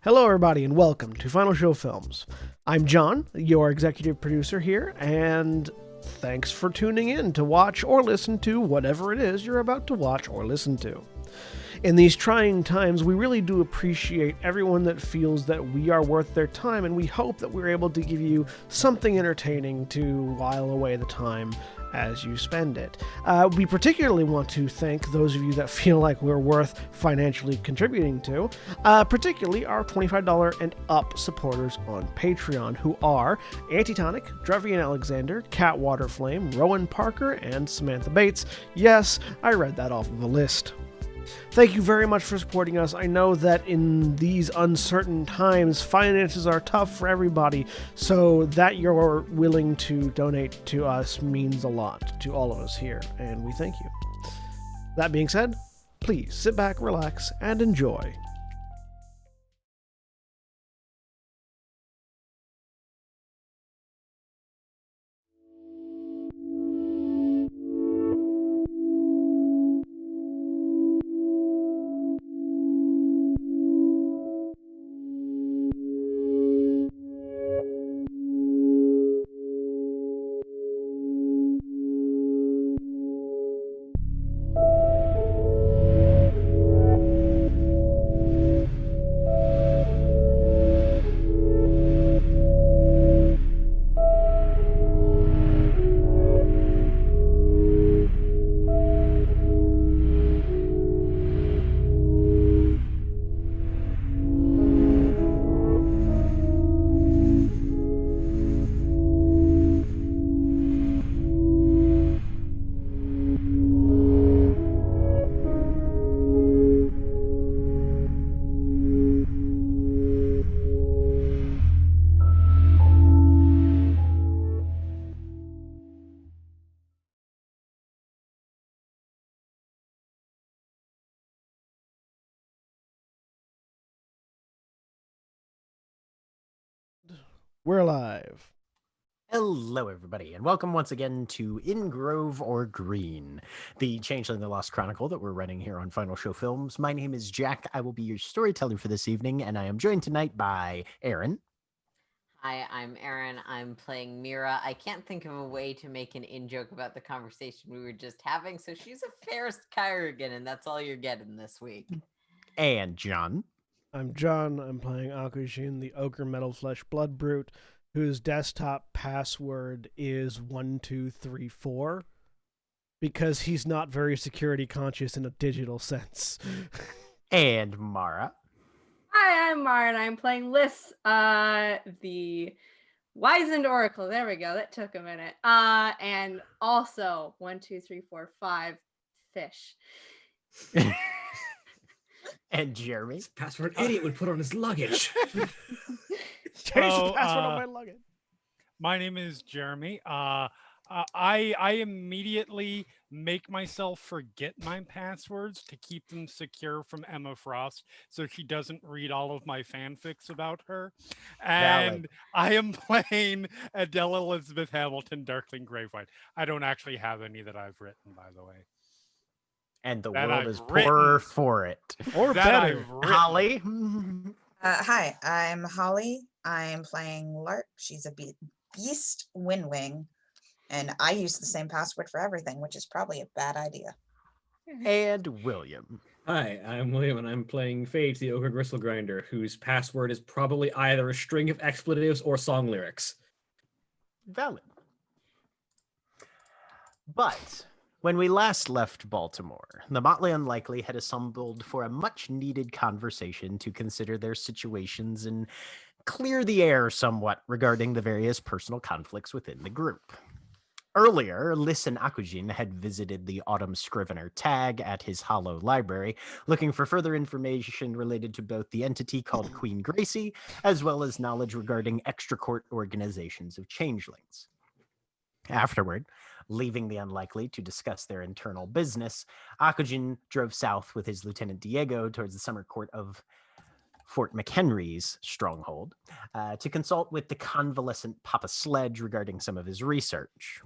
Hello, everybody, and welcome to Final Show Films. I'm John, your executive producer here, and thanks for tuning in to watch or listen to whatever it is you're about to watch or listen to. In these trying times, we really do appreciate everyone that feels that we are worth their time, and we hope that we're able to give you something entertaining to while away the time as you spend it. We particularly want to thank those of you that feel like we're worth financially contributing to, particularly our $25 and up supporters on Patreon, who are Antitonic, Drevian Alexander, Cat Waterflame, Rowan Parker, and Samantha Bates. Yes, I read that off of a list. Thank you very much for supporting us. I know that in these uncertain times, finances are tough for everybody, so that you're willing to donate to us means a lot to all of us here, and we thank you. That being said, please sit back, relax, and enjoy. We're live. Hello, everybody, and welcome once again to In Grove or Green, the Changeling the Lost Chronicle that we're running here on Final Show Films. My name is Jack. I will be your storyteller for this evening, and I am joined tonight by Aaron. Hi, I'm Aaron. I'm playing Mira. I can't think of a way to make an in-joke about the conversation we were just having, so she's a Ferris Kyrigan, and that's all you're getting this week. And John. I'm John. I'm playing Akujin, the Ochre Metal Flesh Blood Brute, whose desktop password is 1234, because he's not very security conscious in a digital sense. And Mara. Hi, I'm Mara, and I'm playing Liz, the Wizened Oracle. There we go. That took a minute. And also 1, 2, 3, 4, 5 fish. And Jeremy. Password idiot would put on his luggage. Change the password on my luggage. My name is Jeremy. I immediately make myself forget my passwords to keep them secure from Emma Frost, so she doesn't read all of my fanfics about her. And I am playing Adele Elizabeth Hamilton, Darkling Gravewhite. I don't actually have any that I've written, by the way. And the That world I've is poorer for it. Or That better. I've written. Holly. Hi, I'm Holly. I'm playing Lark. She's a beast Windwing, and I use the same password for everything, which is probably a bad idea. And William. Hi, I'm William, and I'm playing Fate, the Ogre Gristle Grinder, whose password is probably either a string of expletives or song lyrics. Valid. But when we last left Baltimore, the Motley Unlikely had assembled for a much-needed conversation to consider their situations and clear the air somewhat regarding the various personal conflicts within the group. Earlier, Liz and Akujin had visited the Autumn Scrivener tag at his Hollow Library, looking for further information related to both the entity called Queen Gracie, as well as knowledge regarding extra-court organizations of changelings. Afterward, leaving the Unlikely to discuss their internal business, Akujin drove south with his Lieutenant Diego towards the summer court of Fort McHenry's stronghold to consult with the convalescent Papa Sledge regarding some of his research.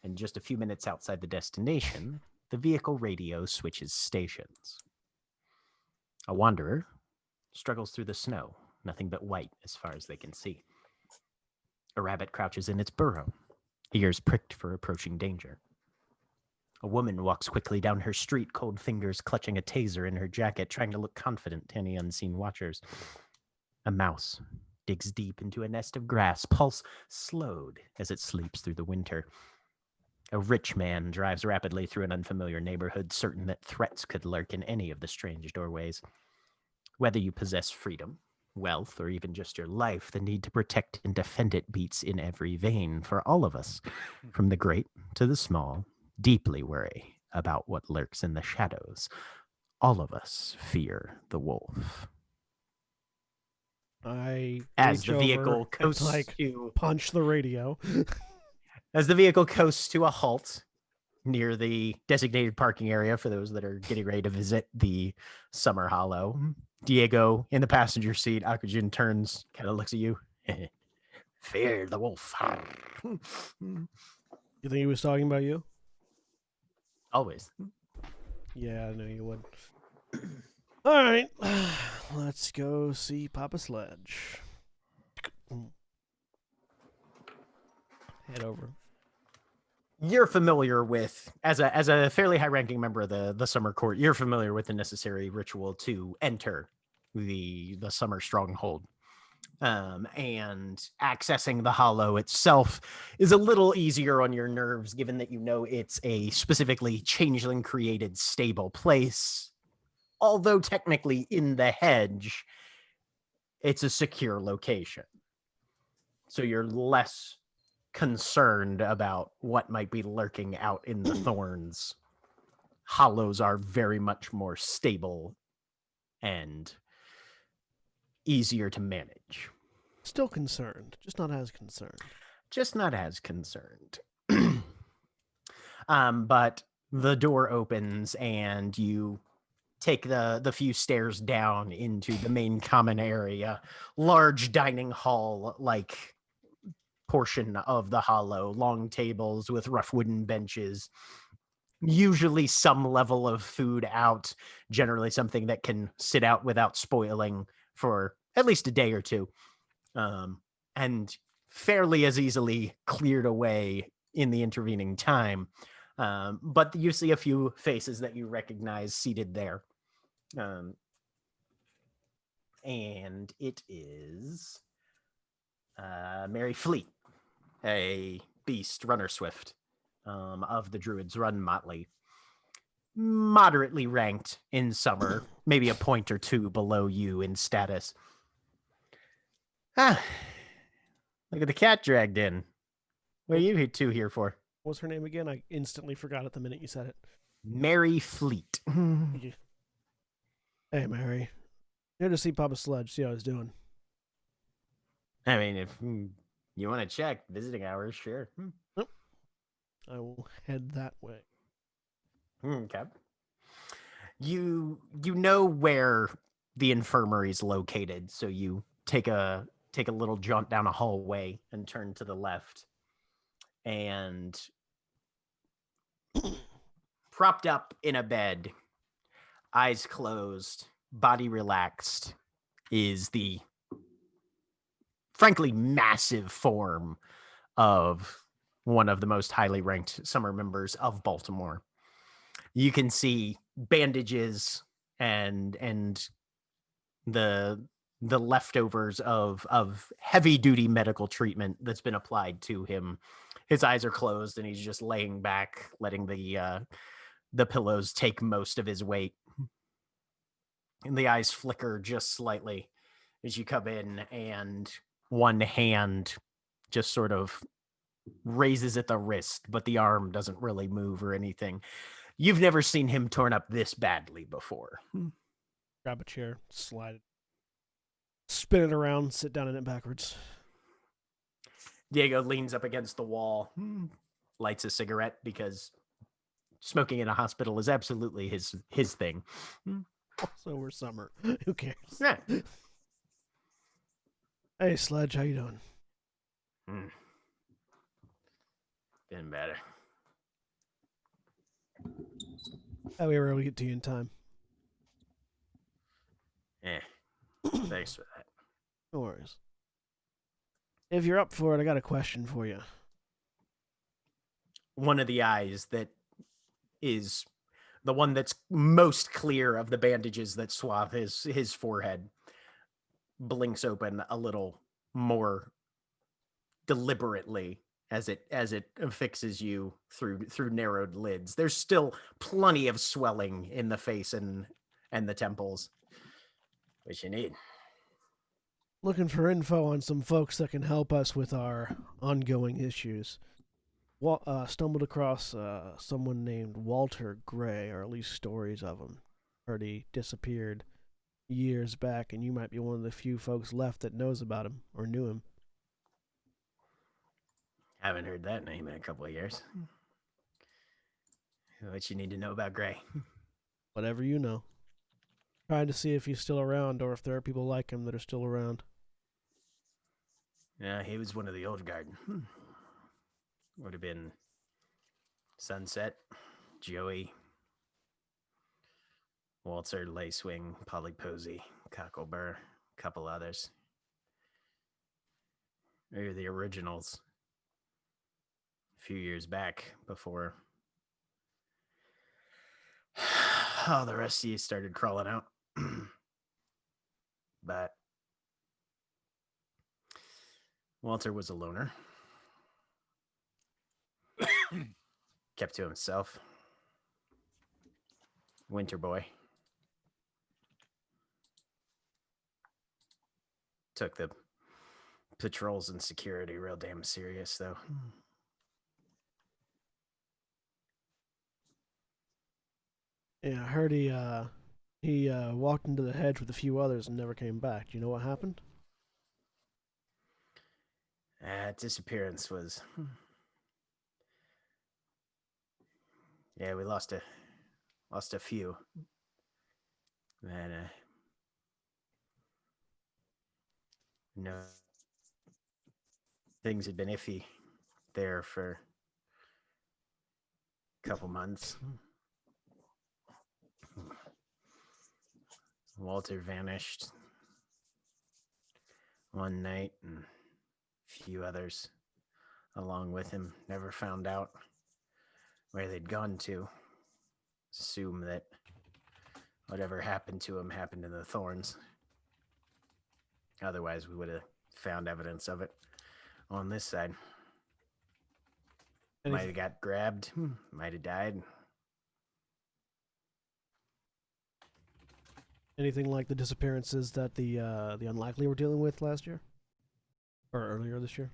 And just a few minutes outside the destination, the vehicle radio switches stations. A wanderer struggles through the snow, nothing but white as far as they can see. A rabbit crouches in its burrow, ears pricked for approaching danger. A woman walks quickly down her street, cold fingers clutching a taser in her jacket, trying to look confident to any unseen watchers. A mouse digs deep into a nest of grass, pulse slowed as it sleeps through the winter. A rich man drives rapidly through an unfamiliar neighborhood, certain that threats could lurk in any of the strange doorways. Whether you possess freedom, wealth, or even just your life, the need to protect and defend it beats in every vein for all of us, from the great to the small, deeply worry about what lurks in the shadows. All of us fear the wolf. I As reach the over vehicle and, coasts like, to punch the radio. as the vehicle coasts to a halt near the designated parking area for those that are getting ready to visit the Summer Hollow, Diego in the passenger seat, Akujin turns, kind of looks at you. Fear the wolf. You think he was talking about you? Always. Yeah, I knew you would. All right, let's go see Papa Sledge. Head over. You're familiar with, as a fairly high-ranking member of the Summer Court, you're familiar with the necessary ritual to enter the Summer Stronghold. And accessing the hollow itself is a little easier on your nerves, given that you know it's a specifically changeling created stable place. Although technically in the hedge, it's a secure location. So you're less concerned about what might be lurking out in the thorns. Hollows are very much more stable and easier to manage. Still concerned, just not as concerned. Just not as concerned. But the door opens and you take the few stairs down into the main common area, large dining hall like portion of the hollow, long tables with rough wooden benches, usually some level of food out, generally something that can sit out without spoiling for at least a day or two. And fairly as easily cleared away in the intervening time. But you see a few faces that you recognize seated there. And it is Mary Fleet, a beast runner swift of the Druid's Run motley. Moderately ranked in summer, maybe a point or two below you in status. Ah, look at the cat dragged in. What are you two here for? What's her name again? I instantly forgot it the minute you said it. Mary Fleet. Hey, Mary. Here to see Papa Sledge, see how he's doing. I mean, if you want to check visiting hours, sure. I will head that way. Okay. You know where the infirmary is located, so you take a little jaunt down a hallway and turn to the left. And propped up in a bed, eyes closed, body relaxed, is the frankly massive form of one of the most highly ranked summer members of Baltimore. You can see bandages and the leftovers of heavy duty medical treatment that's been applied to him. His eyes are closed and he's just laying back, letting the pillows take most of his weight. And the eyes flicker just slightly as you come in, and one hand just sort of raises at the wrist, but the arm doesn't really move or anything. You've never seen him torn up this badly before. Grab a chair, slide it, spin it around, sit down in it backwards. Diego leans up against the wall, lights a cigarette because smoking in a hospital is absolutely his thing. Also, we're summer. Who cares? Yeah. Hey, Sledge, how you doing? Been better. Oh, we were able to get to you in time. Thanks for that. No worries. If you're up for it, I got a question for you. One of the eyes that is the one that's most clear of the bandages that swathe his forehead blinks open a little more deliberately as it fixes you through narrowed lids. There's still plenty of swelling in the face and the temples. What you need? Looking for info on some folks that can help us with our ongoing issues. Stumbled across someone named Walter Gray, or at least stories of him. Heard he disappeared years back, and you might be one of the few folks left that knows about him or knew him. Haven't heard that name in a couple of years. What you need to know about Gray? Whatever you know. Trying to see if he's still around or if there are people like him that are still around. Yeah, he was one of the old guard. Would have been Sunset, Joey, Walter, Lacewing, Polly Posey, Cockleburr, a couple others. They're the originals. A few years back before all the rest of you started crawling out. But Walter was a loner. Kept to himself. Winter boy. Took the patrols and security real damn serious, though. Yeah, I heard he walked into the hedge with a few others and never came back. Do you know what happened? Disappearance was... Yeah, we lost a few. And no, things had been iffy there for a couple months. Walter vanished one night, and a few others along with him never found out where they'd gone to. Assume that whatever happened to him happened in the Thorns. Otherwise, we would have found evidence of it on this side. Might have got grabbed, might have died. Anything like the disappearances that the Unlikely were dealing with last year? Or earlier this year?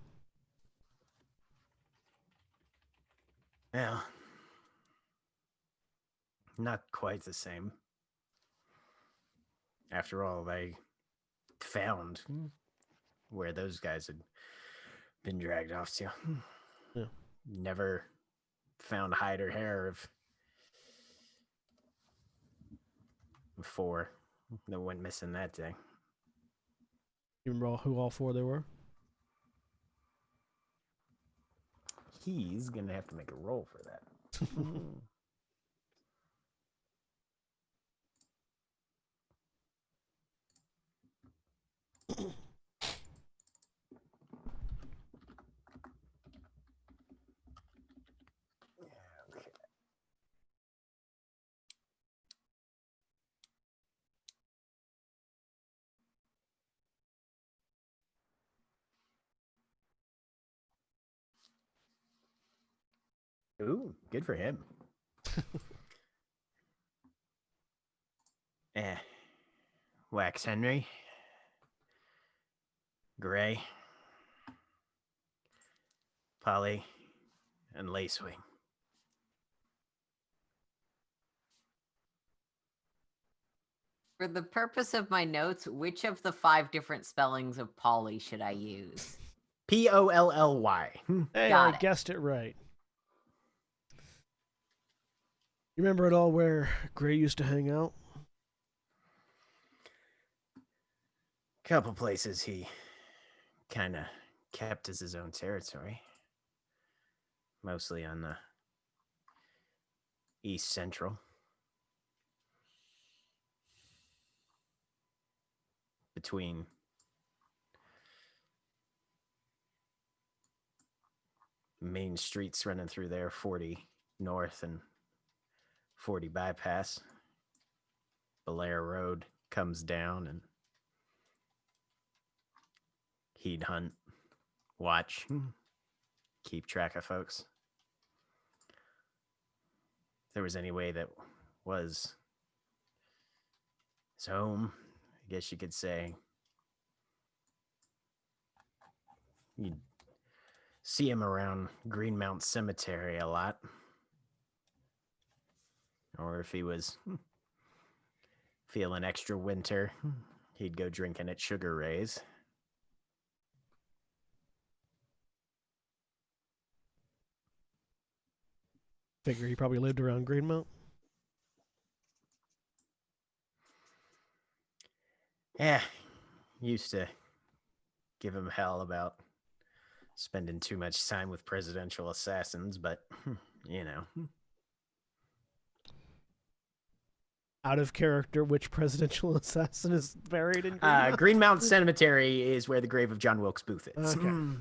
Yeah. Not quite the same. After all, they found where those guys had been dragged off to. Yeah. Never found hide or hair of 4 that went missing that day. You remember who all 4 there were? He's gonna have to make a roll for that. Ooh, good for him. Wax Henry, Gray, Polly, and Lacewing. For the purpose of my notes, which of the 5 different spellings of Polly should I use? Polly. Hey, Got I it. guessed it right. You remember at all where Gray used to hang out? Couple places he kind of kept as his own territory. Mostly on the East Central. between main streets running through there, 40 north and 40 bypass. Belair Road comes down, and he'd hunt, watch, keep track of folks. If there was any way that was his home, I guess you could say, you'd see him around Greenmount Cemetery a lot. Or if he was feeling extra winter, he'd go drinking at Sugar Ray's. Figure he probably lived around Greenmount. Yeah, used to give him hell about spending too much time with presidential assassins, but, you know. Out of character, which presidential assassin is buried in Greenmount? Greenmount Cemetery is where the grave of John Wilkes Booth is. Okay.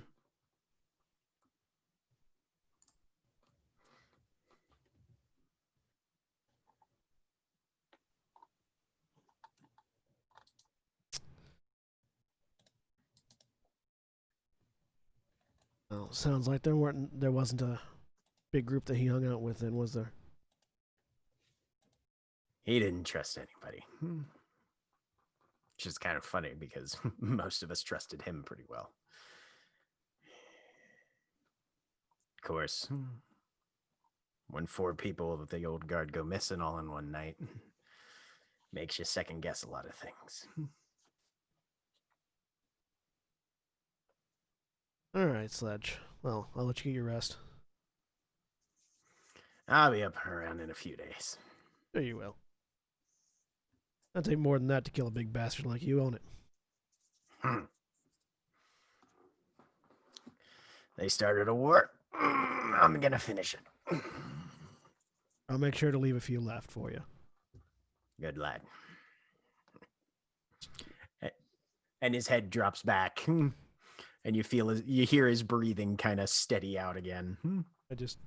Well, sounds like there wasn't a big group that he hung out with then, was there? He didn't trust anybody. Which is kind of funny because most of us trusted him pretty well. Of course, when 4 people of the old guard go missing all in one night, makes you second guess a lot of things. All right, Sledge. Well, I'll let you get your rest. I'll be up and around in a few days. Sure you will. It'll take more than that to kill a big bastard like you, own it. They started a war. I'm gonna finish it. I'll make sure to leave a few left for you. Good lad. And his head drops back, and you hear his breathing kind of steady out again. I just,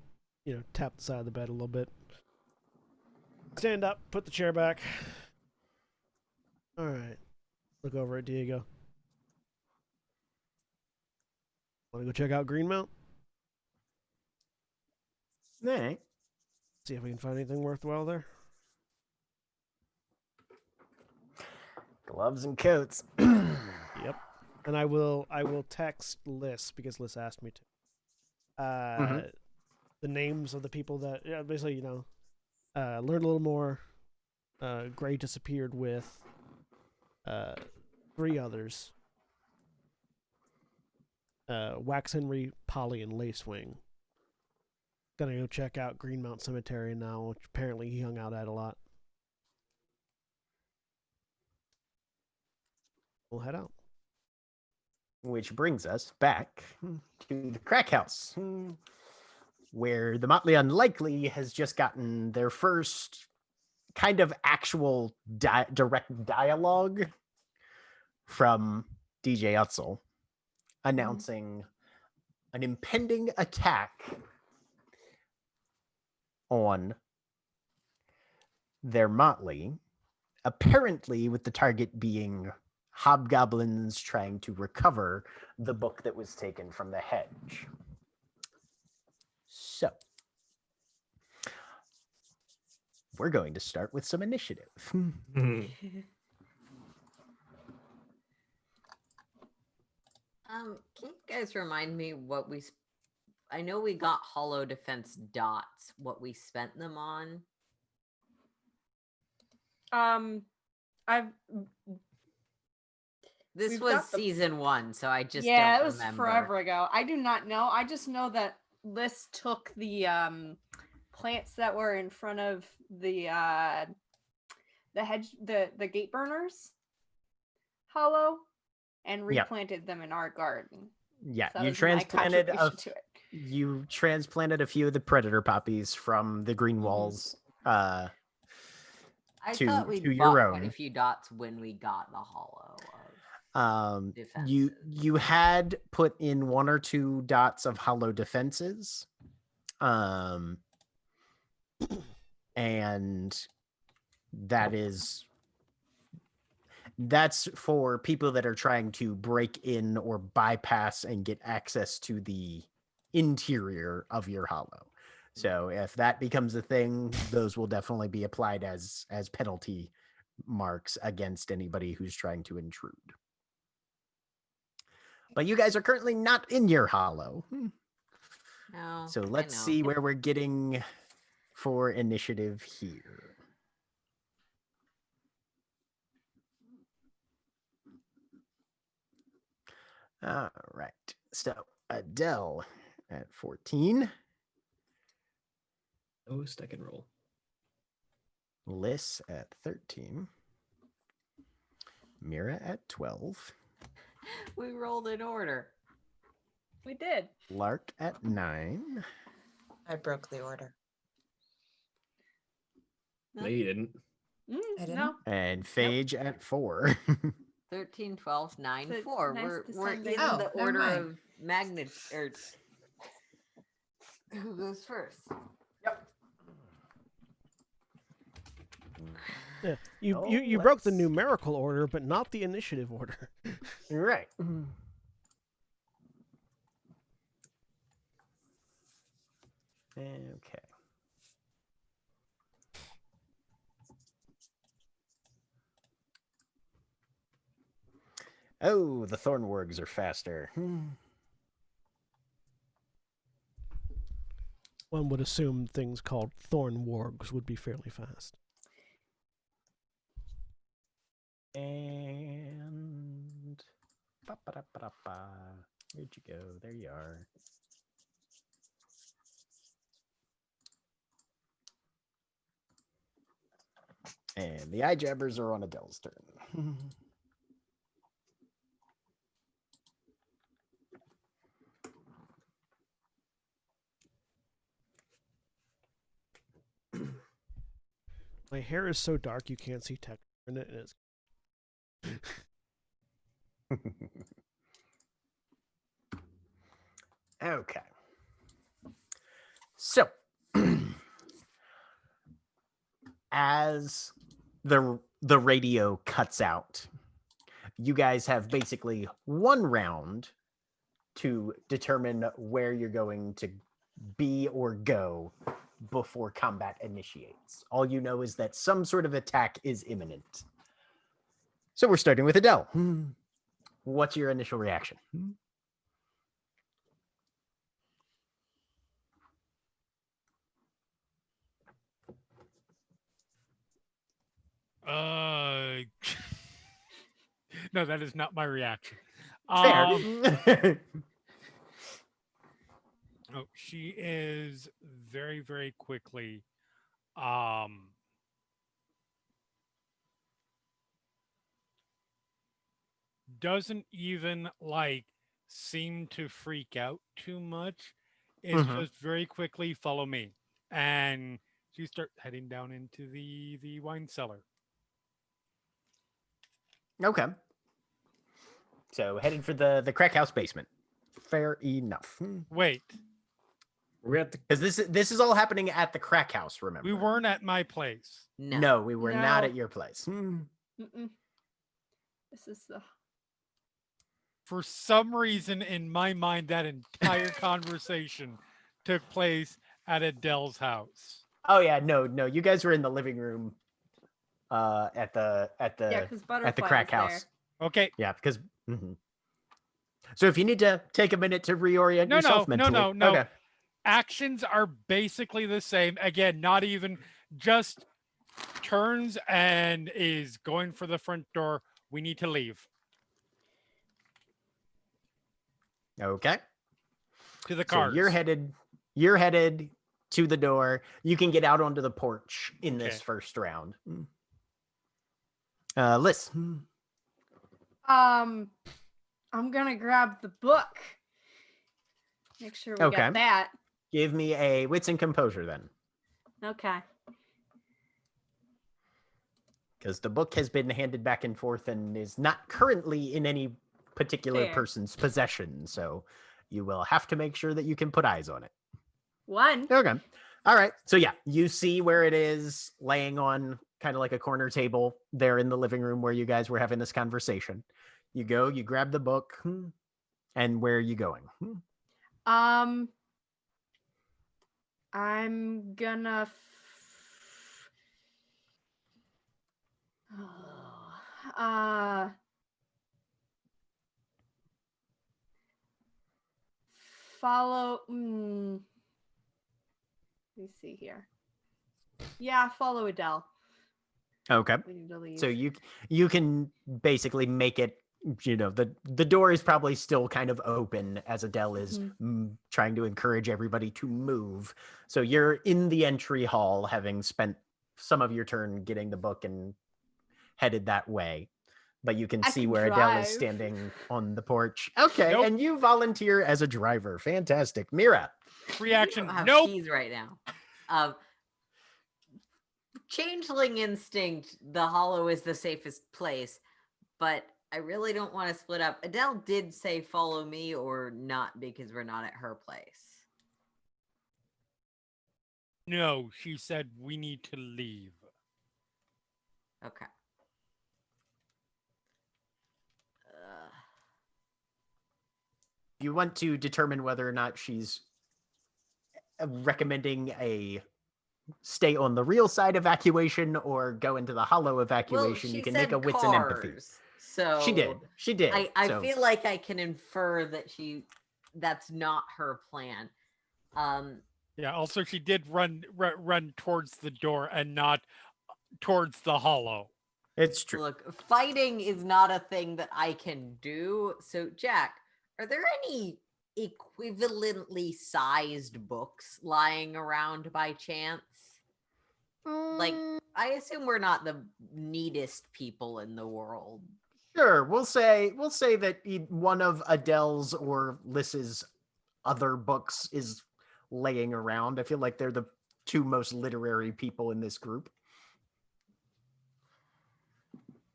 tap the side of the bed a little bit. Stand up, put the chair back. All right. Look over at Diego. Want to go check out Greenmount? All right. See if we can find anything worthwhile there. Gloves and coats. Yep. And I will text Liz because Liz asked me to. The names of the people that basically, learn a little more. Gray disappeared with 3 others. Wax Henry, Polly, and Lacewing. Gonna go check out Greenmount Cemetery now, which apparently he hung out at a lot. We'll head out. Which brings us back to the crack house, where the Motley Unlikely has just gotten their first kind of actual direct dialogue from DJ Utzel, announcing an impending attack on their Motley, apparently with the target being hobgoblins trying to recover the book that was taken from the hedge. So, we're going to start with some initiative. Can you guys remind me what I know we got hollow defense dots, what we spent them on? This We've was got the- season 1, so I just it don't was remember. forever ago. I do not know. I just know that Liz took the plants that were in front of the hedge, the gate burners hollow, and replanted them in our garden. Yeah, So that you was my transplanted contribution to it. you transplanted a few of the predator poppies from the green walls I thought we to bought your quite a own. few dots when we got the hollow. You Defenses. had put in 1 or 2 dots of hollow defenses. And that's for people that are trying to break in or bypass and get access to the interior of your hollow. So if that becomes a thing, those will definitely be applied as penalty marks against anybody who's trying to intrude. But you guys are currently not in your hollow. No, So I let's know. see where we're getting for initiative here. All right. So Adele at 14. Oh, second roll. Liz at 13. Mira at 12. We rolled in order. We did. Lark at 9. I broke the order. No, you didn't. I didn't? No. And Phage at 4. 13, 12, 9, So 4. nice We're descending. in Oh, the never order mind. of magnitude. Or who goes first? Yeah. You Oh, you broke the let's- numerical order, but not the initiative order. Right. Okay. Oh, the Thornworgs are faster. One would assume things called thorn wargs would be fairly fast. And ba-ba-da-ba-da-ba. Where'd you go? There you are. And the eye jabbers are on Adele's turn. My hair is so dark you can't see texture in it, and it's Okay. So, as the radio cuts out, you guys have basically 1 round to determine where you're going to be or go before combat initiates. All you know is that some sort of attack is imminent. So we're starting with Adele. What's your initial reaction? No, that is not my reaction. Fair. Oh, she is very, very quickly. Doesn't even seem to freak out too much. It's Mhm. just very quickly follow me, and she starts heading down into the wine cellar. Okay. So headed for the crack house basement. Fair enough. Wait, We're at the Because this is all happening at the crack house, remember? we weren't at my place. No. No, we were not No. at your place. Mm-mm. This is the. For some reason, in my mind, that entire conversation took place at Adele's house. Oh yeah, no. You guys were in the living room at the Yeah, because butterfly at the crack was there. house. Okay. Yeah, because So if you need to take a minute to reorient yourself mentally. No. Okay. Actions are basically the same. Again, not even just turns and is going for the front door. We need to leave Okay. to the So cars. you're headed to the door. You can get out onto the porch in this Okay. first round. Liz. I'm gonna grab the book. Make sure we Okay. got that. Give me a wits and composure then. Okay. because the book has been handed back and forth and is not currently in any particular Fair. person's possession. So you will have to make sure that you can put eyes on it. 1. Okay. All right. So yeah, you see where it is laying on kind of like a corner table there in the living room where you guys were having this conversation. You go, you grab the book, and where are you going? I'm gonna follow. Let me see here. Yeah, follow Adele. Okay. We need to leave. So you can basically make it, the door is probably still kind of open as Adele is trying to encourage everybody to move. So you're in the entry hall, having spent some of your turn getting the book and headed that way. But you can I see can where Adele is drive. standing on the porch. Okay, Nope. and you volunteer as a driver. Fantastic. Mira. Reaction. We don't have Nope. keys right now. Changeling instinct, the hollow is the safest place, but I really don't want to split up. Adele did say follow me or not because we're not at her place. No, she said we need to leave. Okay. You want to determine whether or not she's recommending a stay on the real side evacuation or go into the hollow evacuation. Well, You she can said make a wits and empathy. cars, so She did. I So feel like I can infer that that's not her plan. Yeah. Also, she did run towards the door and not towards the hollow. it's true. Look, fighting is not a thing that I can do. So, Jack, are there any equivalently sized books lying around by chance? Like, I assume we're not the neatest people in the world. Sure, we'll say that one of Adele's or Liss's other books is laying around. I feel like they're the two most literary people in this group.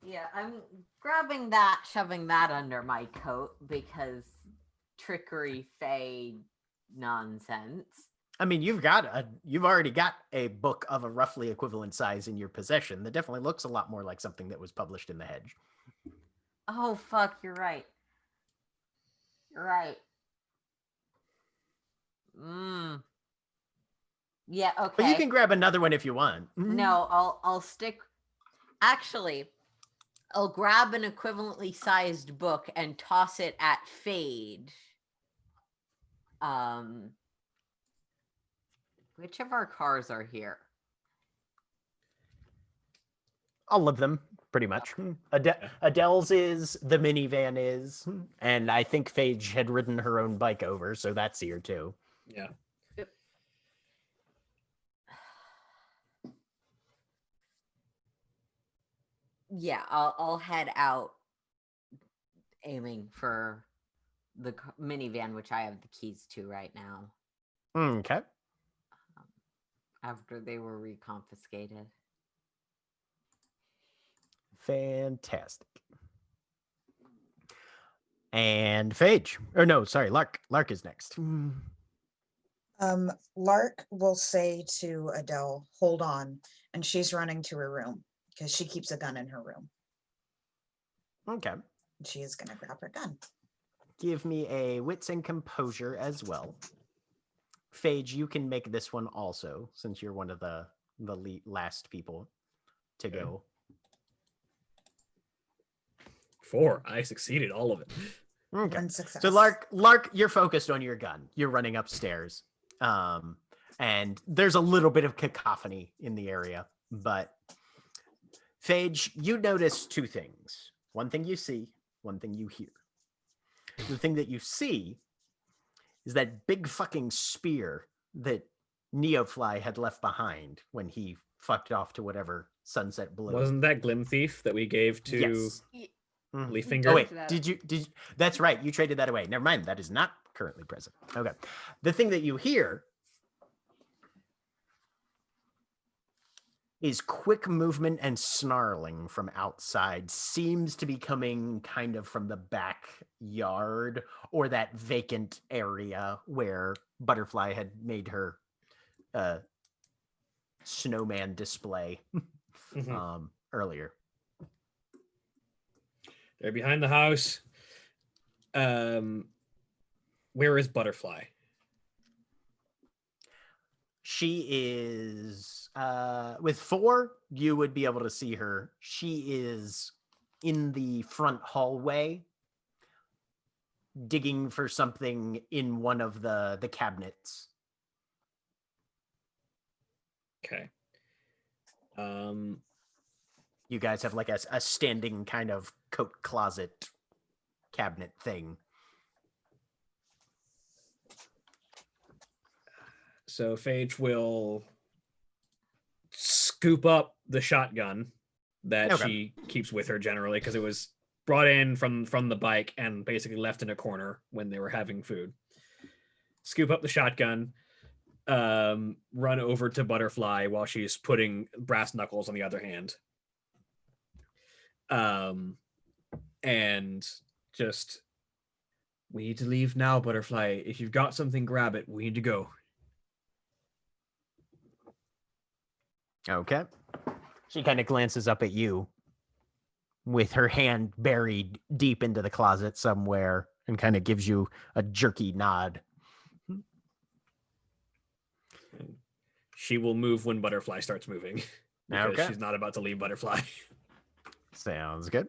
Yeah, I'm grabbing that, shoving that under my coat because trickery, fey nonsense. I mean, you've already got a book of a roughly equivalent size in your possession that definitely looks a lot more like something that was published in the Hedge. Oh, fuck, you're right. You're right. Yeah, okay. But you can grab another one if you want. No, I'll stick. Actually, I'll grab an equivalently sized book and toss it at Fade. Which of our cars are here? All of them, pretty much. Adele's is, the minivan is, and I think Phage had ridden her own bike over, so that's here too. Yeah. Yeah, I'll head out aiming for the minivan, which I have the keys to right now. Okay. After they were reconfiscated. Fantastic. And Phage. Or no, sorry, Lark. Lark is next. Lark will say to Adele, hold on, and she's running to her room because she keeps a gun in her room. Okay. She is going to grab her gun. Give me a wits and composure as well. Phage, you can make this one also, since you're one of the last people to go. 4. I succeeded all of it. Okay. One success. So Lark, you're focused on your gun. You're running upstairs. And there's a little bit of cacophony in the area, but Phage, you notice two things. One thing you see, one thing you hear. The thing that you see is that big fucking spear that Neofly had left behind when he fucked off to whatever Sunset Blue. Wasn't that Glim Thief that we gave to Yes. Leaffinger? Oh wait, did you? That's right. You traded that away. Never mind. That is not currently present. Okay. The thing that you hear is quick movement and snarling from outside seems to be coming kind of from the backyard or that vacant area where Butterfly had made her snowman display earlier. They're behind the house. Where is Butterfly? She is with 4, you would be able to see her. She is in the front hallway digging for something in one of the cabinets. Okay. You guys have like a standing kind of coat closet cabinet thing. So Phage will scoop up the shotgun that she keeps with her generally because it was brought in from the bike and basically left in a corner when they were having food. Scoop up the shotgun, run over to Butterfly while she's putting brass knuckles on the other hand. And just, we need to leave now, Butterfly. If you've got something, grab it. We need to go. Okay. She kind of glances up at you with her hand buried deep into the closet somewhere and kind of gives you a jerky nod. She will move when Butterfly starts moving because Okay. she's not about to leave Butterfly. Sounds good.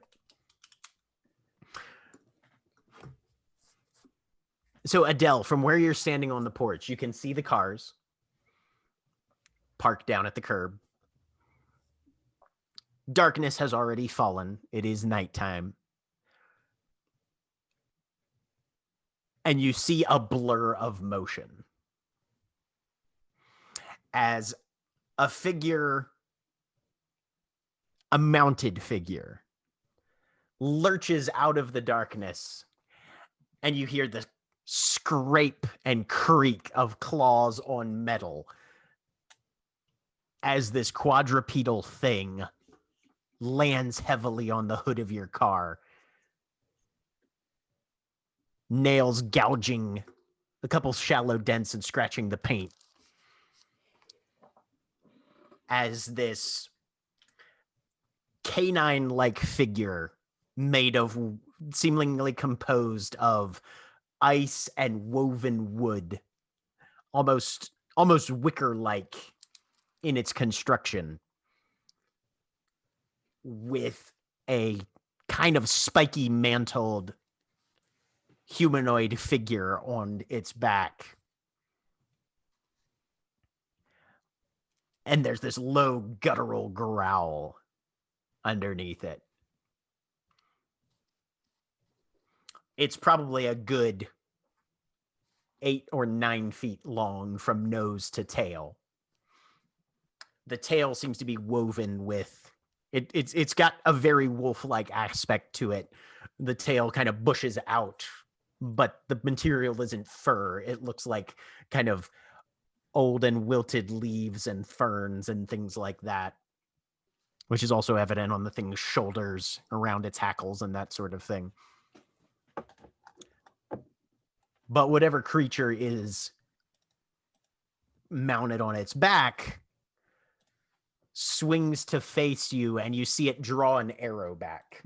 So Adele, from where you're standing on the porch, you can see the cars parked down at the curb. Darkness has already fallen. It is nighttime. And you see a blur of motion as a figure, a mounted figure, lurches out of the darkness, and you hear the scrape and creak of claws on metal as this quadrupedal thing lands heavily on the hood of your car, nails gouging a couple shallow dents and scratching the paint as this canine-like figure made of, seemingly composed of ice and woven wood, almost wicker-like in its construction, with a kind of spiky mantled humanoid figure on its back. And there's this low guttural growl underneath it. It's probably a good 8 or 9 feet long from nose to tail. The tail seems to be woven with it's got a very wolf-like aspect to it. The tail kind of bushes out, but the material isn't fur. It looks like kind of old and wilted leaves and ferns and things like that, which is also evident on the thing's shoulders, around its hackles and that sort of thing. But whatever creature is mounted on its back swings to face you, and you see it draw an arrow back.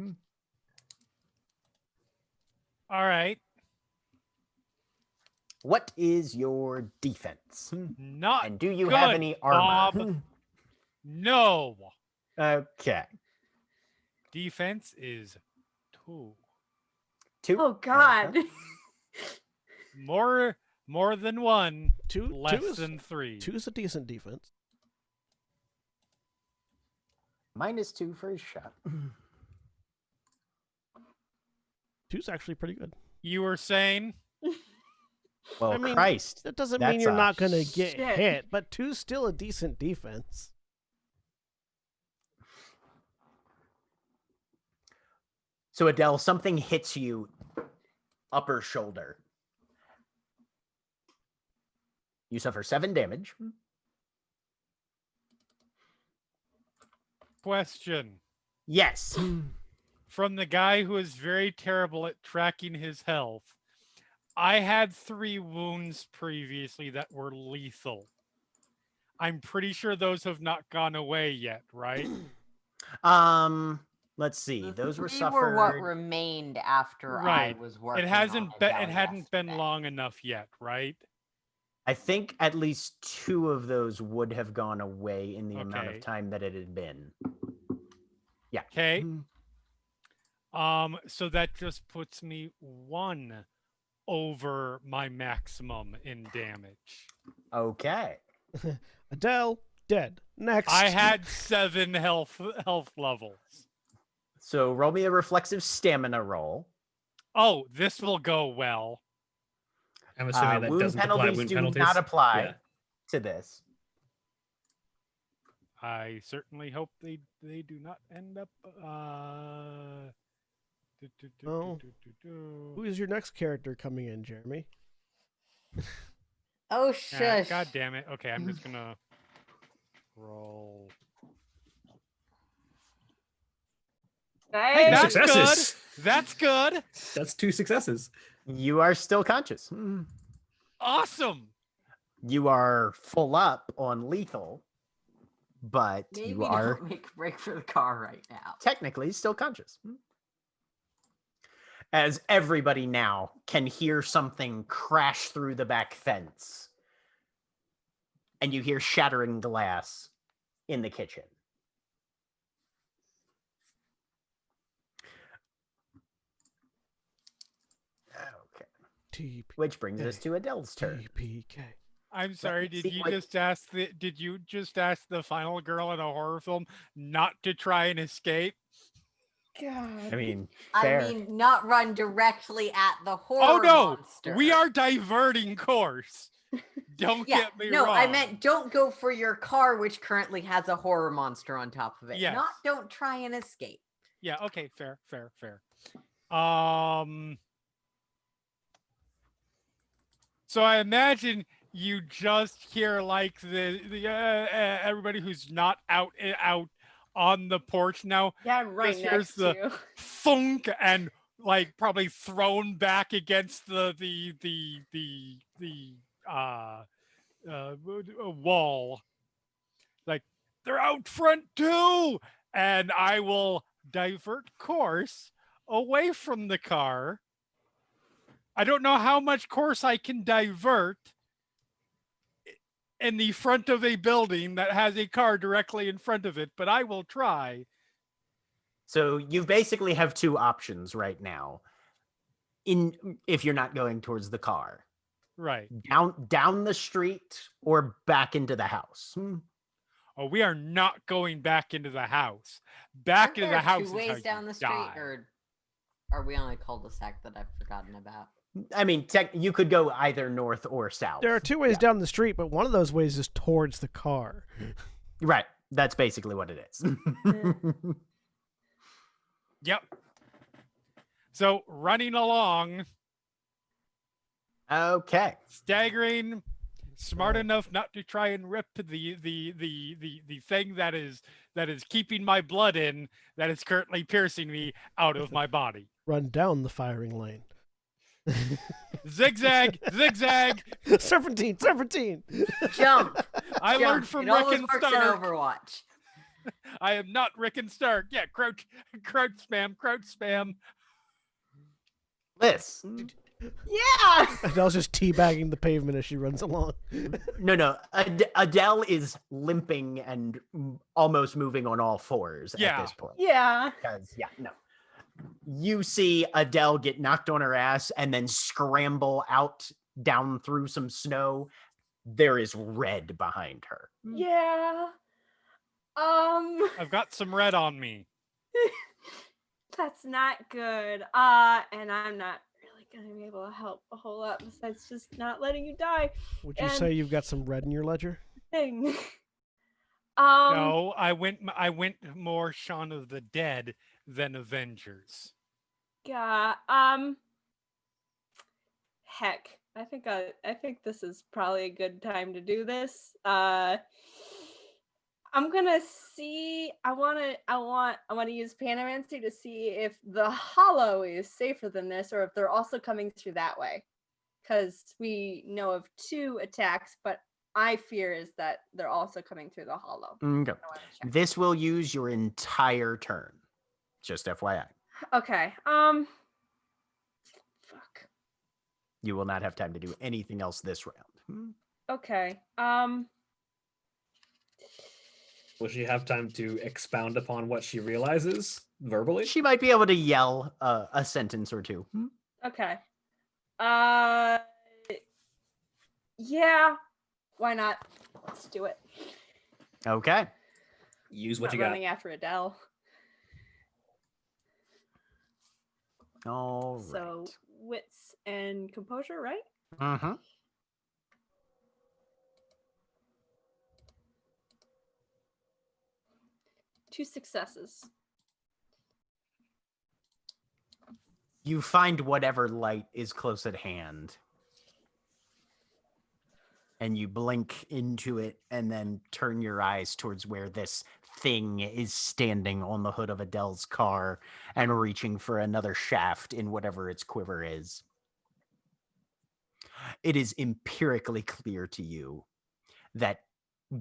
All right. What is your defense? Not And do you have good, any armor? Bob. No. Okay. Defense is 2. 2? Oh God. More than 1. Two Less is, than 3. 2 is a decent defense. -2 for his shot. 2's actually pretty good. You were saying? Well, I mean, Christ. That doesn't that's mean you're a not going to get shit. hit, but 2's still a decent defense. So, Adele, something hits you upper shoulder. You suffer 7 damage. question Yes. from the guy who is very terrible at tracking his health. I had 3 wounds previously that were lethal. I'm pretty sure those have not gone away yet, right? Let's see. Those were Three suffered. were what remained after I Right. was working. It hasn't on been. Adele It hadn't been yesterday. long enough yet, right? I think at least 2 of those would have gone away in the amount Okay. of time that it had been. Yeah. Okay. So that just puts me 1 over my maximum in damage. Okay. Adele, dead. Next. I had 7 health levels. So roll me a reflexive stamina roll. Oh, this will go well. I'm assuming that Wound doesn't apply penalties wound do penalties. not apply Yeah. to this. I certainly hope they do not end up. Oh. Who is your next character coming in, Jeremy? Oh, Yeah, shush. God damn it. Okay, I'm just gonna roll. Hey, Two That's successes. good. That's good. That's 2 successes. You are still conscious. Awesome. You are full up on lethal, but Maybe you are don't make a break for the car right now. technically still conscious. As everybody now can hear something crash through the back fence. And you hear shattering glass in the kitchen. Okay. TP. Which brings us to Adele's turn. TPK. I'm sorry. me Did see you what- just ask the? Did you just ask the final girl in a horror film not to try and escape? God. I mean, I fair. mean, not run directly at the horror Oh no, monster. we are diverting course. Don't Yeah, get me no, wrong. I meant don't go for your car, which currently has a horror monster on top of it. Yes. Not don't try and escape. Yeah. Okay. Fair. So I imagine you just hear like the everybody who's not out on the porch now. Yeah, I'm right Just hears next to you. Thunk and like probably thrown back against the wall. Like they're out front too, and I will divert course away from the car. I don't know how much course I can divert in the front of a building that has a car directly in front of it, but I will try. So you basically have 2 options right now. If you're not going towards the car. Right. Down the street or back into the house. Oh, we are not going back into the house. Back Aren't into there the house 2 is ways how you down the street, die. or are we on a cul-de-sac that I've forgotten about? I mean, you could go either north or south. There are 2 ways Yeah. down the street, but one of those ways is towards the car. Right. That's basically what it is. Yep. So running along, Okay. staggering, smart enough not to try and rip the thing that is keeping my blood in, that is currently piercing me, out of my body. Run down the firing lane. Zigzag, zigzag. Serpentine, serpentine. Jump! I jump. learned from it Rick always and works in Stark. Overwatch. I am not Rick and Stark. Yeah, crouch spam. Liz. Yeah. Adele's just teabagging the pavement as she runs along. No. Adele is limping and almost moving on all 4s Yeah. at this point. Yeah. Because, no. You see Adele get knocked on her ass and then scramble out down through some snow. There is red behind her. Yeah. I've got some red on me. That's not good. And I'm not really gonna be able to help a whole lot besides just not letting you die. Would you And- say you've got some red in your ledger? Thing. No, I went more Shaun of the Dead than Avengers. Yeah. Heck, I think this is probably a good time to do this. I'm gonna see. I want to use Panomancy to see if the hollow is safer than this, or if they're also coming through that way. Because we know of 2 attacks, but my fear is that they're also coming through the hollow. Okay. I wanna check. This will use your entire turn. Just FYI. Okay. Fuck. You will not have time to do anything else this round. Okay. Will she have time to expound upon what she realizes verbally? She might be able to yell a sentence or two. Okay. Yeah. Why not? Let's do it. Okay. Use what Not you got. running after Adele. All right. So wits and composure, right? Mm-hmm. 2 successes. You find whatever light is close at hand. And you blink into it and then turn your eyes towards where this thing is standing on the hood of Adele's car and reaching for another shaft in whatever its quiver is. It is empirically clear to you that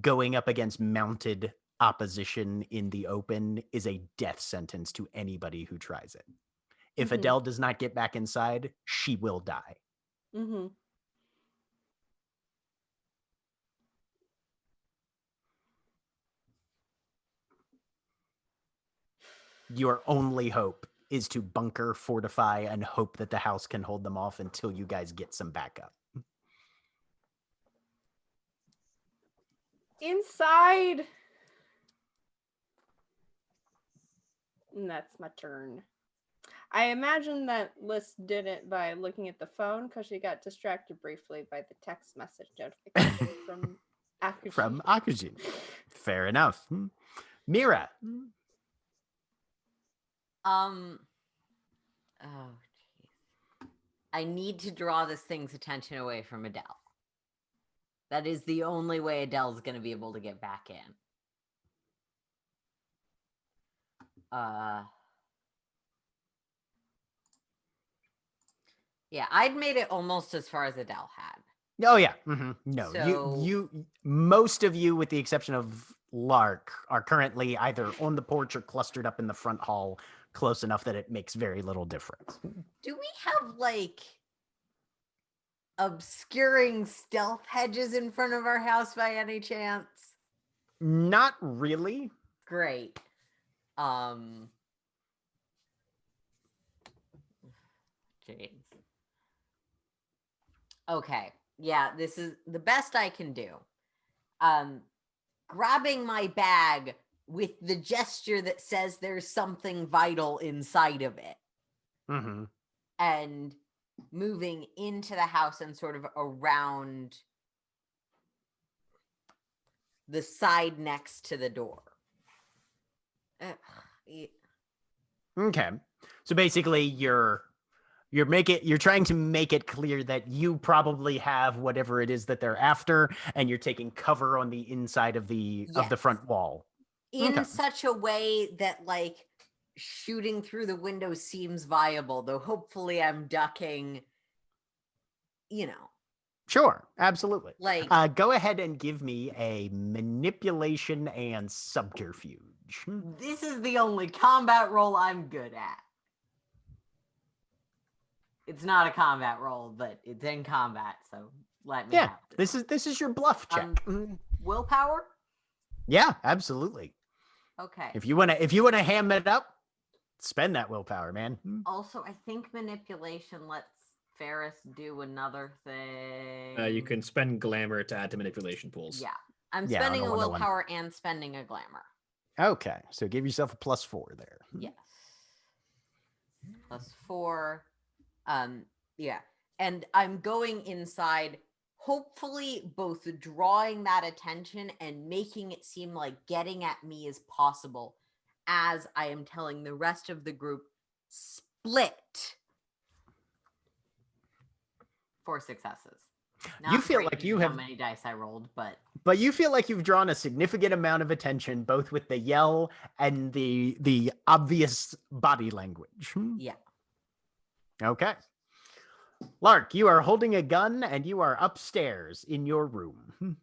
going up against mounted opposition in the open is a death sentence to anybody who tries it. If Adele does not get back inside, she will die. Mm-hmm. Your only hope is to bunker, fortify, and hope that the house can hold them off until you guys get some backup. Inside. And that's my turn. I imagine that Liz did it by looking at the phone because she got distracted briefly by the text message notification from Akuji. From Akujin. Fair enough. Mira. Oh, jeez. I need to draw this thing's attention away from Adele. That is the only way Adele's going to be able to get back in. Yeah, I'd made it almost as far as Adele had. Oh yeah. No, So- you most of you, with the exception of Lark, are currently either on the porch or clustered up in the front hall, close enough that it makes very little difference. Do we have like obscuring stealth hedges in front of our house by any chance? Not really. Great. Jeez. Okay. Yeah, this is the best I can do. Grabbing my bag with the gesture that says there's something vital inside of it. Mm-hmm. And moving into the house and sort of around the side next to the door. Okay. So basically you're trying to make it clear that you probably have whatever it is that they're after, and you're taking cover on the inside of the Yes. front wall. In Okay. such a way that like shooting through the window seems viable, though hopefully I'm ducking, you know. Sure, absolutely. Like Go ahead and give me a manipulation and subterfuge. this is the only combat role I'm good at. It's not a combat role, but it's in combat, so let me Yeah, have this is your bluff check. willpower? Yeah, absolutely. Okay. If you wanna ham it up, spend that willpower, man. Also, I think manipulation lets Ferris do another thing. You can spend glamour to add to manipulation pools. Yeah. I'm Yeah, on spending a a 1-to-1. willpower and spending a glamour. Okay, so give yourself a +4 there. Yes. +4. Yeah. And I'm going inside, hopefully both drawing that attention and making it seem like getting at me is possible as I am telling the rest of the group, split. 4 successes. Not feel great like given you how have- many dice I rolled, but But you feel like you've drawn a significant amount of attention, both with the yell and the obvious body language. yeah. Okay. Lark, you are holding a gun and you are upstairs in your room.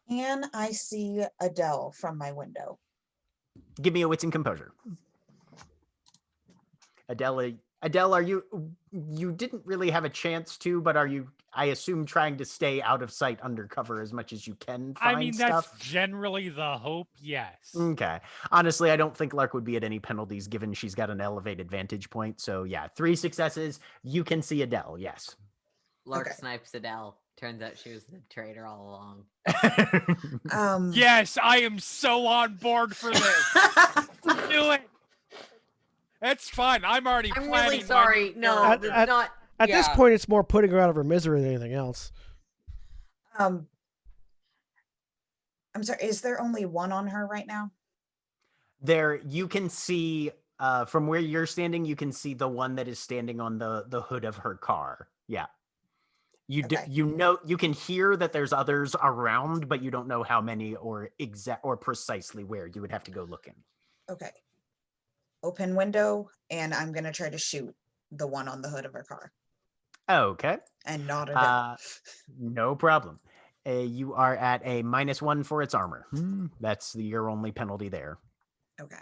And I see Adele from my window. Give me a wits and composure. Adele, are you didn't really have a chance to, but are you, I assume, trying to stay out of sight undercover as much as you can find I mean, stuff? that's generally the hope, yes. Okay. Honestly, I don't think Lark would be at any penalties given she's got an elevated vantage point. So yeah, 3 successes. You can see Adele, yes. Lark Okay. snipes Adele. Turns out she was the traitor all along. Yes, I am so on board for this. Do it. It's fun. I'm already I'm planning. really sorry. No, At- that's at- not. At this yeah. point, it's more putting her out of her misery than anything else. I'm sorry, is there only one on her right now? There, you can see from where you're standing, you can see the one that is standing on the hood of her car. Yeah. Okay. You know, you can hear that there's others around, but you don't know how many or precisely where. You would have to go looking. Okay. Open window, and I'm gonna try to shoot the one on the hood of her car. Okay. And not Adele. No problem. You are at a -1 for its armor. That's your only penalty there. Okay.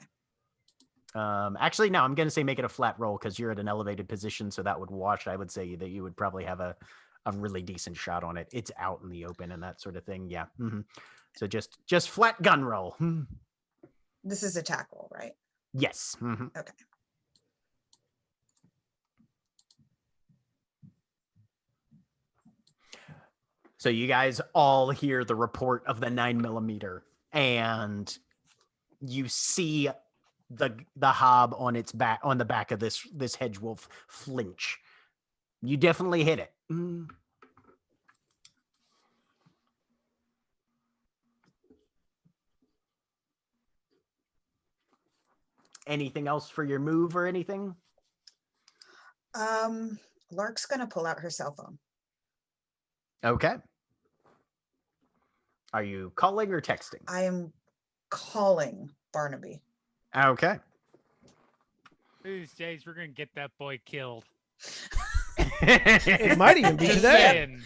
Actually, no, I'm going to say make it a flat roll because you're at an elevated position, so that would wash. I would say that you would probably have a really decent shot on it. It's out in the open and that sort of thing. Yeah. So just flat gun roll. This is attack roll, right? Yes. Okay. So you guys all hear the report of the 9mm, and you see the hob on its back, on the back of this hedge wolf flinch. You definitely hit it. Anything else for your move or anything? Lark's gonna pull out her cell phone. Okay. Are you calling or texting? I am calling Barnaby. Okay. These days, we're gonna get that boy killed. It might even be Just today. saying.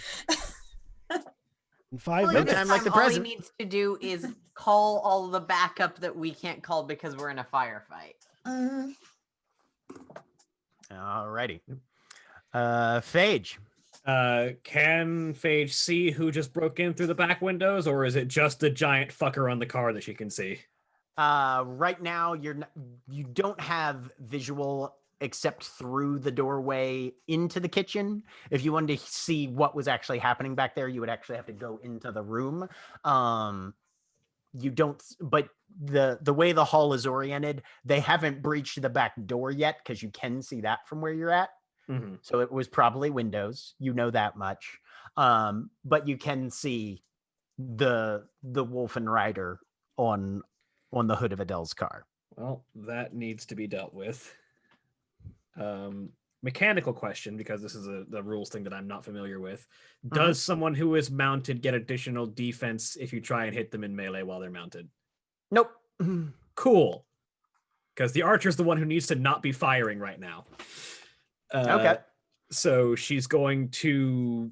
In 5 Well, minutes. time like the all he present. needs to do is call all the backup that we can't call because we're in a firefight. Alrighty. Phage. Can Phage see who just broke in through the back windows, or is it just the giant fucker on the car that she can see? Right now you don't have visual except through the doorway into the kitchen. If you wanted to see what was actually happening back there, you would actually have to go into the room. You don't, but the way the hall is oriented, they haven't breached the back door yet because you can see that from where you're at. So it was probably windows, you know that much. But you can see the wolf and rider on the hood of Adele's car. Well, that needs to be dealt with. Mechanical question, because this is the rules thing that I'm not familiar with. Does someone who is mounted get additional defense if you try and hit them in melee while they're mounted? Nope. Cool. Because the archer's the one who needs to not be firing right now. Okay. So she's going to...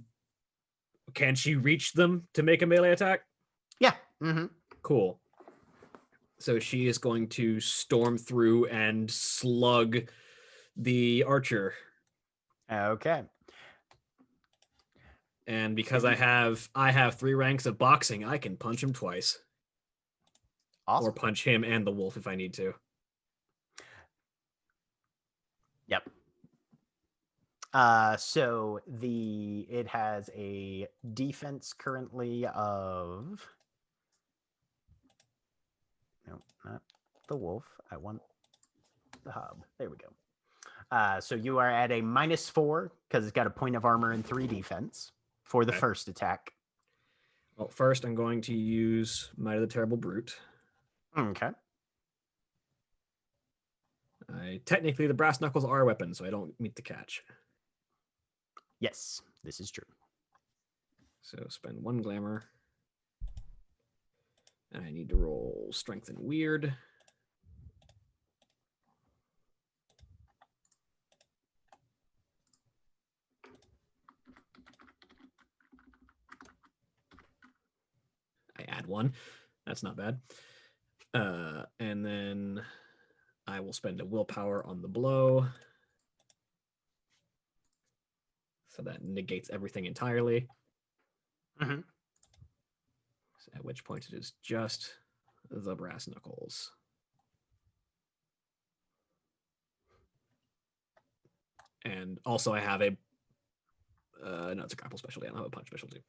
Can she reach them to make a melee attack? Yeah. Cool. So she is going to storm through and slug the archer. Okay. And because I have 3 ranks of boxing, I can punch him twice. Awesome. Or punch him and the wolf if I need to. Yep. So it has a defense currently of, no, not the wolf. I want the hob. There we go. So you are at a -4 because it's got a point of armor and 3 defense for the first attack. Well, first I'm going to use Might of the Terrible Brute. Okay. Technically, the brass knuckles are a weapon, so I don't meet the catch. Yes, this is true. So spend 1 glamour. And I need to roll strength and weird. I add 1. That's not bad. And then I will spend a willpower on the blow. So that negates everything entirely. Mm-hmm. At which point it is just the brass knuckles. And also I have a no, it's a grapple specialty. I don't have a punch specialty.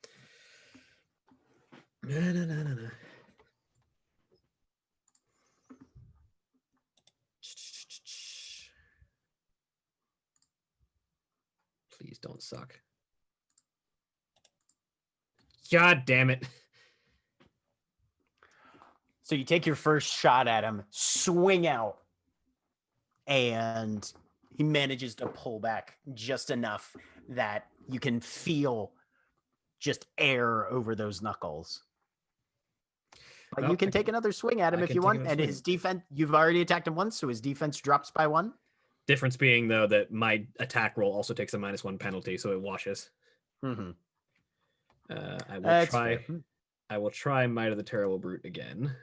Please don't suck. God damn it. So you take your first shot at him, swing out, and he manages to pull back just enough that you can feel just air over those knuckles. But Well, you can I take another swing at him I if can you take want. another And swing. his defense, you've already attacked him once, so his defense drops by 1. Difference being, though, that my attack roll also takes a -1 penalty, so it washes. Mm-hmm. I will That's try. fair. I will try Might of the Terrible Brute again.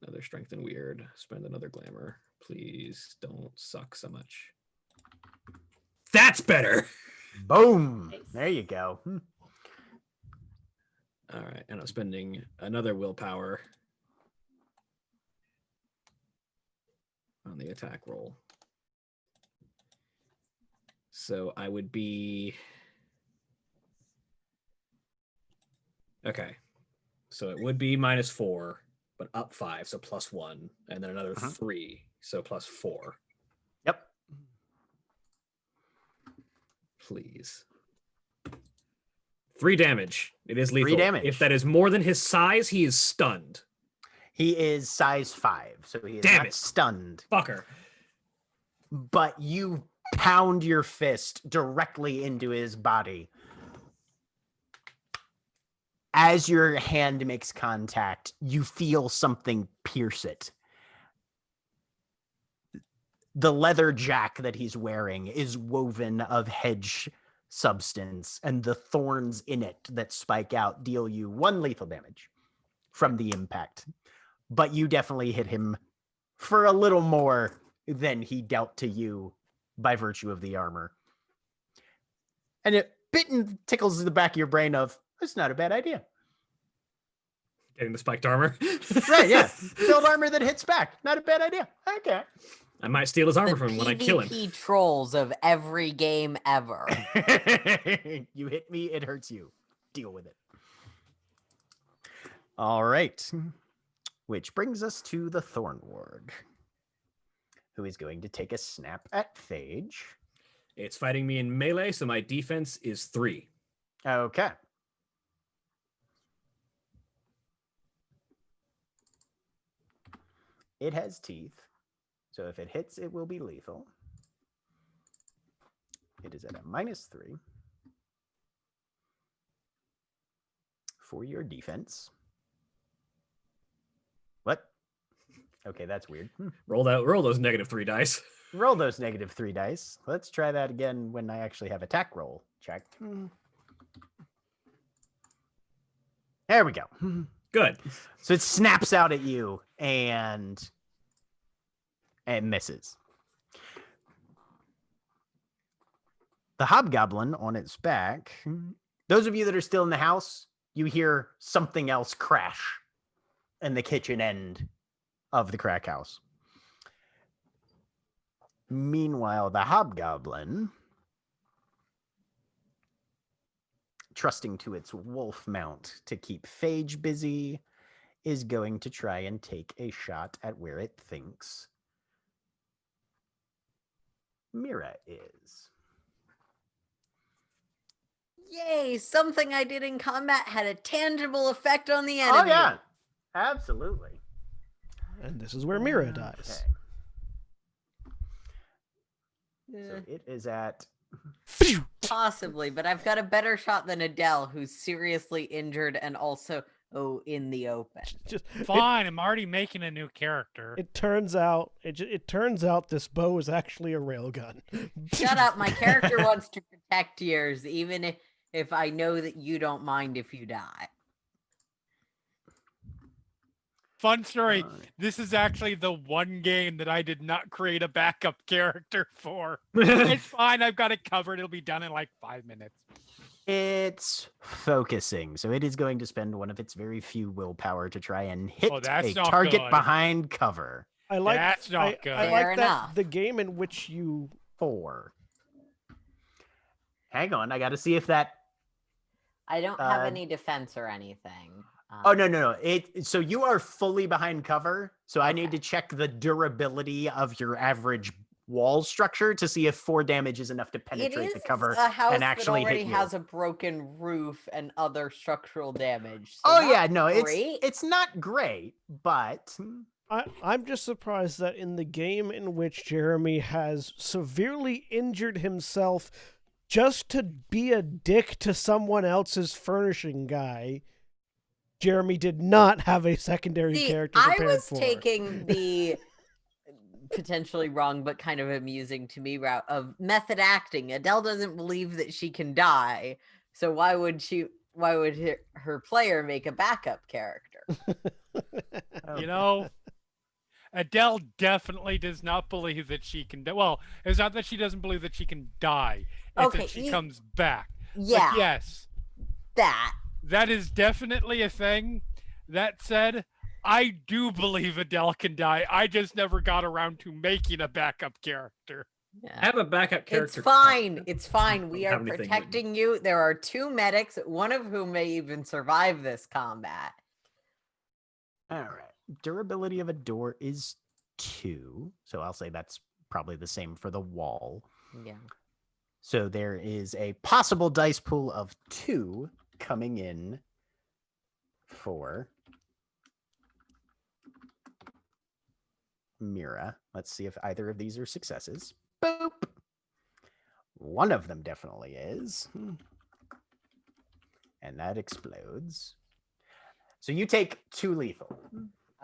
Another strength and weird. Spend another glamour. Please don't suck so much. That's better. Boom. Nice. There you go. All right, and I'm spending another willpower on the attack roll. So I would be okay. So it would be -4, but up 5, so +1, and then another 3, so +4. Yep. Please. 3 damage. It is lethal. 3 damage. If that is more than his size, he is stunned. He is size 5, so he is Damn not it. stunned. Fucker. But you pound your fist directly into his body. As your hand makes contact, you feel something pierce it. The leather jack that he's wearing is woven of hedge substance, and the thorns in it that spike out deal you 1 lethal damage from the impact. But you definitely hit him for a little more than he dealt to you by virtue of the armor. And it tickles the back of your brain of, that's not a bad idea. Getting the spiked armor. Right, yeah. Build armor that hits back. Not a bad idea. Okay. I might steal his armor The from him when I kill him. PvP trolls of every game ever. You hit me, it hurts you. Deal with it. All right. Which brings us to the Thorn Ward, who is going to take a snap at Phage. It's fighting me in melee, so my defense is 3. Okay. It has teeth, so if it hits, it will be lethal. It is at a -3 for your defense. What? Okay, that's weird. Roll those -3 dice. Roll those -3 dice. Let's try that again when I actually have attack roll check. There we go. Good. So it snaps out at you and misses. The hobgoblin on its back. Those of you that are still in the house, you hear something else crash in the kitchen end of the crack house. Meanwhile, the hobgoblin, trusting to its wolf mount to keep Phage busy, is going to try and take a shot at where it thinks Mira is. Yay, something I did in combat had a tangible effect on the enemy. Oh, yeah. Absolutely. And this is where Mira dies. So it is at... Possibly, but I've got a better shot than Adele, who's seriously injured and also in the open. Just Fine, I'm already making a new character. It turns out this bow is actually a railgun. Shut up! My character wants to protect yours, even if I know that you don't mind if you die. Fun story. This is actually the one game that I did not create a backup character for. It's fine. I've got it covered. It'll be done in like 5 minutes. It's focusing, so it is going to spend one of its very few willpower to try and hit that's a not target good. behind cover. I like That's not good. I Fair like that enough. the game in which you 4. Hang on, I got to see if that. I don't have any defense or anything. Oh no! So you are fully behind cover. So I need Okay. to check the durability of your average wall structure to see if 4 damage is enough to It penetrate is the cover a house and actually that already hit you. has a broken roof and other structural damage. So Oh not yeah, no, great. it's not great, but I'm just surprised that in the game in which Jeremy has severely injured himself just to be a dick to someone else's furnishing guy, Jeremy did not have a secondary See, character I prepared was for. taking the potentially wrong but kind of amusing to me route of method acting. Adele doesn't believe that she can die, so why would her player make a backup character? You know, Adele definitely does not believe that she can. Well, it's not that she doesn't believe that she can die. It's Okay, that she comes back. Yeah, But yes, that. is definitely a thing. That said, I do believe Adele can die. I just never got around to making a backup character. I have a backup character. It's fine. It's fine. We Don't are have anything protecting you. There are 2 medics, one of whom may even survive this combat. all right. Durability of a door is 2, so I'll say that's probably the same for the wall. Yeah. So there is a possible dice pool of 2 coming in for Mira. Let's see if either of these are successes. Boop. One of them definitely is. And that explodes. So you take 2 lethal.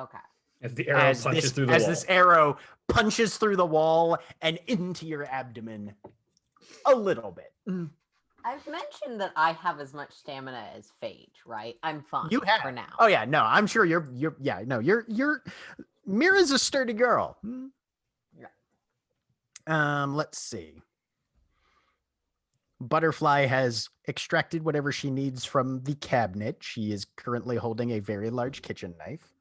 Okay. As the arrow punches through the wall. This arrow punches through the wall and into your abdomen a little bit. I've mentioned that I have as much stamina as Phage, right? I'm fine You have for now. Oh yeah, no, I'm sure you're Mira's a sturdy girl. Yeah. Let's see. Butterfly has extracted whatever she needs from the cabinet. She is currently holding a very large kitchen knife.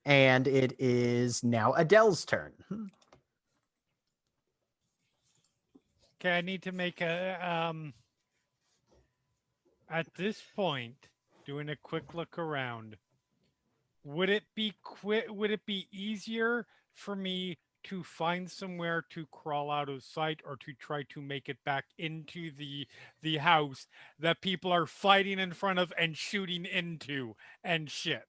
And it is now Adele's turn. Okay, I need to make a at this point, doing a quick look around. Would it be easier for me to find somewhere to crawl out of sight or to try to make it back into the house that people are fighting in front of and shooting into and shit?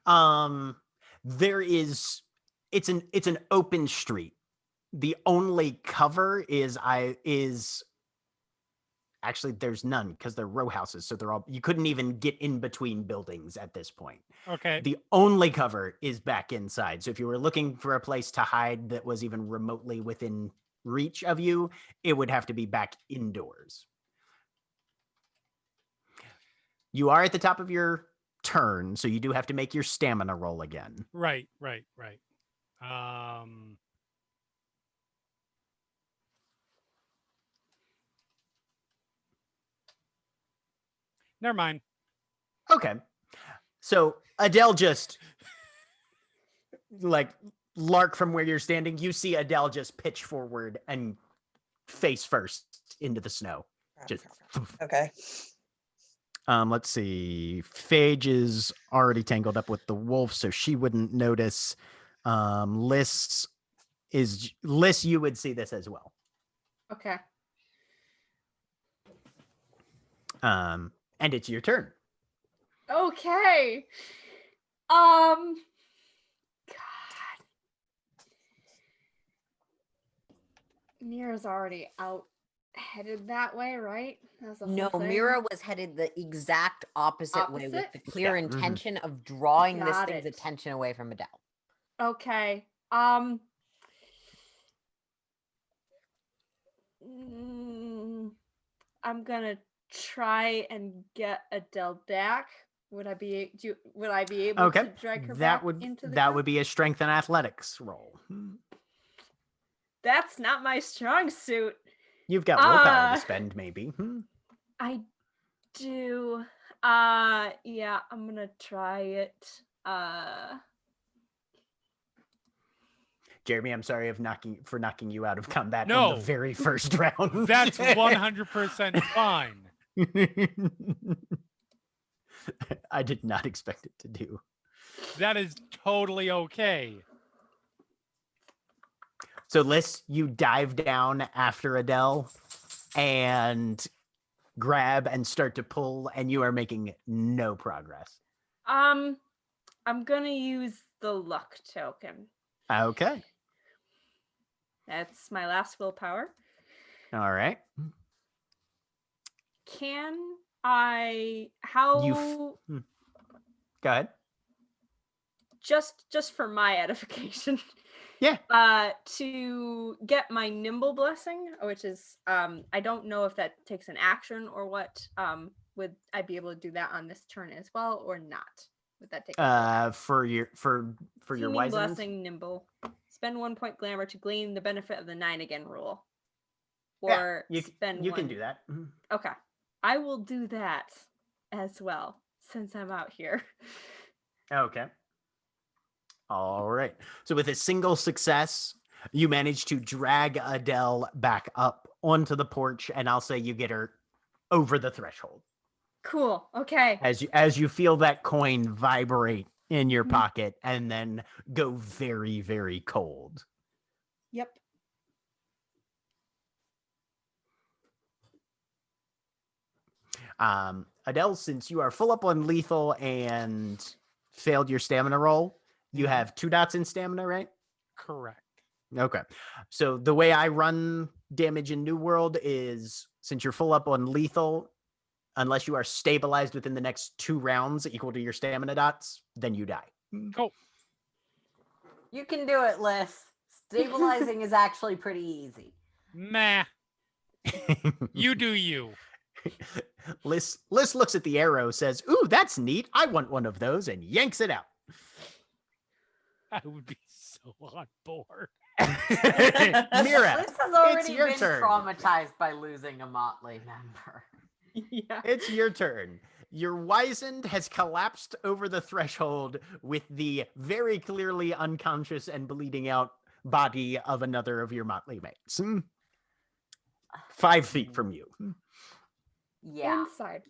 There is it's an open street. The only cover is actually there's none because they're row houses, so they're all you couldn't even get in between buildings at this point. Okay. The only cover is back inside. So if you were looking for a place to hide that was even remotely within reach of you, it would have to be back indoors. You are at the top of your turn, so you do have to make your stamina roll again. Right. Never mind. Okay. So Adele just like Lark from where you're standing, you see Adele just pitch forward and face first into the snow. Just Okay. let's see. Phage is already tangled up with the wolf, so she wouldn't notice. Liss, you would see this as well. Okay. And it's your turn. Okay. God. Mira's already out headed that way, right? That's the whole No, thing. Mira was headed the exact opposite way with Opposite? the clear Yeah, mhm. intention of drawing this Got thing's it. attention away from Adele. Okay. I'm gonna try and get Adele back. Would I be able Okay. to drag her That back would into the that group? would be a strength and athletics roll. That's not my strong suit. You've got willpower Uh, to spend, maybe. I do. Yeah, I'm gonna try it. Jeremy, I'm sorry for knocking you out of combat on No. the very first round. That's 100% fine. I did not expect it to do. That is totally okay. So, Liz, you dive down after Adele and grab and start to pull, and you are making no progress. I'm gonna use the luck token. Okay. That's my last willpower. All right. Can I? How? Go ahead. Just for my edification. Yeah. To get my nimble blessing, which is I don't know if that takes an action or what. Would I be able to do that on this turn as well or not? Would that take for your Seeming wise blessing nimble? Spend 1 point glamour to glean the benefit of the 9 again rule. Yeah, Or you spend can one. do that. Mhm. Okay. I will do that as well since I'm out here. Okay. All right. So with a single success, you manage to drag Adele back up onto the porch, and I'll say you get her over the threshold. Cool. Okay. As you feel that coin vibrate in your Mhm. pocket and then go very, very cold. Yep. Adele, since you are full up on lethal and failed your stamina roll, you Mhm. have 2 dots in stamina, right? Correct. Okay. So the way I run damage in New World is since you're full up on lethal, unless you are stabilized within the next 2 rounds equal to your stamina dots, then you die. Cool. You can do it, Liz. Stabilizing is actually pretty easy. Meh. You do you. Liz looks at the arrow, says, "Ooh, that's neat. I want one of those," and yanks it out. I would be so on board. Mira, Liz has already your been turn. traumatized by losing a Motley member. Yeah. It's your turn. Your wizened has collapsed over the threshold with the very clearly unconscious and bleeding out body of another of your motley mates. 5 feet from you. Yeah. Inside.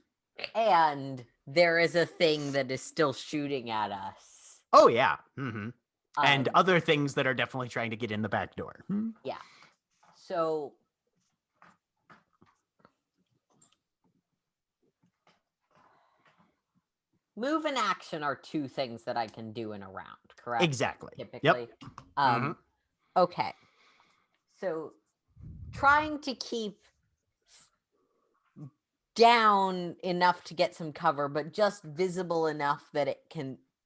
And there is a thing that is still shooting at us. Oh, yeah. Mm-hmm. And Um, other things that are definitely trying to get in the back door. Yeah. So move and action are 2 things that I can do in a round, correct? Exactly. Typically. Mhm. Okay. So trying to keep down enough to get some cover, but just visible enough that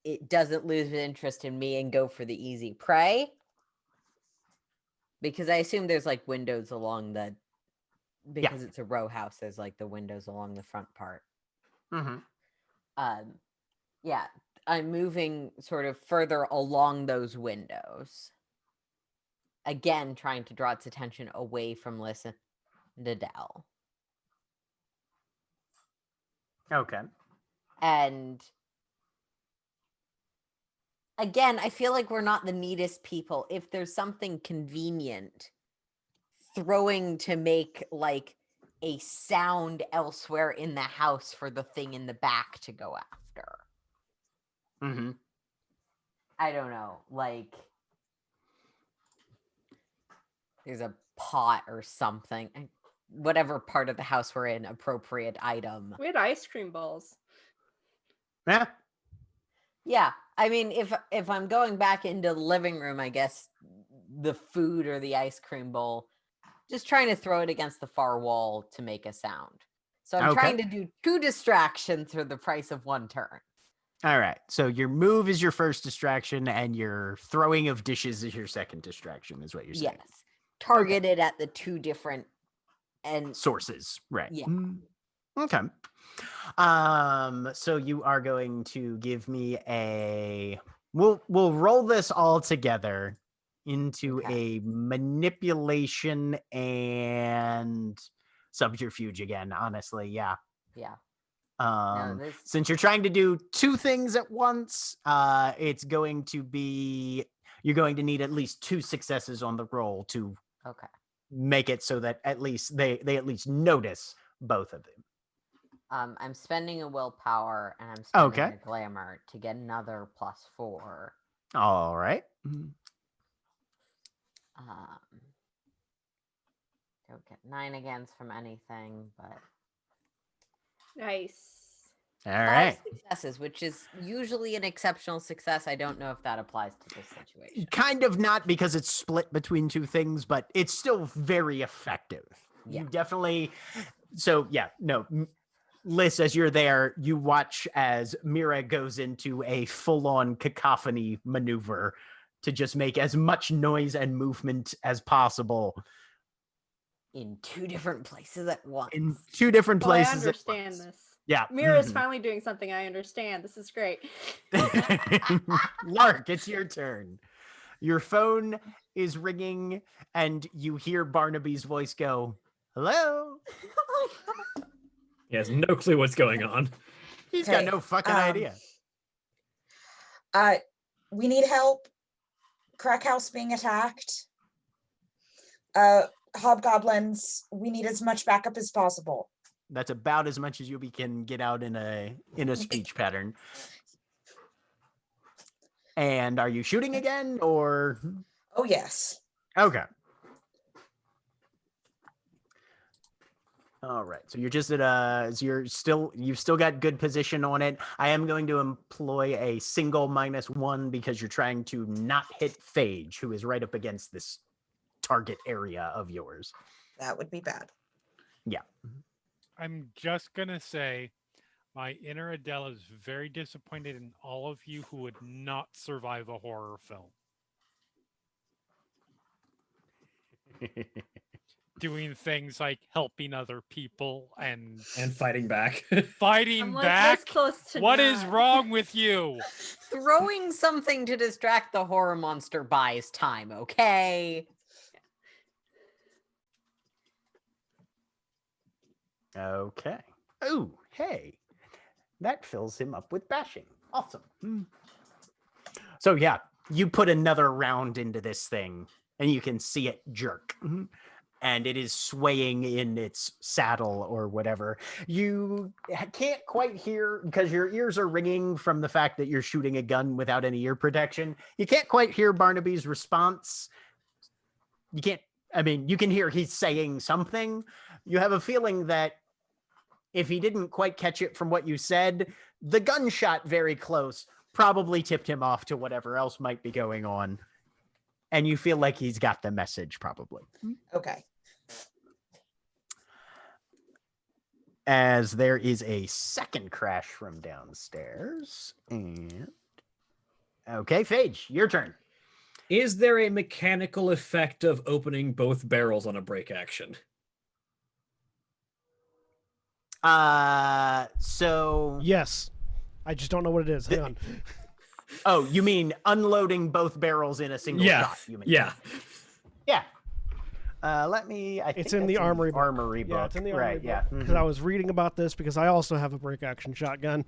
it doesn't lose interest in me and go for the easy prey. Because I assume there's like windows along because it's a row house, there's like the windows along the front part. Mm-hmm. Yeah, I'm moving sort of further along those windows. Again, trying to draw its attention away from Listen and Adele. Okay. And again, I feel like we're not the neatest people. If there's something convenient, throwing to make like a sound elsewhere in the house for the thing in the back to go after. Mm-hmm. I don't know, like there's a pot or something. Whatever part of the house we're in, appropriate item. We had ice cream balls. Yeah. Yeah, I mean, if I'm going back into the living room, I guess the food or the ice cream bowl just trying to throw it against the far wall to make a sound. So I'm Okay. trying to do 2 distractions for the price of 1 turn. All right. So your move is your first distraction, and your throwing of dishes is your second distraction, is what you're saying. Yes. Targeted at the 2 different Sources. Right. Yeah. Okay. So you are going to give me we'll roll this all together into a manipulation and subterfuge again, honestly. Yeah. Yeah. Since you're trying to do 2 things at once, it's going to be, you're going to need at least 2 successes on the roll to make it so that at least they at least notice both of them. I'm spending a willpower and I'm spending a glamour to get another +4. All right. Don't get 9 against from anything, but Nice. All 5 right. successes, which is usually an exceptional success. I don't know if that applies to this situation. Kind of not, because it's split between 2 things, but it's still very effective. Yeah. You definitely. So yeah, no. Liz, as you're there, you watch as Mira goes into a full-on cacophony maneuver to just make as much noise and movement as possible. In 2 different places at once. In 2 different places. I understand this. Yeah. Mira's finally doing something I understand. This is great. Lark, it's your turn. Your phone is ringing and you hear Barnaby's voice go, "Hello?" He has no clue what's going on. He's got no fucking idea. We need help. Crack house being attacked. Hobgoblins. We need as much backup as possible. That's about as much as you can get out in a speech pattern. And are you shooting again, or? Oh yes. Okay. All right. So you're just at you've still got good position on it. I am going to employ a single -1 because you're trying to not hit Phage, who is right up against this target area of yours. That would be bad. Yeah. I'm just gonna say my inner Adele is very disappointed in all of you who would not survive a horror film. Doing things like helping other people and fighting back. Fighting I'm like back? this close to What is not. wrong with you? Throwing something to distract the horror monster buys time, okay? Okay. Oh, hey. That fills him up with bashing. Awesome. So yeah, you put another round into this thing and you can see it jerk. And it is swaying in its saddle or whatever. You can't quite hear, because your ears are ringing from the fact that you're shooting a gun without any ear protection. You can't quite hear Barnaby's response. You can hear he's saying something. You have a feeling that if he didn't quite catch it from what you said, the gunshot very close probably tipped him off to whatever else might be going on. And you feel like he's got the message, probably. Okay. As there is a second crash from downstairs. And okay, Phage, your turn. Is there a mechanical effect of opening both barrels on a break action? So Yes. I just don't know what it is. Hang on. oh, you mean unloading both barrels in a single shot? You mean? Yeah. Yeah. Let me. I think It's in the that's armory book. armory book. Yeah, it's in the armory right, yeah. book. Because I was reading about this because I also have a break action shotgun.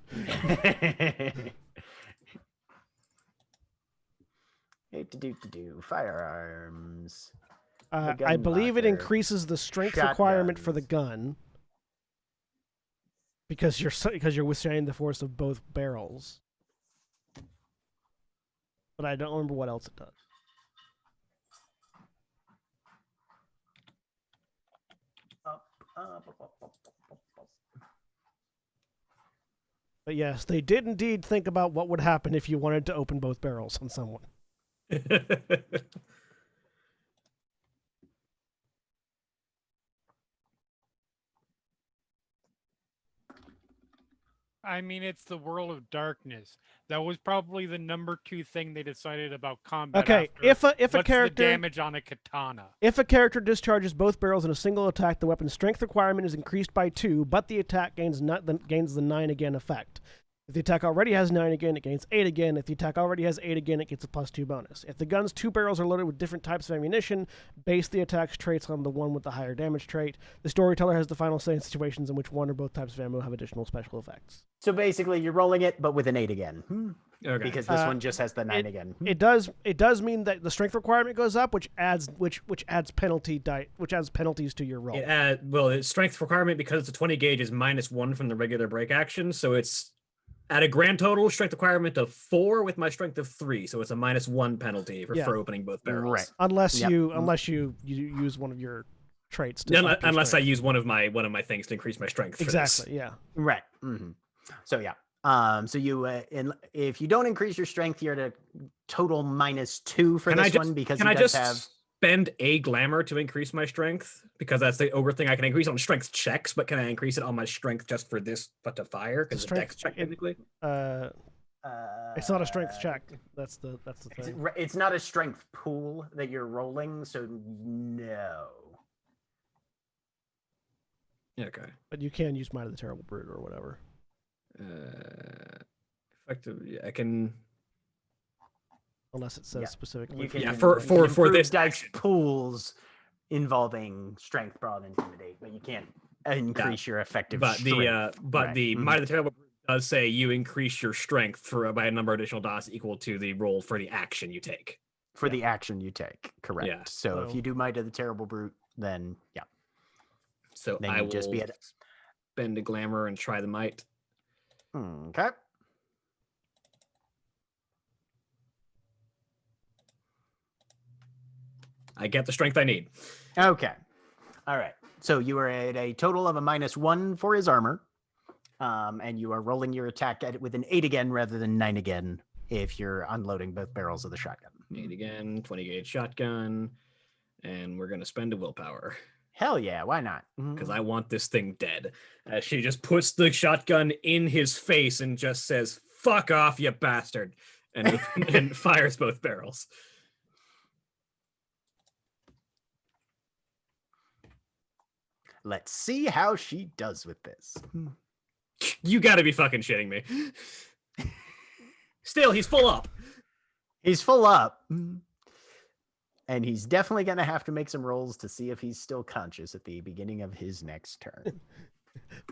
Firearms. I believe it locker, increases the strength requirement for the gun because you're withstanding the force of both barrels. But I don't remember what else it does. But yes, they did indeed think about what would happen if you wanted to open both barrels on someone. I mean, it's the world of darkness. That was probably the number 2 thing they decided about combat. Okay, after if a what's the character damage on a katana? if a character discharges both barrels in a single attack, the weapon's strength requirement is increased by 2, but the attack gains the 9 again effect. If the attack already has 9 again, it gains 8 again. If the attack already has 8 again, it gets a +2 bonus. If the gun's 2 barrels are loaded with different types of ammunition, base the attack's traits on the one with the higher damage trait. The storyteller has the final say in situations in which one or both types of ammo have additional special effects. So basically, you're rolling it, but with an 8 again. Okay. Because this one just has the 9 again. It does mean that the strength requirement goes up, which adds penalties to your roll. Its strength requirement, because it's a 20 gauge, is -1 from the regular break action. So it's at a grand total strength requirement of 4 with my strength of 3. So it's a -1 penalty for opening both barrels. Right. Unless you use one of your traits. Unless I use one of my things to increase my strength. Exactly. Yeah. Right. Mm-hmm. So yeah. So you, if you don't increase your strength, you're at a total -2 for this one because can he I does just have. spend a glamour to increase my strength? Because that's the ogre thing I can increase on strength checks, but can I increase it on my strength just for this, but to fire? Because it's a dex check technically. It's not a strength check. That's the thing. It's not a strength pool that you're rolling, so no. Okay. But you can use Might of the Terrible Brute or whatever. Effectively, I can. Unless it says specifically. You can, Yeah, you for can this dice action. pools involving strength, brawl, and intimidate, but you can't increase your effective. But strength. the Might of the Terrible Brute does say you increase your strength by a number of additional dots equal to the roll for the action you take. For the action you take, correct. Yeah. So if you do Might of the Terrible Brute, then yeah. So Then I you will just be at spend a glamour and try the might. Okay. I get the strength I need. Okay. All right. So you are at a total of a -1 for his armor. And you are rolling your attack at it with an 8 again rather than 9 again if you're unloading both barrels of the shotgun. 8 again, 20 gauge shotgun, and we're gonna spend a willpower. Hell yeah, why not? Because I want this thing dead. She just puts the shotgun in his face and just says, "Fuck off, you bastard," and and fires both barrels. Let's see how she does with this. You gotta be fucking shitting me. Still, he's full up. He's full up. And he's definitely going to have to make some rolls to see if he's still conscious at the beginning of his next turn.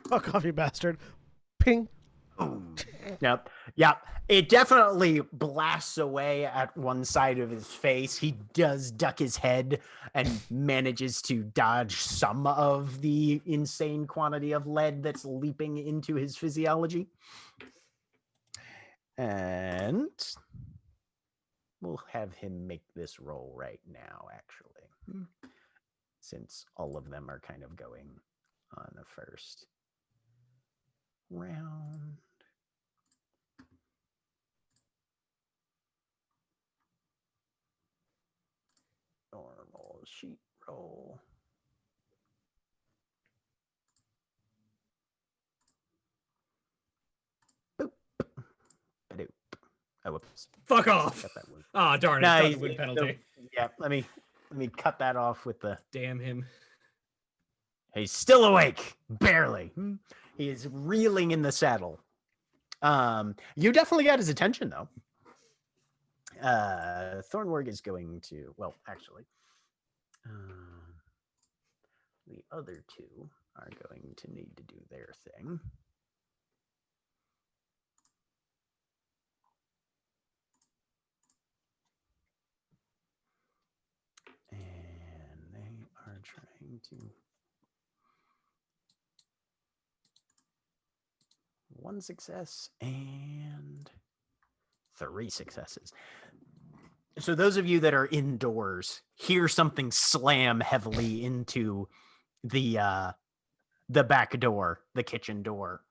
Fuck off, you bastard. Ping. Yep. It definitely blasts away at one side of his face. He does duck his head and manages to dodge some of the insane quantity of lead that's leaping into his physiology. And we'll have him make this roll right now, actually, since all of them are kind of going on the first round. Normal sheet roll. Boop. Ba-doop. Oh, whoops. Fuck off. Got that word. Ah, darn it. No, It's not a win penalty. Yeah, let me cut that off with the. Damn him. He's still awake, barely. He is reeling in the saddle. You definitely got his attention, though. Thornworg is going to. Well, actually, the other two are going to need to do their thing. And they are trying to. 1 success and 3 successes. So those of you that are indoors hear something slam heavily into the back door, the kitchen door.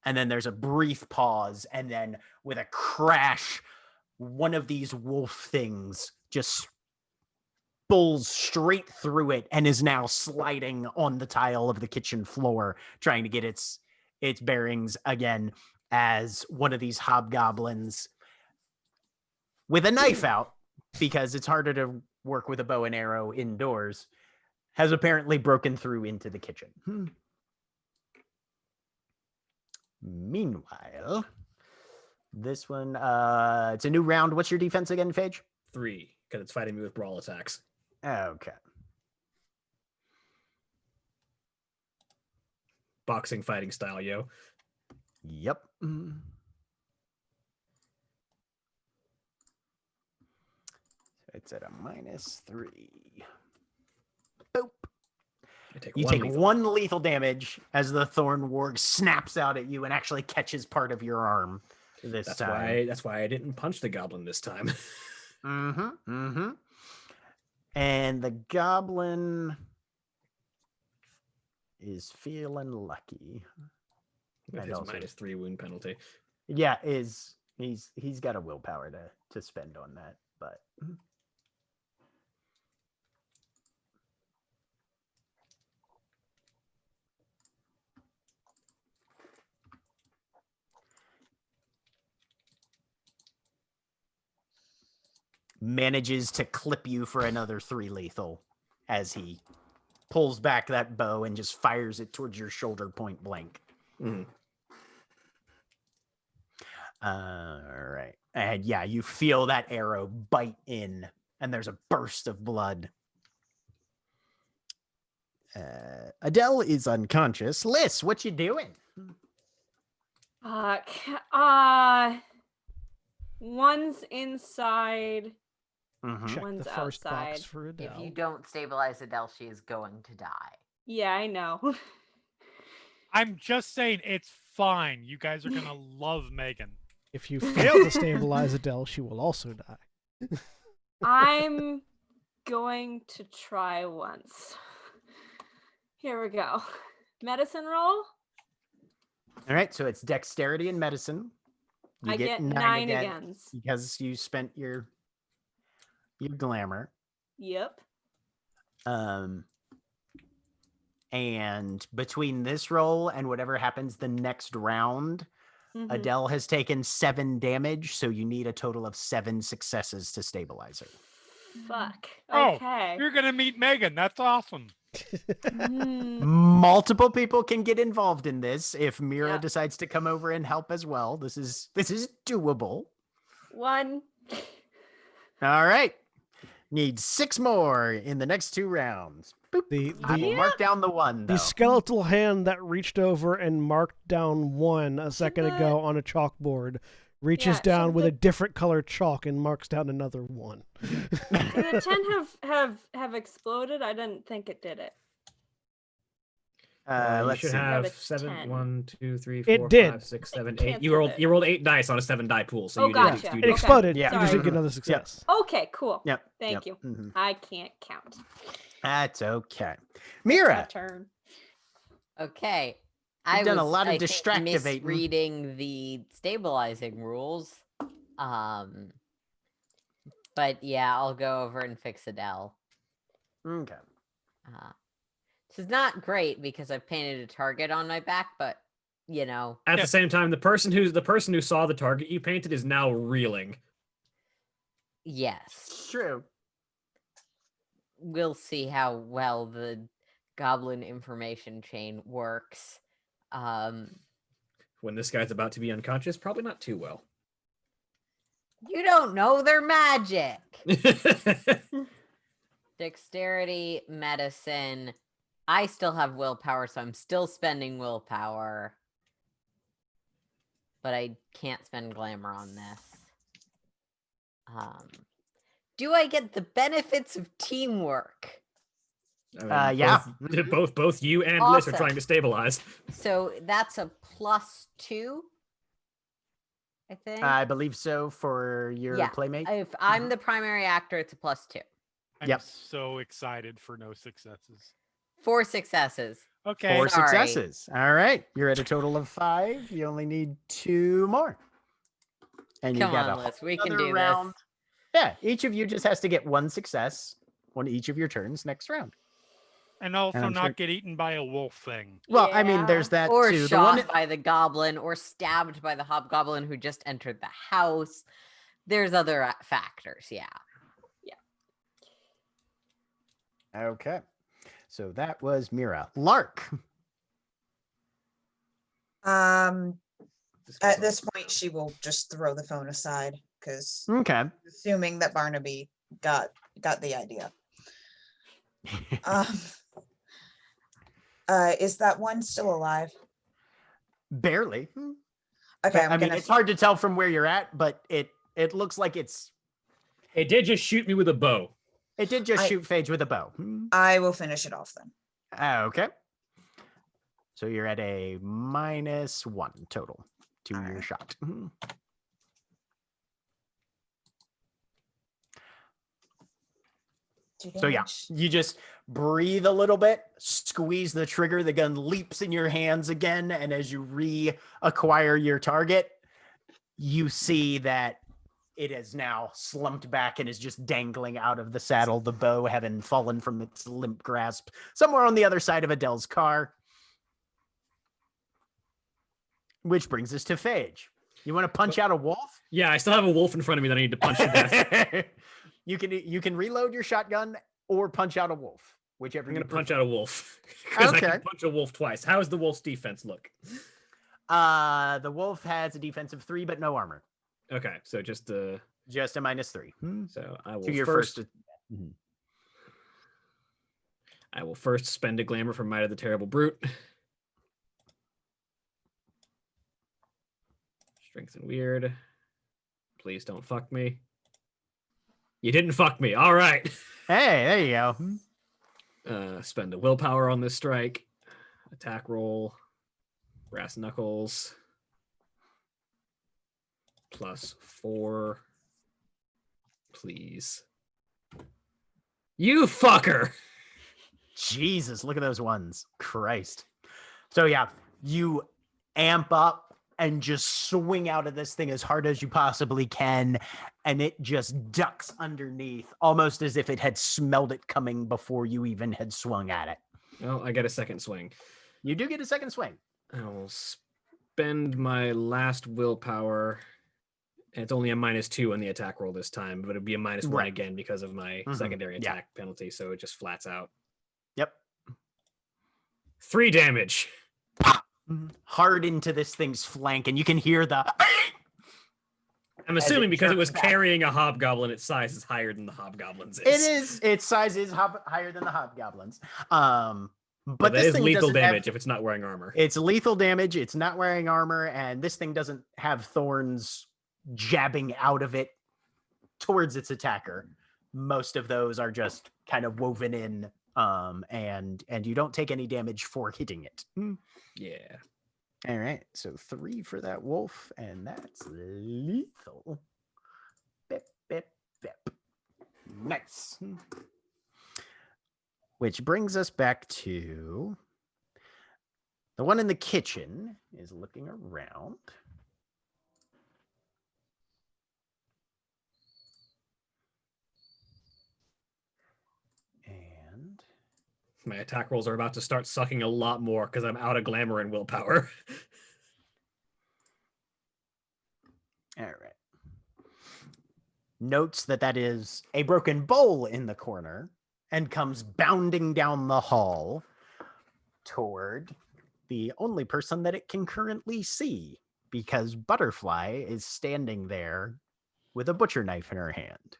And then there's a brief pause, and then with a crash, one of these wolf things just bulls straight through it and is now sliding on the tile of the kitchen floor, trying to get its its bearings again as one of these hobgoblins with a knife out, because it's harder to work with a bow and arrow indoors, has apparently broken through into the kitchen. Meanwhile, this one, it's a new round. What's your defense again, Phage? 3, because it's fighting me with brawl attacks. Okay. Boxing fighting style, yo. Yep. It's at a -3. Boop. You take one lethal damage as the Thorn Warg snaps out at you and actually catches part of your arm this time. That's why I didn't punch the goblin this time. And the goblin is feeling lucky. With And his also- -3 wound penalty. Yeah, he's got a willpower to spend on that, but manages to clip you for another 3 lethal as he pulls back that bow and just fires it towards your shoulder point blank. All right. And yeah, you feel that arrow bite in, and there's a burst of blood. Adele is unconscious. Liz, what you doing? One's inside. Check One's the first box outside. for Adele. If you don't stabilize Adele, she is going to die. Yeah, I know. I'm just saying it's fine. You guys are gonna love Megan. If you fail to stabilize Adele, she will also die. I'm going to try once. Here we go. Medicine roll. All right, so it's dexterity and medicine. You I get 9 agains. because you spent your glamour. Yep. And between this roll and whatever happens the next round, Mhm. Adele has taken 7 damage, so you need a total of 7 successes to stabilize her. Fuck. Oh, Okay. You're gonna meet Megan. That's awesome. Mm, Multiple people can get involved in this if Mira Yep. decides to come over and help as well. This is doable. 1. All right. Need 6 more in the next 2 rounds. Boop. I will mark down the 1 though. The skeletal hand that reached over and marked down 1 a second ago on a chalkboard reaches Yeah, down should with the- a different colored chalk and marks down another 1. Did the 10 have exploded? I didn't think it did it. You Let's should see. have Rabbit 7, 10. 1, 2, 3, It 4, did. 5, 6, 7, It 8. You canceled rolled 8 dice on a 7 die pool, so Oh, you gotcha. did. It Okay. exploded. Yeah. You just didn't get Sorry. another success. Okay, cool. Yep. Thank yep. you. Mhm. I can't count. That's okay. My Mira, turn. Okay. You've done a was, lot of I think, distractivating. misreading the stabilizing rules. But yeah, I'll go over and fix Adele. okay. This is not great because I've painted a target on my back, but you know, At the same time, the person who saw the target you painted is now reeling. yes. True. We'll see how well the goblin information chain works. When this guy's about to be unconscious, probably not too well. You don't know their magic. Dexterity, medicine. I still have willpower, so I'm still spending willpower. But I can't spend glamour on this. Do I get the benefits of teamwork? I mean, Yeah. Both you and Liz are Awesome. trying to stabilize. So that's a +2, I think. I believe so for your Yeah, playmate. If I'm the primary actor, it's a +2. I'm Yep. so excited for no successes. 4 successes. Okay. 4 Sorry. successes. All right. You're at a total of 5. You only need 2 more. And you've Come got on, a Liz. We whole can other do round. this. Yeah, each of you just has to get 1 success on each of your turns next round. And also I'm not sure- get eaten by a wolf thing. Well, I mean, there's that or too. The shot one, by the goblin, or stabbed by the hobgoblin who just entered the house. There's other factors, yeah. okay. So that was Mira. Lark. At this point, she will just throw the phone aside because Okay. assuming that Barnaby got the idea. Is that one still alive? Barely. Okay, I mean, it's hard to tell from where you're at, but it looks like it's. It did just shoot me with a bow. It did just shoot Phage with a bow. I will finish it off then. Okay. So you're at a -1 total to your right. shot. So yeah, you just breathe a little bit, squeeze the trigger, the gun leaps in your hands again, and as you reacquire your target, you see that it has now slumped back and is just dangling out of the saddle, the bow having fallen from its limp grasp somewhere on the other side of Adele's car. Which brings us to Phage. You want to punch out a wolf? Yeah, I still have a wolf in front of me that I need to punch to death. You can reload your shotgun or punch out a wolf, whichever. I'm you gonna punch prefer. out a wolf because I Okay. can punch a wolf twice. How does the wolf's defense look? The wolf has a defense of 3, but no armor. Okay, so just a -3. So I will To your first. first. I will first spend a glamour from Might of the Terrible Brute. Strength and weird. Please don't fuck me. You didn't fuck me. All right. Hey, there you go. Spend a willpower on this strike. Attack roll. Brass knuckles. +4. Please. You fucker. Jesus, look at those ones. Christ. So yeah, you amp up and just swing out of this thing as hard as you possibly can, and it just ducks underneath, almost as if it had smelled it coming before you even had swung at it. Well, I get a second swing. You do get a second swing. I will spend my last willpower. And it's only a -2 on the attack roll this time, but it'd be a -1 Right. again because of my secondary attack penalty, so it just flats out. Yep. 3 damage. Hard into this thing's flank, and you can hear the. I'm assuming because it was jerks back. carrying a hobgoblin, its size is higher than the hobgoblin's is. It is. Its size is higher than the hobgoblins. But that this is thing lethal doesn't damage have, if it's not wearing armor. It's lethal damage. It's not wearing armor, and this thing doesn't have thorns jabbing out of it towards its attacker. Most of those are just kind of woven in, and you don't take any damage for hitting it. Yeah. All right, so 3 for that wolf, and that's lethal. Bip, bip, bip. Nice. Which brings us back to the one in the kitchen is looking around. And My attack rolls are about to start sucking a lot more because I'm out of glamour and willpower. all right. Notes that is a broken bowl in the corner and comes bounding down the hall toward the only person that it can currently see, because Butterfly is standing there with a butcher knife in her hand.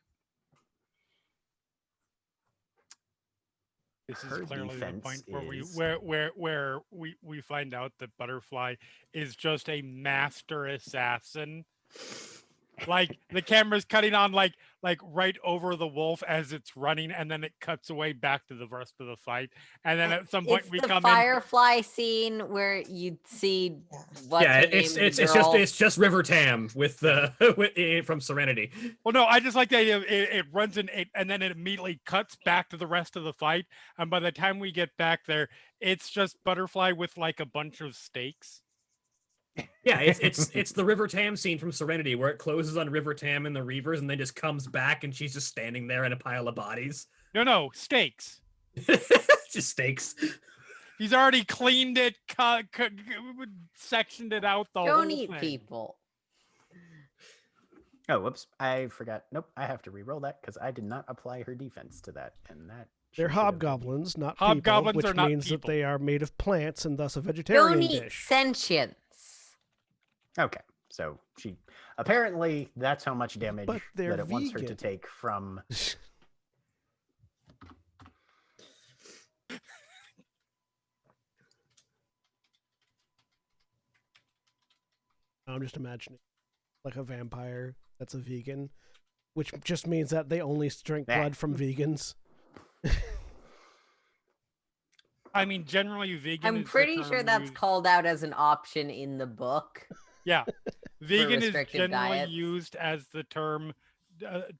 This is Her clearly the defense point is- where we find out that Butterfly is just a master assassin. Like the camera's cutting on like right over the wolf as it's running, and then it cuts away back to the rest of the fight. And then at some point It's we the come Firefly scene where you'd see what's yeah, her name, it's the just girl. it's River Tam with from Serenity. Well, no, I just like the idea of it runs in it, and then it immediately cuts back to the rest of the fight. And by the time we get back there, it's just Butterfly with like a bunch of stakes. Yeah, it's the River Tam scene from Serenity where it closes on River Tam and the Reavers and then just comes back and she's just standing there in a pile of bodies. No, stakes. Just steaks. He's already cleaned it, sectioned it out. The Don't whole eat thing. people. Oh, whoops. I forgot. Nope. I have to re-roll that because I did not apply her defense to that. And that They're she should have been- hobgoblins, not Hobgoblins people, are which not means people. that they are made of plants and thus a Don't vegetarian eat dish. sentience. Okay. So she apparently that's how much damage But they're that it wants her to vegan. take from. I'm just imagining like a vampire that's a vegan, which just means that they only drink Nah. blood from vegans. I mean, generally, vegan. I'm is the pretty sure term that's used- called out as an option in the book. Yeah, vegan is restricted generally diets. used as the term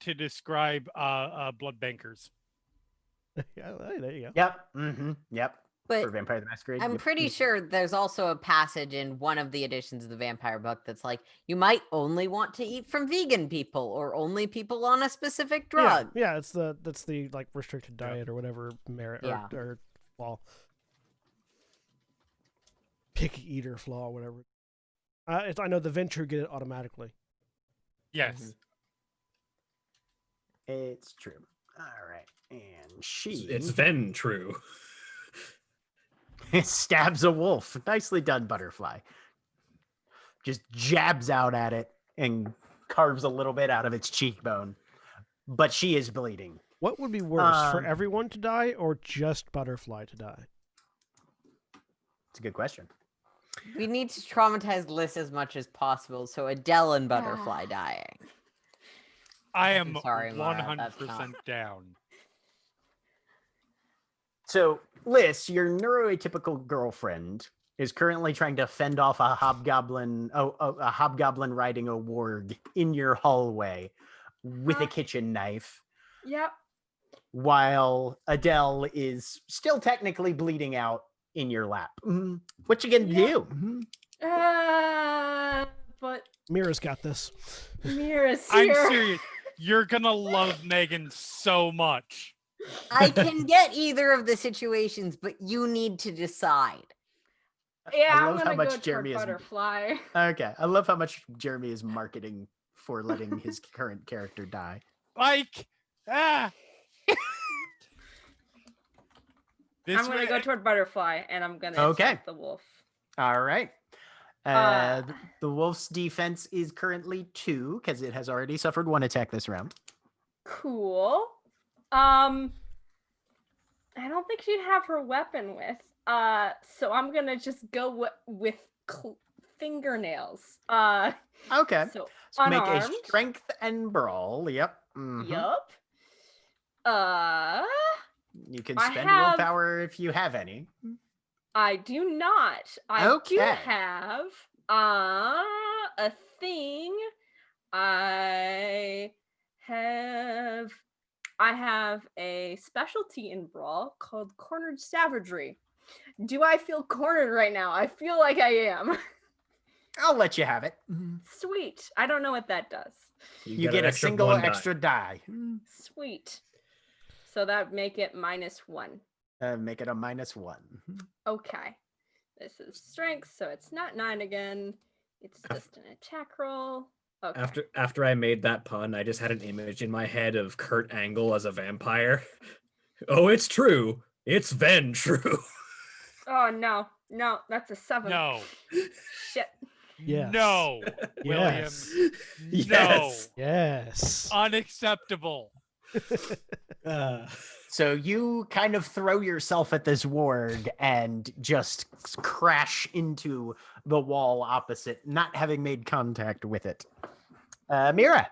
to describe blood bankers. Yeah, there you go. Yep. Mm-hmm. Yep. But For Vampire the Masquerade. I'm yep. pretty sure there's also a passage in one of the editions of the vampire book that's like, you might only want to eat from vegan people or only people on a specific drug. Yeah, that's the like restricted diet or whatever merit Yeah. or flaw. Picky eater flaw, whatever. I know the Ventrue get it automatically. Yes. It's true. All right. And she It's Ven true. stabs a wolf. Nicely done, Butterfly. Just jabs out at it and carves a little bit out of its cheekbone. But she is bleeding. What would be worse, for Um, everyone to die or just Butterfly to die? It's a good question. We need to traumatize Liz as much as possible, so Adele and Butterfly dying. I am sorry, Mara, 100% down. So, Liz, your neuroatypical girlfriend is currently trying to fend off a hobgoblin riding a warg in your hallway with a Huh? kitchen knife, Yep. while Adele is still technically bleeding out in your lap. What you gonna Yeah. do? Mhm. But Mira's got this. Mira's I'm here. serious. You're gonna love Megan so much. I can get either of the situations, but you need to decide. Yeah, I I'm love how gonna much go toward Jeremy is. Butterfly. Okay, I love how much Jeremy is marketing for letting his current character die. Like, This I'm gonna way- go toward Butterfly, and I'm gonna Okay. attack the wolf. All right. Uh, The wolf's defense is currently 2 because it has already suffered 1 attack this round. Cool. I don't think she'd have her weapon with. So I'm gonna just go with fingernails. Okay. So So make unarmed. a strength and brawl. Yep. Mhm. Yup. You can I spend have- willpower if you have any. I do not. I do Okay. have a thing. I have a specialty in Brawl called Cornered Savagery. Do I feel cornered right now? I feel like I am. I'll let you have it. Sweet. I don't know what that does. You got get an a single one die. extra die. Sweet. So that make it -1. Make it a -1. Okay. This is strength, so it's not 9 again. It's just an attack roll. Okay. After I made that pun, I just had an image in my head of Kurt Angle as a vampire. Oh, it's true. It's Ven true. Oh no. No, that's a 7. No. Shit. Yes. No. William. Yes. Yes. Yes. Unacceptable. So you kind of throw yourself at this warg and just crash into the wall opposite, not having made contact with it. Mira.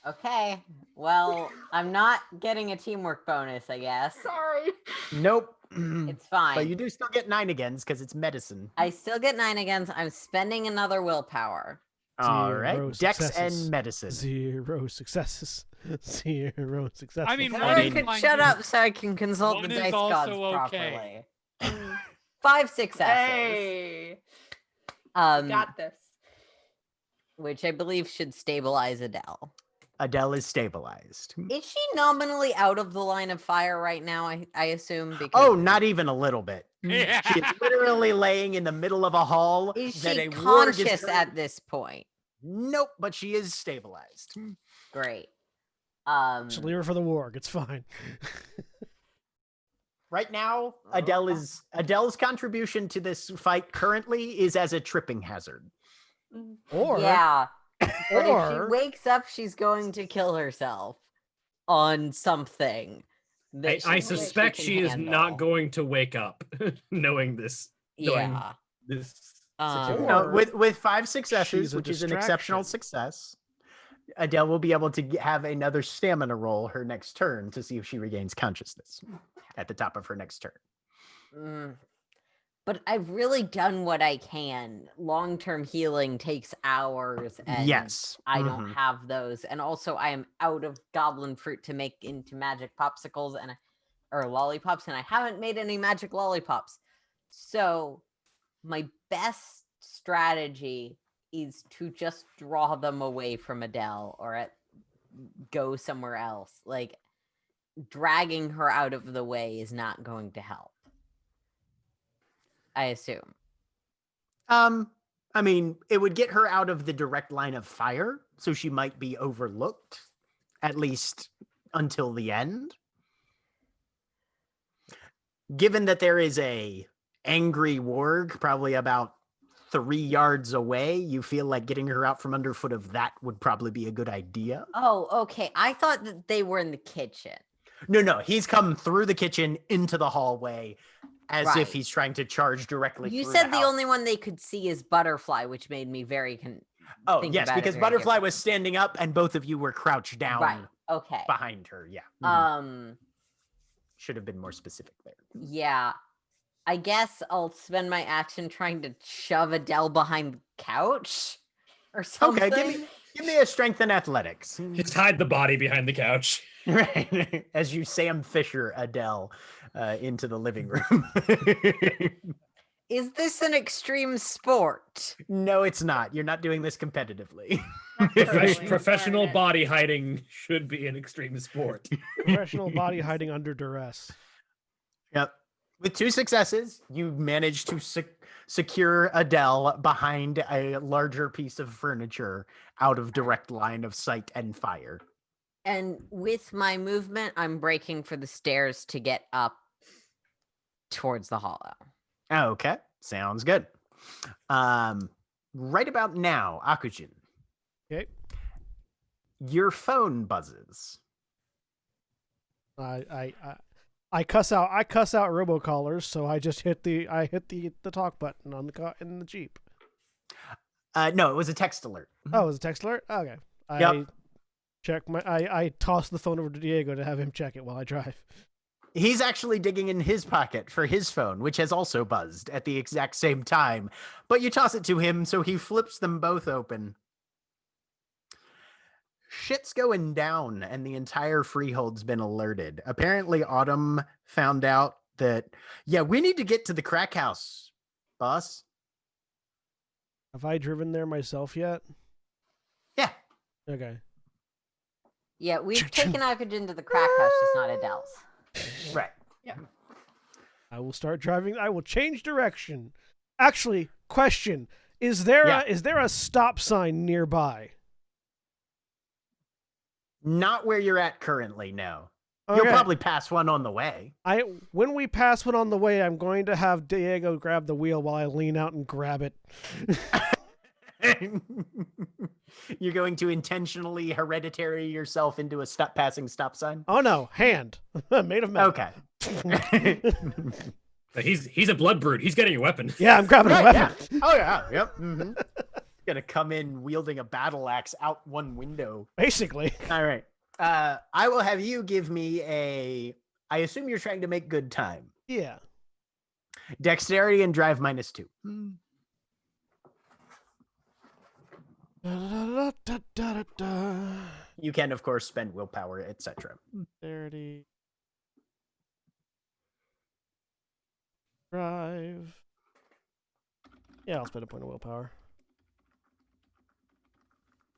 Okay. Well, I'm not getting a teamwork bonus, I guess. Sorry. Nope. It's fine. But you do still get 9 agains because it's medicine. I still get 9 against. I'm spending another willpower. All right. Zero Dex successes. and medicine. 0 successes. 0 successes. I mean, If one everyone is could fine shut too. up so I can consult One the is dice gods also okay. properly. 5 successes. Hey. Um, Got this. which I believe should stabilize Adele. Adele is stabilized. Is she nominally out of the line of fire right now? I assume because Oh, not even a little bit. She is literally laying in the middle of a hall. is that she a warg is conscious currently- at this point? Nope, but she is stabilized. Great. Just leave her for the warg. It's fine. Right now, Adele's contribution to this fight currently is as a tripping hazard. Or yeah, but if she or wakes up, she's going to kill herself on something. That I she thinks suspect can she is handle. not going to wake up knowing this. knowing Yeah. This Um, situation. Or With 5 she's successes, a which is an exceptional distraction. success, Adele will be able to have another stamina roll her next turn to see if she regains consciousness at the top of her next turn. But I've really done what I can. Long-term healing takes hours, and Yes. I don't have those. And also, I am out of goblin fruit to make into magic popsicles or lollipops, and I haven't made any magic lollipops. So, my best strategy is to just draw them away from Adele or go somewhere else. Like, dragging her out of the way is not going to help. I assume. I mean, it would get her out of the direct line of fire, so she might be overlooked, at least until the end. Given that there is a angry warg probably about 3 yards away, you feel like getting her out from underfoot of that would probably be a good idea. Oh, okay. I thought that they were in the kitchen. No, he's come through the kitchen into the hallway as Right. if he's trying to charge directly You through said the house. only one they could see is Butterfly, which made me very Oh, think yes, about it because very Butterfly different. was standing up and both of you were crouched down right. Okay. behind her. Yeah. Should have been more specific there. Yeah. I guess I'll spend my action trying to shove Adele behind the couch or something. Okay, give me a strength and athletics. Just hide the body behind the couch. Right. As you Sam Fisher Adele into the living room. Is this an extreme sport? No, it's not. You're not doing this competitively. Totally Professional learn it. body hiding should be an extreme sport. professional body hiding under duress. Yep. With 2 successes, you manage to secure Adele behind a larger piece of furniture out of direct line of sight and fire. And with my movement, I'm breaking for the stairs to get up towards the hollow. Okay, sounds good. Right about now, Akujin, Okay. your phone buzzes. I cuss out robocallers, so I just hit the talk button on in the Jeep. No, it was a text alert. Oh, it was a text alert? Okay. Yep. I toss the phone over to Diego to have him check it while I drive. He's actually digging in his pocket for his phone, which has also buzzed at the exact same time. But you toss it to him, so he flips them both open. Shit's going down, and the entire freehold's been alerted. Apparently, Autumn found out that, yeah, we need to get to the crack house, boss. Have I driven there myself yet? Yeah. Okay. Yeah, we've taken Akujin to the crack house, just not Adele's. Right. I will start driving. I will change direction. Actually, question: is there a stop sign nearby? Not where you're at currently, no. Okay. You'll probably pass one on the way. When we pass one on the way, I'm going to have Diego grab the wheel while I lean out and grab it. You're going to intentionally hereditary yourself into a passing stop sign? Oh no, hand. Made of metal. Okay. He's a blood brute. He's getting a weapon. Yeah, I'm grabbing a Right, weapon. yeah. Oh yeah, yep. Gonna come in wielding a battle axe out one window. Basically. All right. I will have you give me I assume you're trying to make good time. Yeah. Dexterity and drive -2. You can, of course, spend willpower, etc. Dexterity. Drive. Yeah, I'll spend a point of willpower.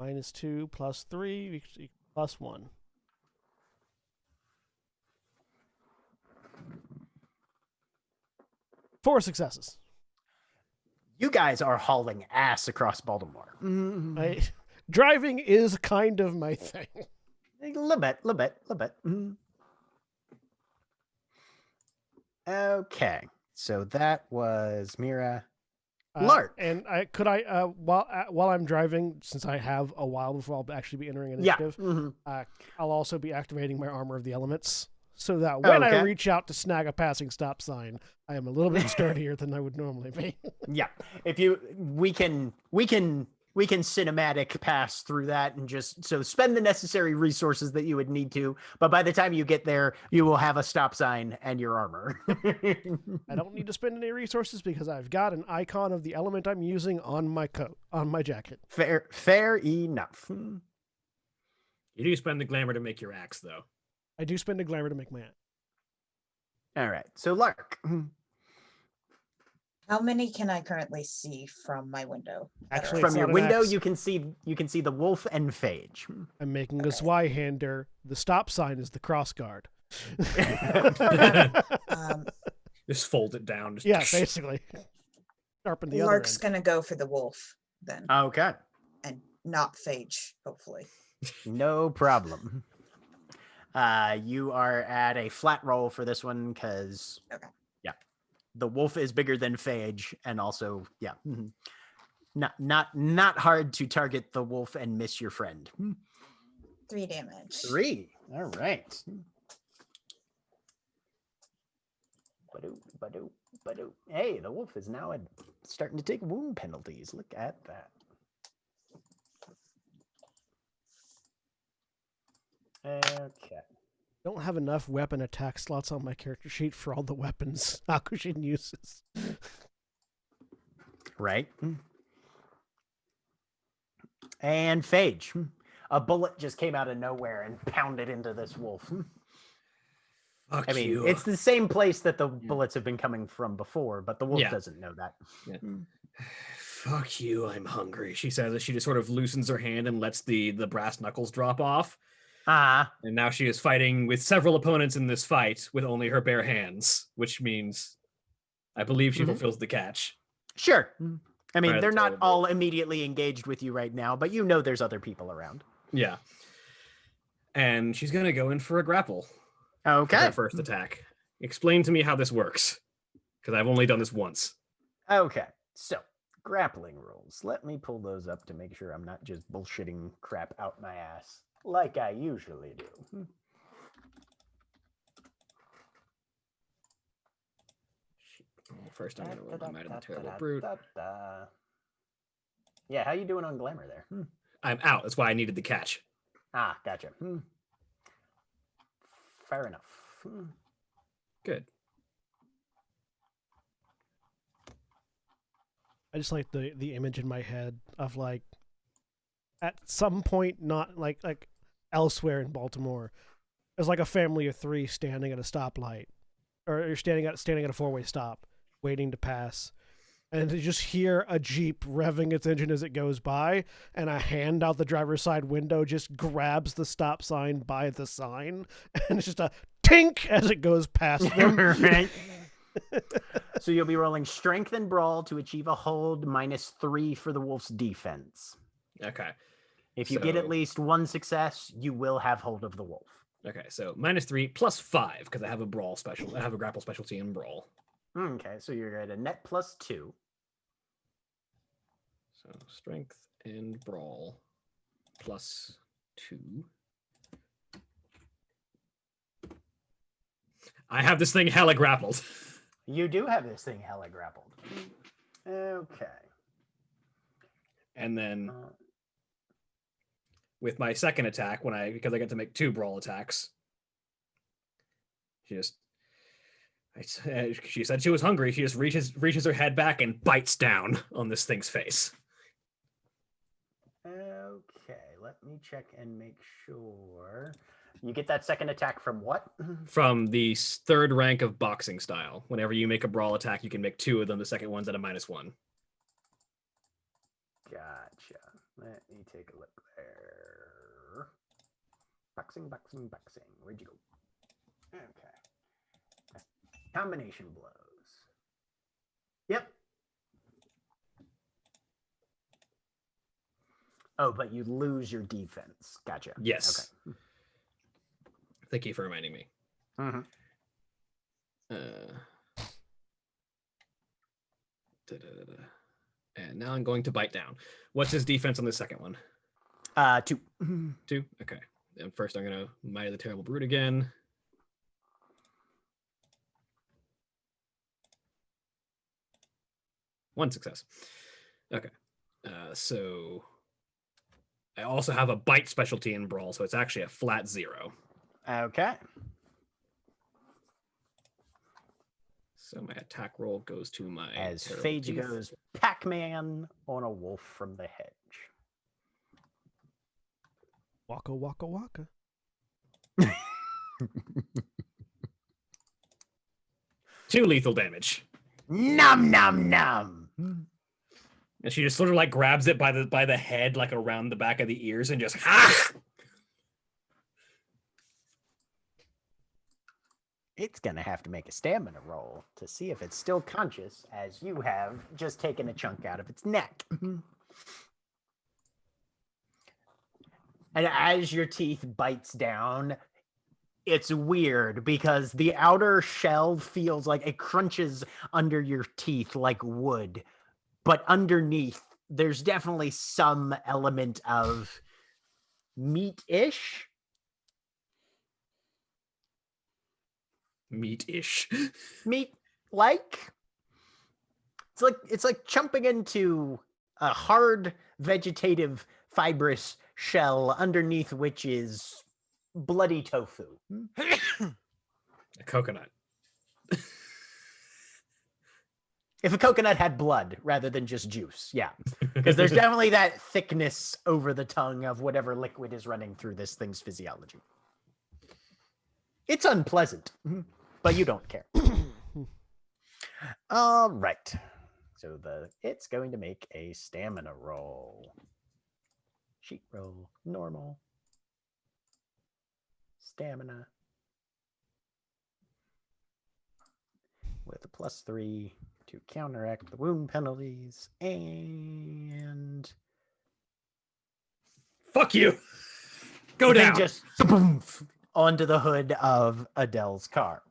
-2 + 3 +1. Four successes. You guys are hauling ass across Baltimore. Driving is kind of my thing. A little bit. Okay, so that was Mira. Lark. And while I'm driving, since I have a while before I'll actually be entering initiative, I'll also be activating my Armor of the Elements, so that when I reach out to snag a passing stop sign, I am a little bit sturdier than I would normally be. Yeah, we can cinematic pass through that and just spend the necessary resources that you would need to. But by the time you get there, you will have a stop sign and your armor. I don't need to spend any resources because I've got an icon of the element I'm using on my coat, on my jacket. Fair enough. You do spend the glamour to make your axe, though. I do spend a glamour to make my axe. All right, so Lark. How many can I currently see from my window? Actually, From your window, axe. you can see the wolf and Phage. I'm making a Zweihander. The stop sign is the cross guard. Just fold it down. Yeah, basically. Sharpen the Lark's other end. gonna go for the wolf then, Okay, and not Phage, hopefully. no problem. You are at a flat roll for this one because the wolf is bigger than Phage, and also not hard to target the wolf and miss your friend. 3 damage. 3. All right. Badoo. Hey, the wolf is now starting to take wound penalties. Look at that. Okay. Don't have enough weapon attack slots on my character sheet for all the weapons Hakushin uses. Right. And Phage. A bullet just came out of nowhere and pounded into this wolf. Fuck I mean, you. it's the same place that the bullets have been coming from before, but the wolf doesn't know that. Yeah. Fuck you, I'm hungry, she says as she just sort of loosens her hand and lets the brass knuckles drop off. And now she is fighting with several opponents in this fight with only her bare hands, which means I believe she fulfills the catch. Sure. I mean, Right, they're not totally. all immediately engaged with you right now, but you know there's other people around. Yeah. And she's going to go in for a grapple. Okay. For her first attack. Explain to me how this works, because I've only done this once. Okay. So, grappling rules. Let me pull those up to make sure I'm not just bullshitting crap out my ass like I usually do. Well, first, I'm going to roll my Might of the Terrible Brute. Yeah, how you doing on glamour there? I'm out. That's why I needed the catch. Ah, gotcha. Fair enough. Good. I just like the image in my head of like at some point, not like elsewhere in Baltimore, there's like a family of 3 standing at a stoplight, or you're standing at a 4-way stop, waiting to pass, and you just hear a Jeep revving its engine as it goes by, and a hand out the driver's side window just grabs the stop sign by the sign, and it's just a tink as it goes past them. Right. So you'll be rolling strength and brawl to achieve a hold, -3 for the wolf's defense. Okay. If you get at least 1 success, you will have hold of the wolf. Okay, so -3 plus 5, because I have a brawl special. I have a grapple specialty in brawl. Okay, so you're at a net +2. So strength and brawl +2. I have this thing hella grappled. You do have this thing hella grappled. Okay. And then with my second attack, because I get to make 2 brawl attacks, she said she was hungry. She just reaches her head back and bites down on this thing's face. Okay, let me check and make sure. You get that second attack from what? From the 3rd rank of boxing style. Whenever you make a brawl attack, you can make 2 of them. The second one's at a -1. Gotcha. Let me take a look there. boxing. Where'd you go? Okay. Combination blows. Yep. Oh, but you lose your defense. Gotcha. Yes. Okay. Thank you for reminding me. Mm-hmm. And now I'm going to bite down. What's his defense on the second one? 2. 2? Okay. And first I'm going to Might of the Terrible Brute again. One success. Okay. So I also have a bite specialty in Brawl, so it's actually a flat 0. Okay. So my attack roll goes to my As terrible Phage teeth. goes Pac-Man on a wolf from the hedge. Waka waka waka. 2 lethal damage. Nom nom nom. And she just sort of like grabs it by the head, like around the back of the ears, and just ha! It's gonna have to make a stamina roll to see if it's still conscious, as you have just taken a chunk out of its neck. And as your teeth bites down, it's weird because the outer shell feels like it crunches under your teeth like wood, but underneath there's definitely some element of meat-ish. Meat-ish. Meat-like. It's like jumping into a hard vegetative fibrous shell underneath which is bloody tofu. A coconut. If a coconut had blood rather than just juice, yeah. Because there's definitely that thickness over the tongue of whatever liquid is running through this thing's physiology. It's unpleasant, but you don't care. All right. So it's going to make a stamina roll. Sheet roll, normal. Stamina. With a +3 to counteract the wound penalties. And Fuck you. Go the thing down. just boom, onto the hood of Adele's car.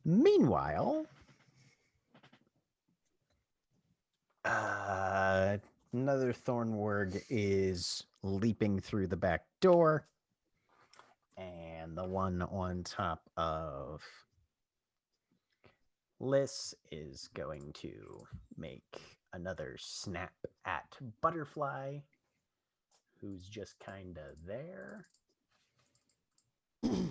Meanwhile, another Thornwurg is leaping through the back door. And the one on top of Liss is going to make another snap at Butterfly, who's just kind of there. It's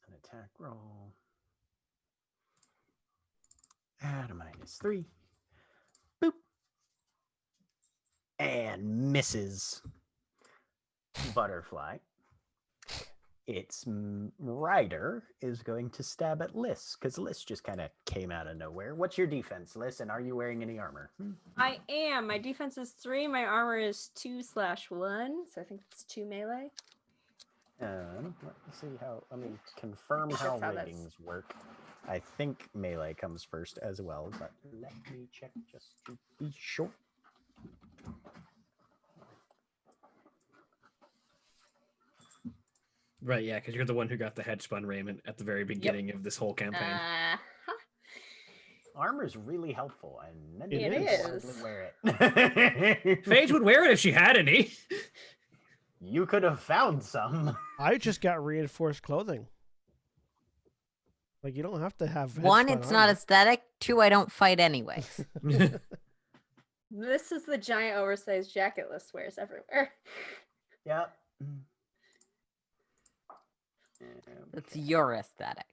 an attack roll. At a -3. Boop. And misses Butterfly. Its rider is going to stab at Liss, because Liss just kind of came out of nowhere. What's your defense, Liss, and are you wearing any armor? I am. My defense is 3. My armor is 2/1, so I think it's 2 melee. Let me see how. Let me confirm how That's how that's- ratings work. I think melee comes first as well, but let me check just to be sure. Right, yeah, because you're the one who got the hedge-spun raiment at the very beginning of this whole campaign. Armor is really helpful, and many It people is. hardly wear it. Phage would wear it if she had any. You could have found some. I just got reinforced clothing. Like, you don't have to have. 1, hedge-spun it's not armor. aesthetic. 2, I don't fight anyways. This is the giant oversized jacket Liss wears everywhere. Yep. That's your aesthetic.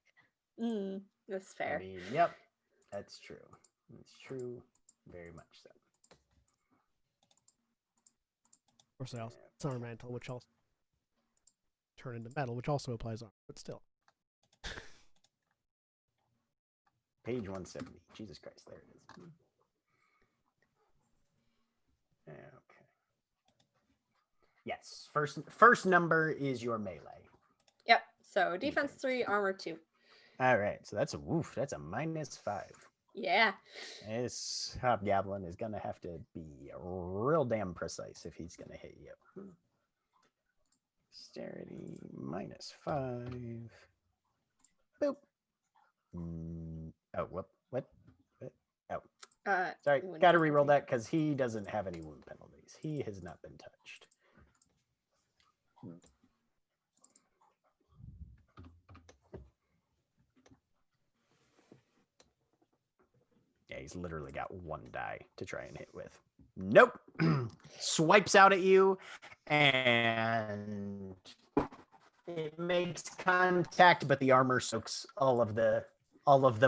That's I fair. mean, yep, that's true. It's true, very much so. Of course, I also summer mantle, which also turn into metal, which also applies armor, but still. Page 170. Jesus Christ, there it is. Yes. First number is your melee. Yep. So defense Defense. 3, armor 2. All right. So that's a -5. Yeah. This hobgoblin is gonna have to be real damn precise if he's gonna hit you. Dexterity -5. Boop. Oh, what? Oh, sorry. wound Got to reroll penalty. that because he doesn't have any wound penalties. He has not been touched. Yeah, he's literally got one die to try and hit with. Nope. Swipes out at you, and it makes contact, but the armor soaks all of the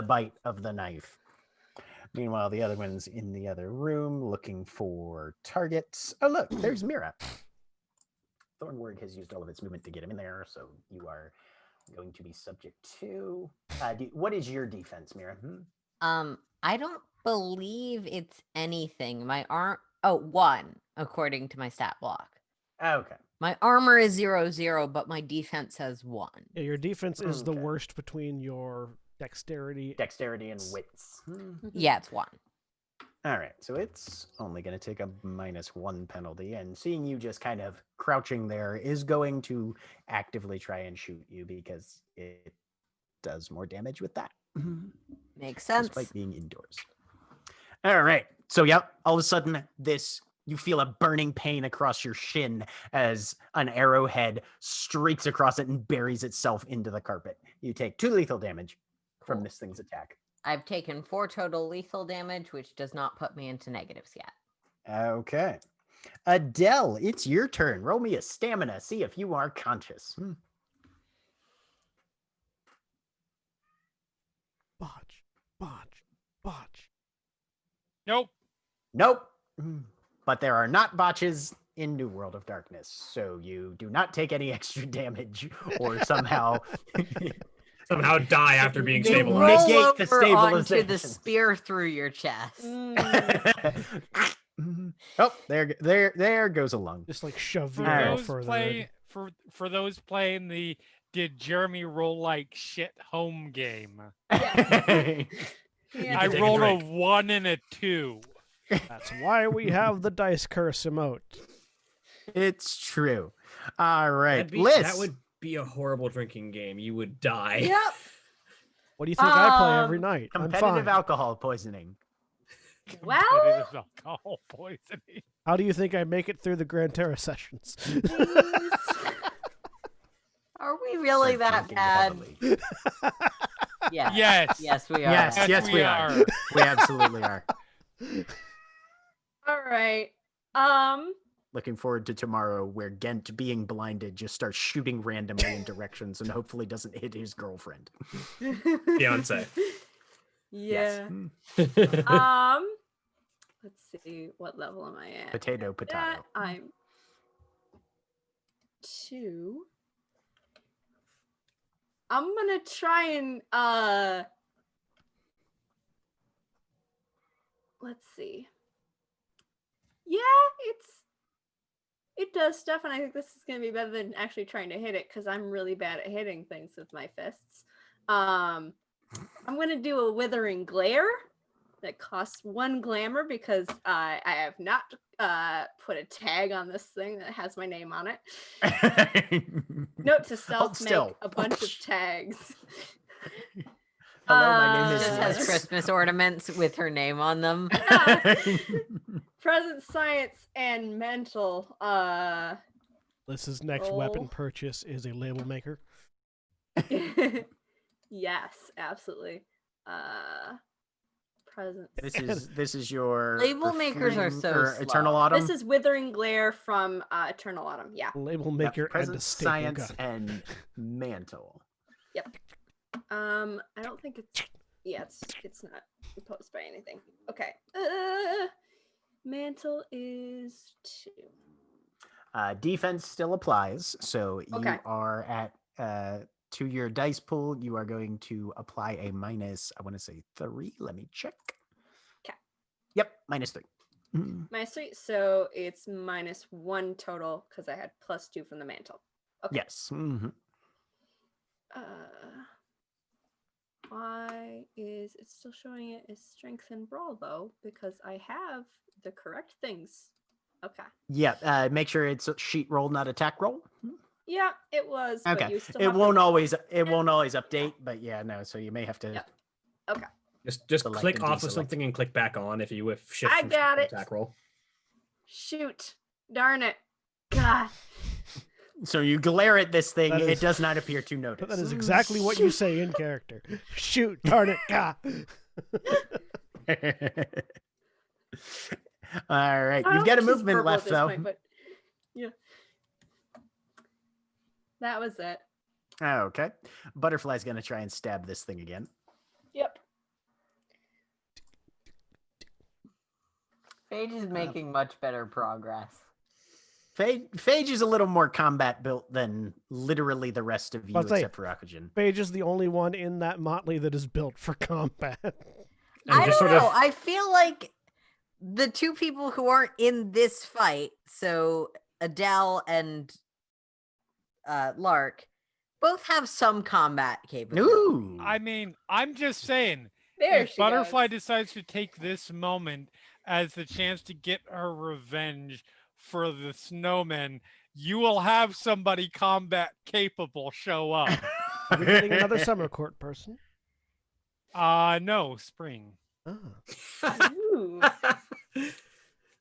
bite of the knife. Meanwhile, the other one's in the other room looking for targets. Oh, look, there's Mira. Thornward has used all of its movement to get him in there, so you are going to be subject to. What is your defense, Mira? I don't believe it's anything. My arm. Oh, 1, according to my stat block. Okay. My armor is 0, but my defense says 1. Yeah, your defense is the Okay. worst between your dexterity. Dexterity and wits. Yeah, it's 1. All right, so it's only going to take a -1 penalty, and seeing you just kind of crouching there is going to actively try and shoot you because it does more damage with that. Makes sense. Despite being indoors. All right, so yep, all of a sudden you feel a burning pain across your shin as an arrowhead streaks across it and buries itself into the carpet. You take 2 lethal damage from Cool. this thing's attack. I've taken 4 total lethal damage, which does not put me into negatives yet. Okay. Adele, it's your turn. Roll me a stamina. See if you are conscious. Botch. Nope. Nope. But there are not botches in New World of Darkness, so you do not take any extra damage or somehow Somehow die after being They stabilized. roll Negate the over onto the stabilization. spear through your chest. Oh, there goes a lung. Just like shove For the arrow those further. play for those playing the "Did Jeremy roll like shit" home game, Yeah. I take a rolled a drink. 1 and a 2. That's why we have the dice curse emote. It's true. All right, That Liz. would be a horrible drinking game. You would die. Yep. What do you think I play every night? I'm Competitive fine. alcohol poisoning. Well, Competitive alcohol poisoning. How do you think I make it through the Gran Terra sessions? Are we really Start that drinking bad? heavily. Yeah. Yes. Yes, we are. Yes, we are. We absolutely are. all right. Looking forward to tomorrow where Gent, being blinded, just starts shooting randomly in directions and hopefully doesn't hit his girlfriend. Fiance. Yeah. Yes. Let's see. What level am I at? Potato. That I'm 2. I'm gonna try and let's see. Yeah, it does stuff, and I think this is gonna be better than actually trying to hit it because I'm really bad at hitting things with my fists. I'm gonna do a withering glare that costs 1 glamour because I have not put a tag on this thing that has my name on it. Note to self: make still. a bunch of tags. Hello, my name is Just has Liz. Christmas ornaments with her name on them. Present science and mental. Liz's next Roll. weapon purchase is a label maker. Yes, absolutely. Present. This is your Label makers are perfume so or slow. Eternal Autumn. This is Withering Glare from Eternal Autumn. Yeah. Label Yep, maker and a present staple science gun. and mantle. I don't think it's. Yeah, it's not imposed by anything. Okay. Mantle is 2. Defense still applies, so Okay. you are at to your dice pool. You are going to apply a minus. I want to say 3. Let me check. 'Kay. Yep, -3. -3, so it's -1 total because I had +2 from the mantle. Okay. Yes. Mm-hmm. Why is it still showing it as strength and brawl though? Because I have the correct things. Okay. Yeah. Make sure it's a sheet roll, not attack roll. Yeah, it was. But Okay. you still It have to won't roll. always. It won't always update, but yeah, no. So you may have to. Yep. Okay. Just Select click and off of deselect. something and click back on if you shift I from got to it. attack roll. Shoot. Darn it. God. So you glare at this thing. That is- It does not appear to notice. That is exactly what you say in character. Shoot, darn it, God. All right. I You've got a don't think she's movement verbal at left, this though. point, but yeah. That was it. Okay. Butterfly's going to try and stab this thing again. Yep. Phage is making much better progress. Phage is a little more combat built than literally the rest of you, I'll say- except for Akujen. Phage is the only one in that motley that is built for combat. I just don't sort of- know. I feel like the two people who aren't in this fight, so Adele and Lark, both have some combat capability. Ooh. I mean, I'm just saying, There if she Butterfly goes. decides to take this moment as the chance to get her revenge for the snowmen, you will have somebody combat capable show up. Are we getting another summer court person? No, spring. Ah. Ooh.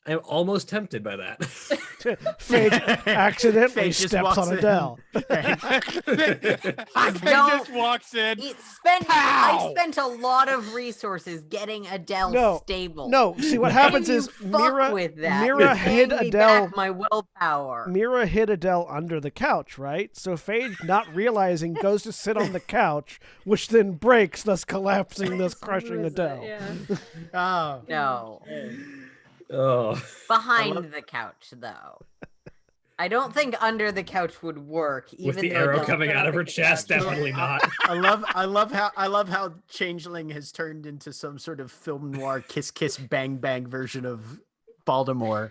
I'm almost tempted by that. Phage accidentally Phage just steps walks on in. Adele. I don't- just walks in. I Pow! spent a lot of resources getting Adele No, stable. No, see what happens And you is fuck with that. Mira You're hid paying me Adele. back my willpower. Mira hid Adele under the couch, right? So Phage, not realizing, goes to sit on the couch, which then breaks, thus collapsing, thus crushing Lose it, Adele. Yeah. Oh. No, Oh, behind the couch though. I don't think under the couch would work. Even with the though arrow Adele coming put out up of her the chest, couch. definitely not. I love how Changeling has turned into some sort of film noir kiss kiss bang bang version of Baltimore.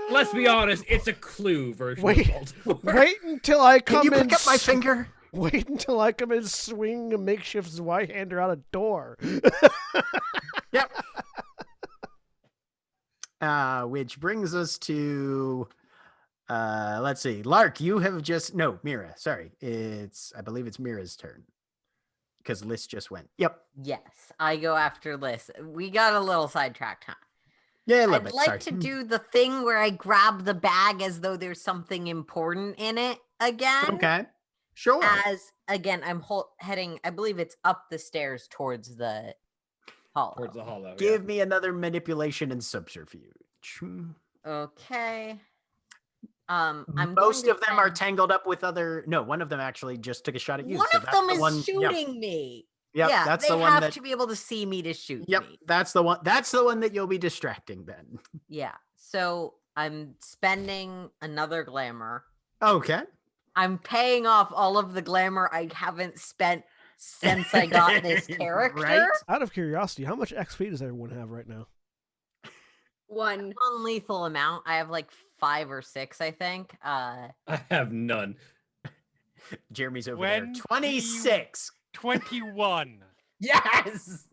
Let's be honest, it's a clue version Wait. of Baltimore. Wait until I Can come you in. pick up my finger? Wait until I come in swinging a makeshift Zweihander out a door. Yep. Which brings us to let's see. Lark, you have just Mira. Sorry. I believe it's Mira's turn. Because Liz just went. Yep. Yes, I go after Liz. We got a little sidetracked, huh? Yeah, a little I'd bit. like Sorry. to do the thing where I grab the bag as though there's something important in it again. Okay. Sure. As again, I'm heading. I believe it's up the stairs towards the hollow. Towards the hollow. Give me another manipulation and subterfuge. Okay. I'm Most going of to them are send- tangled up with other. No, one of them actually just took a shot at you. One so of that's them the is one. shooting me. Yep, yeah, that's they the one have that. to be able to see me to shoot Yep, me. that's the one. That's the one that you'll be distracting then. Yeah. So I'm spending another glamour. Okay. I'm paying off all of the glamour I haven't spent since I got this character. Right? Out of curiosity, how much XP does everyone have right now? 1. Non-lethal amount. I have like 5 or 6, I think. I have none. Jeremy's over 26. there. 21. Yes.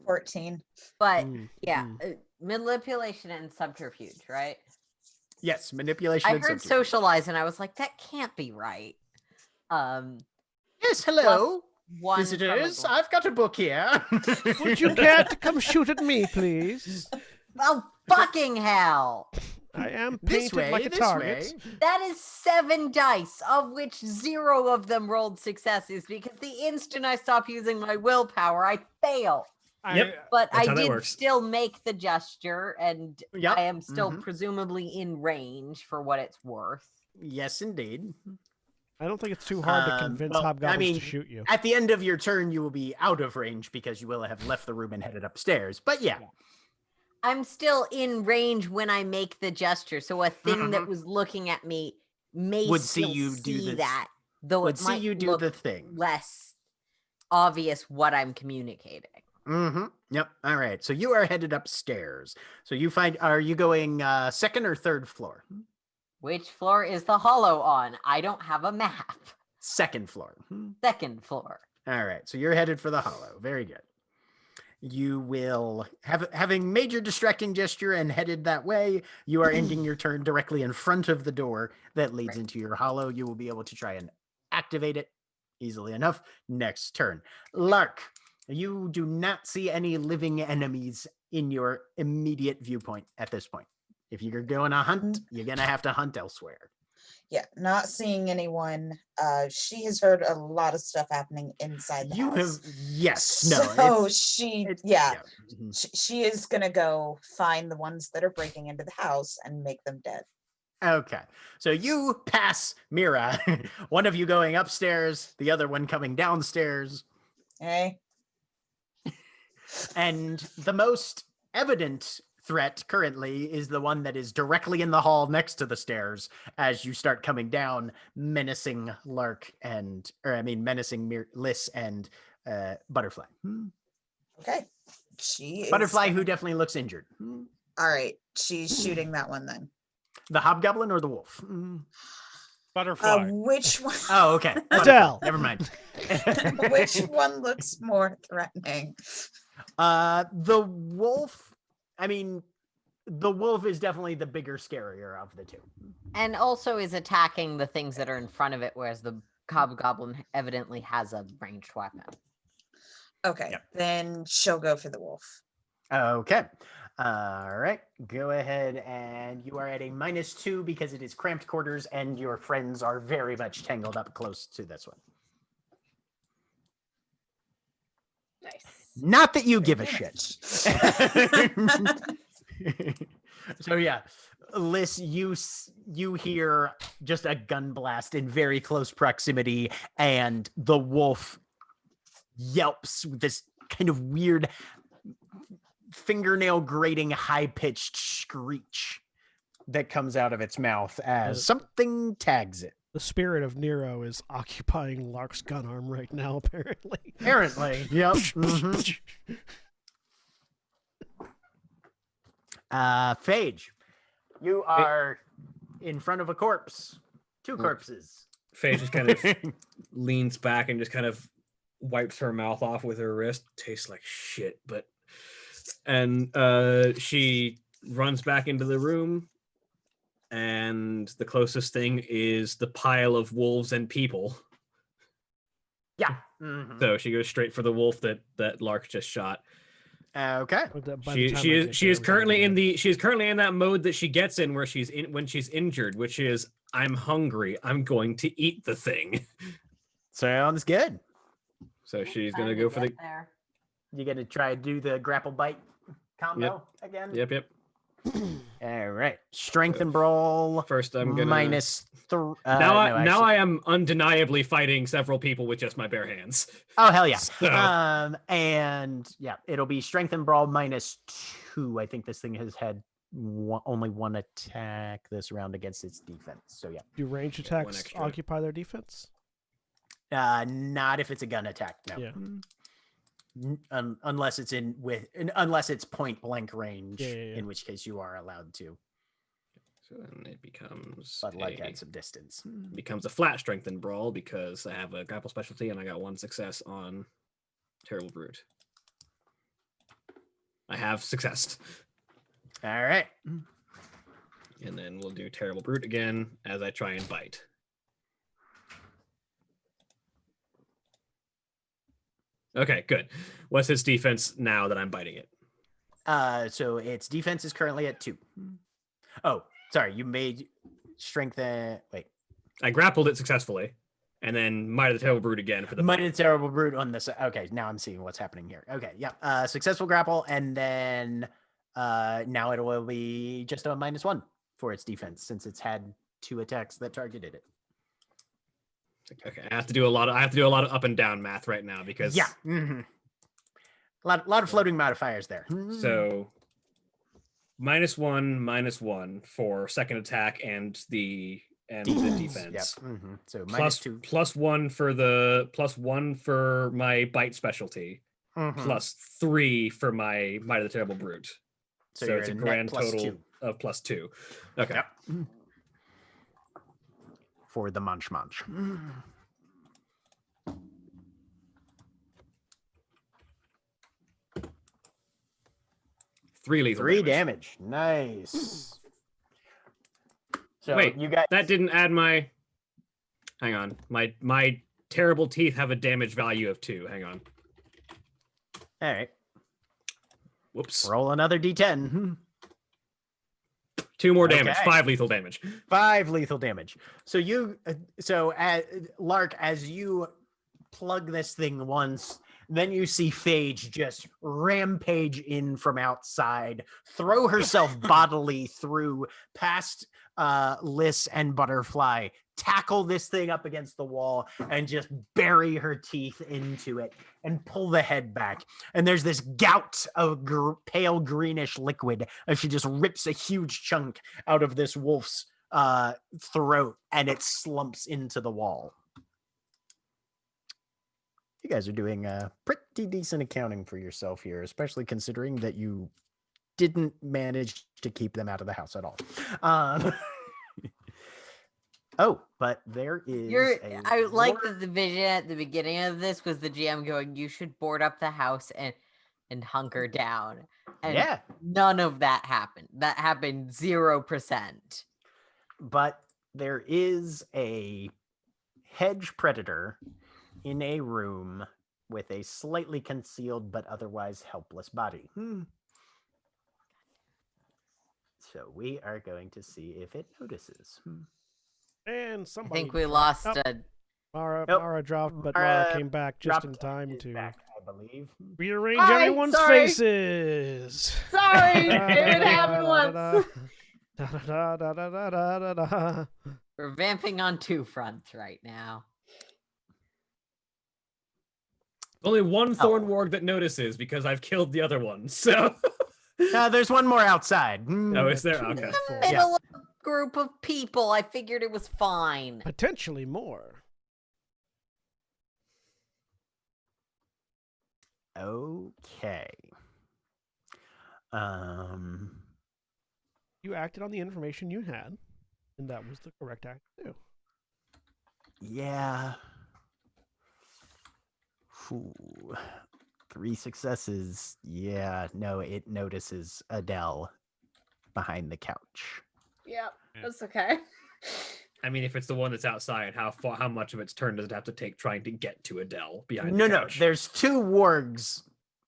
14. But Mm, yeah, mm. manipulation and subterfuge, right? Yes, manipulation. I and heard subterfuge. socialize and I was like, that can't be right. Yes, hello, One from a visitors. gla- I've got a book here. Would you care to come shoot at me, please? Oh fucking hell! I am This painted way, like a this target. way. That is 7 dice, of which 0 of them rolled successes because the instant I stop using my willpower, I fail. Yep. But That's I how that did works. still make the gesture, and Yep. I am still mhm. presumably in range for what it's worth. Yes, indeed. I don't think it's too hard to convince hobgoblins to mean, shoot you. At the end of your turn, you will be out of range because you will have left the room and headed upstairs. But yeah. I'm still in range when I make the gesture, so a thing that Mhm. was looking at me may Would see still you do see this- that, though Would it see might you do look the thing. less obvious what I'm communicating. Mm-hmm. Yep. All right. So you are headed upstairs. So are you going second or third floor? Which floor is the hollow on? I don't have a map. Second floor. Second floor. All right. So you're headed for the hollow. Very good. You will having made your distracting gesture and headed that way, you are ending your turn directly in front of the door that leads into your hollow. You will be able to try and activate it easily enough. Next turn. Lark, you do not see any living enemies in your immediate viewpoint at this point. If you're going to hunt, you're going to have to hunt elsewhere. Yeah, not seeing anyone. She has heard a lot of stuff happening inside the house. Yes, no. So she Mhm. she is gonna go find the ones that are breaking into the house and make them dead. Okay, so you pass Mira, one of you going upstairs, the other one coming downstairs. Okay. And the most evident threat currently is the one that is directly in the hall next to the stairs as you start coming down, menacing menacing Liss and Butterfly. Okay. She Butterfly, is who definitely looks injured. all right. She's shooting that one then. The hobgoblin or the wolf? Butterfly. Which one? Oh, okay. Adele. Never mind. Which one looks more threatening? The wolf. I mean, the wolf is definitely the bigger, scarier of the two. And also is attacking the things that are in front of it, whereas the hobgoblin evidently has a ranged weapon. Okay, Yep. then she'll go for the wolf. Okay. All right. Go ahead, and you are at a -2 because it is cramped quarters, and your friends are very much tangled up close to this one. Nice. Not that you give a shit. So yeah, Liz, you hear just a gun blast in very close proximity, and the wolf yelps with this kind of weird fingernail grating high-pitched screech that comes out of its mouth as something tags it. The spirit of Nero is occupying Lark's gun arm right now, apparently. Apparently. Yep. Mm-hmm. Phage, you are in front of a corpse. Two corpses. Phage just kind of leans back and just kind of wipes her mouth off with her wrist. Tastes like shit, but... And she runs back into the room, and the closest thing is the pile of wolves and people. Yeah. Mm-hmm. So she goes straight for the wolf that Lark just shot. Okay. She is currently in that mode that she gets in where when she's injured, which is I'm hungry. I'm going to eat the thing. Sounds good. So she's gonna go for the. There. You gonna try to do the grapple bite combo again? Yep. All right. Strength and brawl. First, I'm gonna -3. I am undeniably fighting several people with just my bare hands. Oh hell yeah! So. And yeah, it'll be strength and brawl -2. I think this thing has had only one attack this round against its defense. So yeah. Do ranged attacks occupy their defense? Not if it's a gun attack. No. Yeah. Unless it's point blank range, in which case you are allowed to. So then it becomes but like at some distance. Becomes a flat strength and brawl because I have a grapple specialty and I got one success on Terrible Brute. I have successed. All right. And then we'll do Terrible Brute again as I try and bite. Okay, good. What's its defense now that I'm biting it? So its defense is currently at 2. Oh, sorry. You made strength. Wait. I grappled it successfully, and then Might of the Terrible Brute again for the Might of the Terrible Brute on this. Okay, now I'm seeing what's happening here. Okay, yeah. Successful grapple, and then now it will be just a -1 for its defense since it's had 2 attacks that targeted it. Okay, I have to do a lot of up and down math right now because a lot of floating modifiers there. So -1 for second attack and the defense. Yep. So plus -2. +1 for the +1 for my bite specialty. plus 3 for my Might of the Terrible Brute. So you're it's a at net grand plus total 2. of plus 2. Okay. Yep. For the munch. 3 lethal 3 damage. damage. Nice. So Wait, you guys. that didn't add my. Hang on. My terrible teeth have a damage value of 2. Hang on. All right. Whoops. Roll another d10. 2 more damage. Okay. 5 lethal damage. 5 lethal damage. So Lark, as you plug this thing once, then you see Phage just rampage in from outside, throw herself bodily through past Liss and Butterfly, tackle this thing up against the wall, and just bury her teeth into it and pull the head back. And there's this gout of pale greenish liquid as she just rips a huge chunk out of this wolf's throat, and it slumps into the wall. You guys are doing pretty decent accounting for yourself here, especially considering that you didn't manage to keep them out of the house at all. But there is. I like that the vision at the beginning of this was the GM going, "You should board up the house and hunker down." And Yeah. none of that happened. That happened 0%. But there is a hedge predator in a room with a slightly concealed but otherwise helpless body. So we are going to see if it notices. And I somebody. think we lost Oh, a. Mara dropped, but Mara Mara came back just dropped in time is to back, I believe. rearrange Hi, everyone's sorry. faces. Sorry, it happened once. We're vamping on 2 fronts right now. Only one Thorn Warg that notices because I've killed the other one. So. There's one more outside. Oh, is there? In Okay. the middle of a group of people, I figured it was fine. Potentially more. Okay. You acted on the information you had, and that was the correct act to do. Yeah. Ooh. 3 successes. Yeah, no, it notices Adele behind the couch. Yep, that's okay. I mean, if it's the one that's outside, how much of its turn does it have to take trying to get to Adele behind No, the no, couch? there's 2 wargs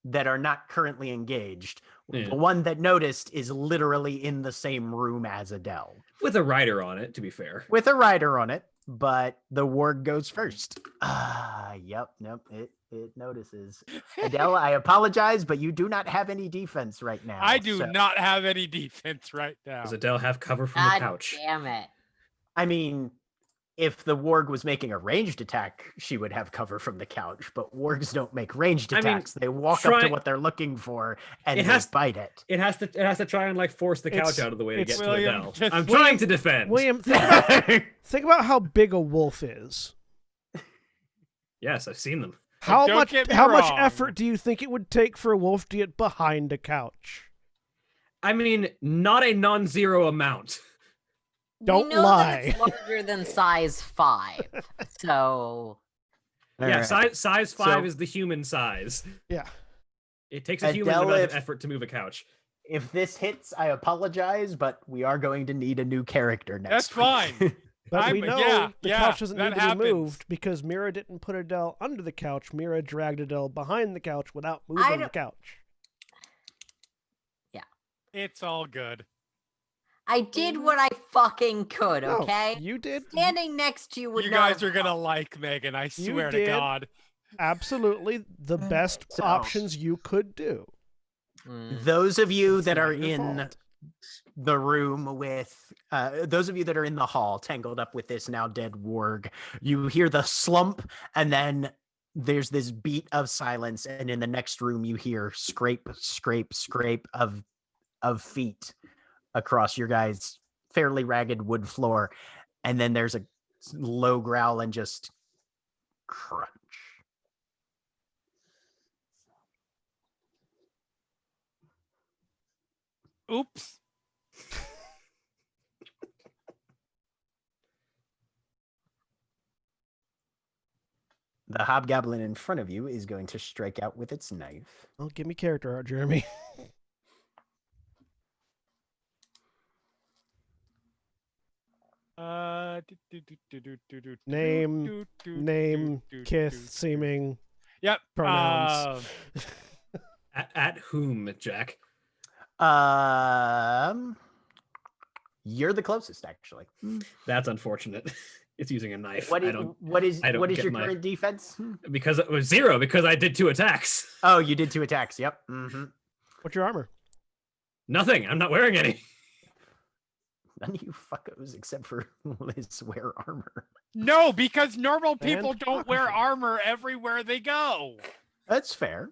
that are not currently engaged. Yeah. The one that noticed is literally in the same room as Adele. With a rider on it, to be fair. With a rider on it, but the warg goes first. Nope, it notices. Adele, I apologize, but you do not have any defense right now. I do not have any defense right now. Does Adele have cover from the God couch? damn it. I mean, if the warg was making a ranged attack, she would have cover from the couch, but wargs don't make ranged I mean, attacks. They walk up to what they're looking for and It they has- bite it. It has to try and force the couch out of the way to it's- get to William, Adele. just- I'm trying to defend. William, think about how big a wolf is. Yes, I've seen them. How Don't much get me how much wrong. effort do you think it would take for a wolf to get behind a couch? I mean, not a non-zero amount. Don't we know lie. That it's larger than size 5. So Yeah, Alright. size 5 So- is the human size. Yeah. It takes a human Adele, amount of if- effort to move a couch. If this hits, I apologize, but we are going to need a new character That's next week. fine. But we know the couch doesn't that need to happens. be moved because Mira didn't put Adele under the couch. Mira dragged Adele behind the couch without I moving the don't- couch. It's all good. I did what I fucking could, No, okay? you did Standing next to you would You not guys are gonna like Megan, I You swear to did. God. absolutely the best So- options you could do. Those of you It's that not are your in fault. the room with, those of you that are in the hall, tangled up with this now dead warg, you hear the slump, and then there's this beat of silence, and in the next room you hear scrape, scrape, scrape of feet across your guys' fairly ragged wood floor, and then there's a low growl and just crunch. Oops. The hobgoblin in front of you is going to strike out with its knife. Oh, give me character art, Jeremy. Name, kith, seeming, Yep. pronouns. At whom, Jack? You're the closest, actually. That's unfortunate. It's using a knife. What I is don't what is get your my- current defense? because it was 0 because I did 2 attacks. Oh, you did 2 attacks. Yep. Mm-hmm. What's your armor? Nothing. I'm not wearing any. None of you fuckos except for Liz wear armor. No, because normal people And don't wear Akashi. armor everywhere they go. That's fair.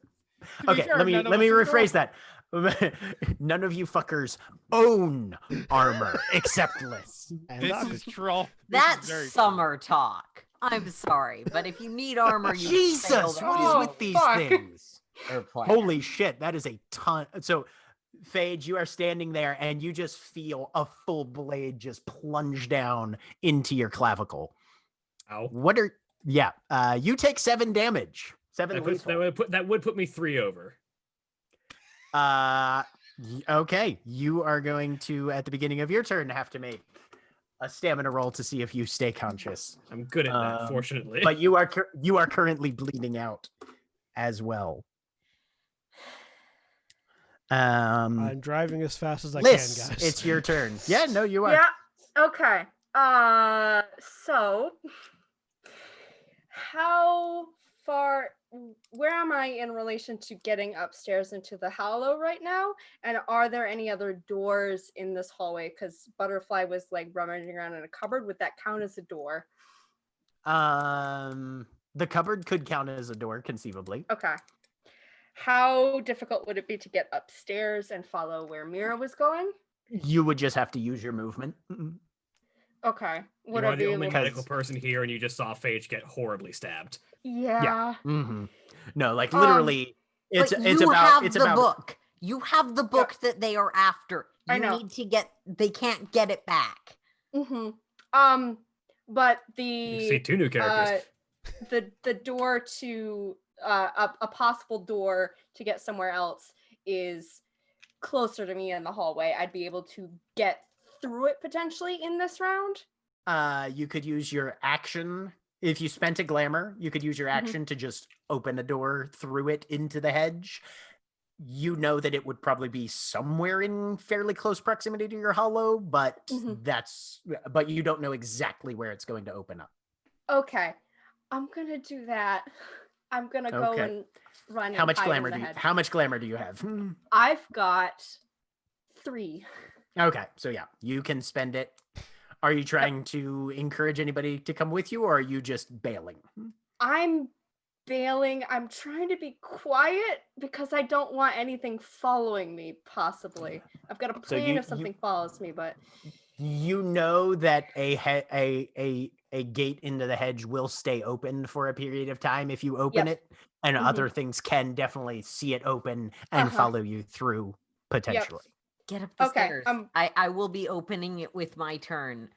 To be Okay, fair, let me none of let me us are rephrase that. None of you fuckers own armor except Liz. And This Akashi. is troll. That's summer talk. I'm sorry, but if you need armor, you Jesus, failed what is all with these fuck. things? or plan. Holy shit, that is a ton. So, Phage, you are standing there and you just feel a full blade just plunge down into your clavicle. Ow. What are you take 7 damage. 7 lethal. That would put me 3 over. Okay, you are going to at the beginning of your turn have to make a stamina roll to see if you stay conscious. I'm good at that, fortunately. But you are currently bleeding out as well. I'm driving as fast as I Liz, can, guys. it's your turn. Yeah, no, you are. Yeah. Okay. So how far where am I in relation to getting upstairs into the hollow right now? And are there any other doors in this hallway? Because Butterfly was like rummaging around in a cupboard. Would that count as a door? The cupboard could count as a door, conceivably. Okay. How difficult would it be to get upstairs and follow where Mira was going? You would just have to use your movement. Okay. You Would are I the be only able to... medical person here, and you just saw Phage get horribly stabbed. Yeah. Mm-hmm. No, like literally, But it's you about have it's the about book. You have the book that they are after. I You know. need to get. They can't get it back. Mm-hmm. But You see 2 new characters. the door to a possible door to get somewhere else is closer to me in the hallway. I'd be able to get through it potentially in this round. you could use your action. If you spent a glamour, you could use your Mhm. action to just open a door through it into the hedge. You know that it would probably be somewhere in fairly close proximity to your hollow, but Mhm. but you don't know exactly where it's going to open up. Okay, I'm gonna do that. I'm gonna go Okay. and run. How and much hide in glamour the do you hedge. how much glamour do you have? I've got 3. Okay, so yeah, you can spend it. Are you trying to encourage anybody to come with you, or are you just bailing? I'm bailing. I'm trying to be quiet because I don't want anything following me, possibly. I've got a So plan you- if something follows me, but You know that a gate into the hedge will stay open for a period of time if you open Yep. it, and Mhm. other things can definitely see it open and Uh-huh. follow you through potentially. Get up the Okay, stairs. I'm- I will be opening it with my turn.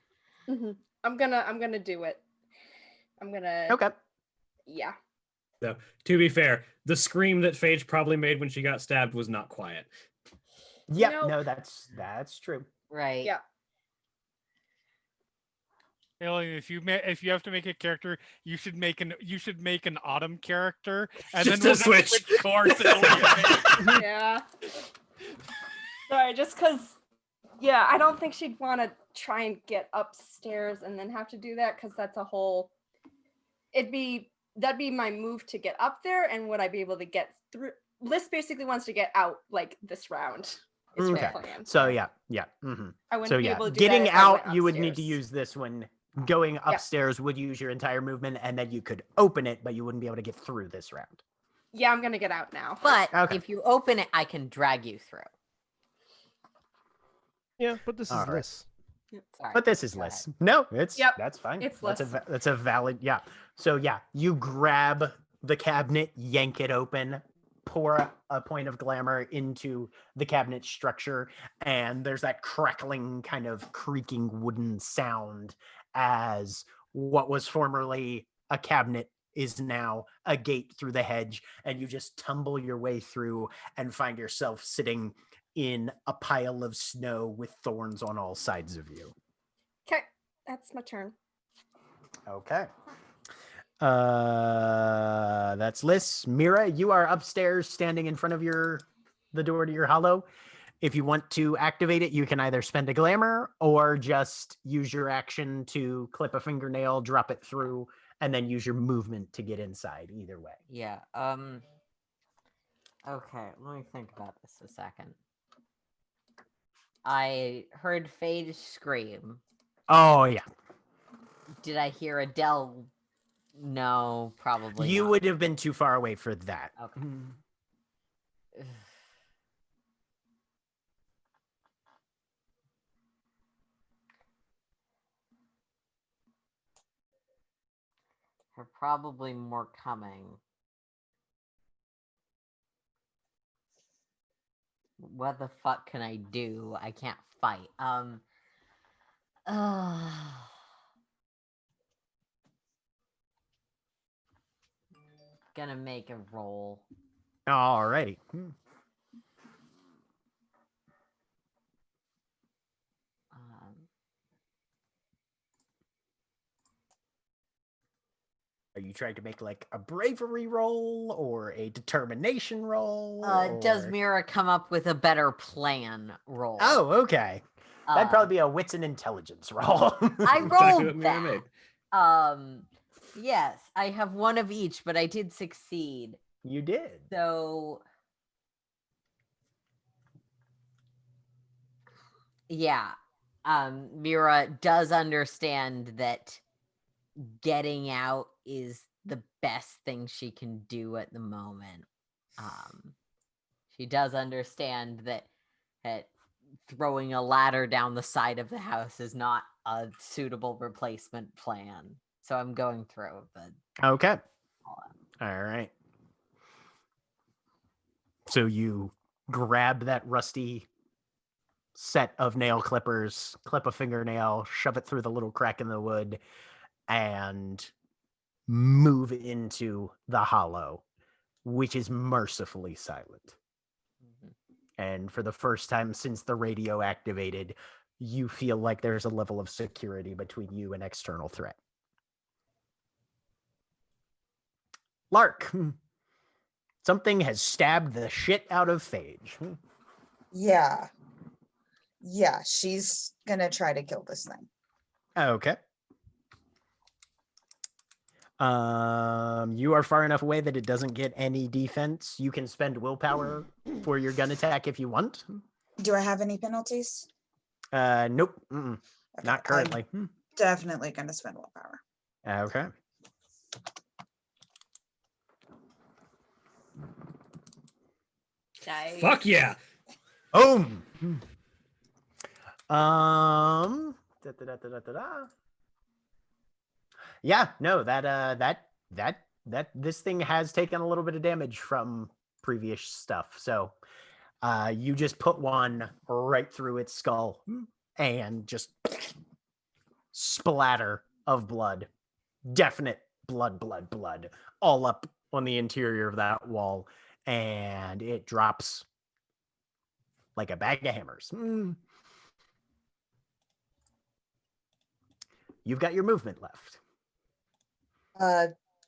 I'm gonna do it. I'm gonna Okay. yeah. So, to be fair, the scream that Phage probably made when she got stabbed was not quiet. Yep. No. No, that's true. Right. Yeah. Alien, if you have to make a character, you should make an Autumn character, and Just then a switch. course. It'll be amazing. Yeah. Sorry, just because yeah, I don't think she'd want to try and get upstairs and then have to do that because that's a whole that'd be my move to get up there, and would I be able to get through? Liz basically wants to get out like this round. Is her Okay. plan. So yeah. Mm-hmm. I wouldn't So be yeah, able to do getting that if I went out, you would need to upstairs. use this one. Going upstairs would use your entire movement, and then you could open it, but you wouldn't be able to get through this round. Yeah, I'm gonna get out now. But Okay. if you open it, I can drag you through. Yeah, but this is All right. Liz. Sorry. But this is Go Liz. ahead. No, it's Yep, that's fine. it's that's Liz. that's a valid yeah. So yeah, you grab the cabinet, yank it open, pour a point of glamour into the cabinet structure, and there's that crackling kind of creaking wooden sound as what was formerly a cabinet is now a gate through the hedge, and you just tumble your way through and find yourself sitting in a pile of snow with thorns on all sides of you. Okay, that's my turn. Okay. That's Liz. Mira, you are upstairs standing in front of the door to your hollow. If you want to activate it, you can either spend a glamour or just use your action to clip a fingernail, drop it through, and then use your movement to get inside. Either way. Yeah. Okay, let me think about this a second. I heard Phage scream. Oh yeah. Did I hear Adele? No, probably You not. would have been too far away for that. Okay. There are probably more coming. What the fuck can I do? I can't fight. Gonna make a roll. Alrighty. Are you trying to make like a bravery roll or a determination roll? Does or- Mira come up with a better plan roll? Oh, okay. That'd probably be a wits and intelligence roll. I Exactly rolled what Mira made. that. Yes, I have one of each, but I did succeed. You did. So yeah, Mira does understand that getting out is the best thing she can do at the moment. She does understand that throwing a ladder down the side of the house is not a suitable replacement plan. So I'm going through, but Okay. All right. So you grab that rusty set of nail clippers, clip a fingernail, shove it through the little crack in the wood, and move into the hollow, which is mercifully silent. And for the first time since the radio activated, you feel like there's a level of security between you and external threat. Lark, something has stabbed the shit out of Phage. Yeah. Yeah, she's gonna try to kill this thing. Okay. You are far enough away that it doesn't get any defense. You can spend willpower for your gun attack if you want. Do I have any penalties? Nope. Okay, Not currently. I'm definitely gonna spend willpower. Okay. Fuck yeah. Boom. Da-da-da-da-da-da. Yeah, no, that this thing has taken a little bit of damage from previous stuff. So you just put one right through its skull and just splatter of blood. Definite blood all up on the interior of that wall, and it drops like a bag of hammers. You've got your movement left.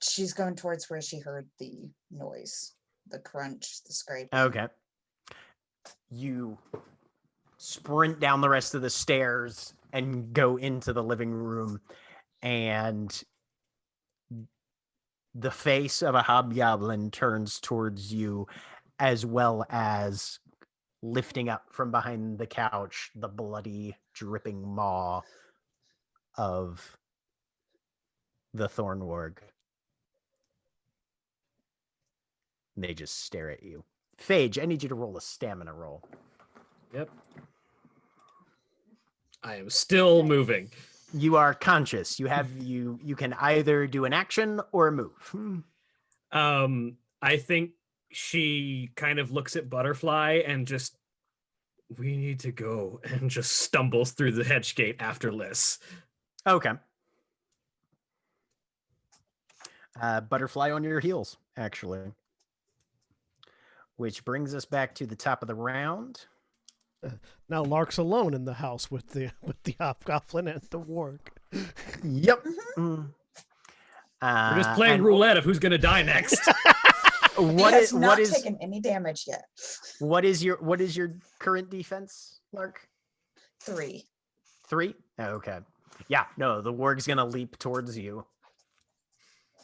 She's going towards where she heard the noise, the crunch, the scrape. Okay. You sprint down the rest of the stairs and go into the living room, and the face of a hobgoblin turns towards you, as well as lifting up from behind the couch the bloody, dripping maw of the Thornwarg. They just stare at you. Phage, I need you to roll a stamina roll. Yep. I am still moving. You are conscious. You can either do an action or a move. I think she kind of looks at Butterfly and just, we need to go, and just stumbles through the hedge gate after Liz. Okay. Butterfly on your heels, actually. Which brings us back to the top of the round. Now Lark's alone in the house with the hobgoblin and the warg. Yep. Mhm. We're just playing and roulette of who's gonna die next. He has not taken any damage yet. what is your current defense, Lark? 3. 3? Oh, okay. Yeah, no, the warg's gonna leap towards you.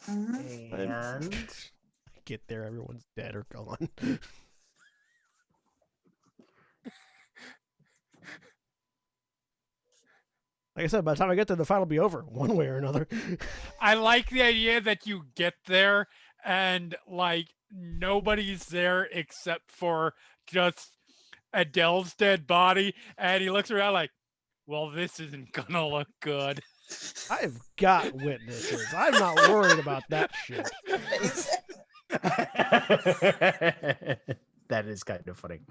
Mhm. And I get there, everyone's dead or gone. Like I said, by the time I get there, the fight will be over, one way or another. I like the idea that you get there and like nobody's there except for just Adele's dead body, and he looks around like, well, this isn't gonna look good. I've got witnesses. I'm not worried about that shit. That is kind of funny.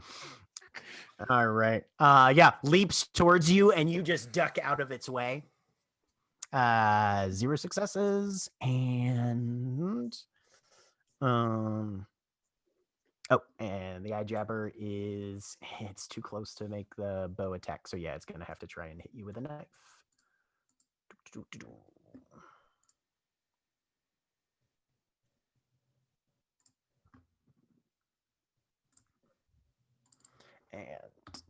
All right. Yeah, leaps towards you and you just duck out of its way. 0 successes and and the eye jabber it's too close to make the bow attack. So yeah, it's gonna have to try and hit you with a knife. And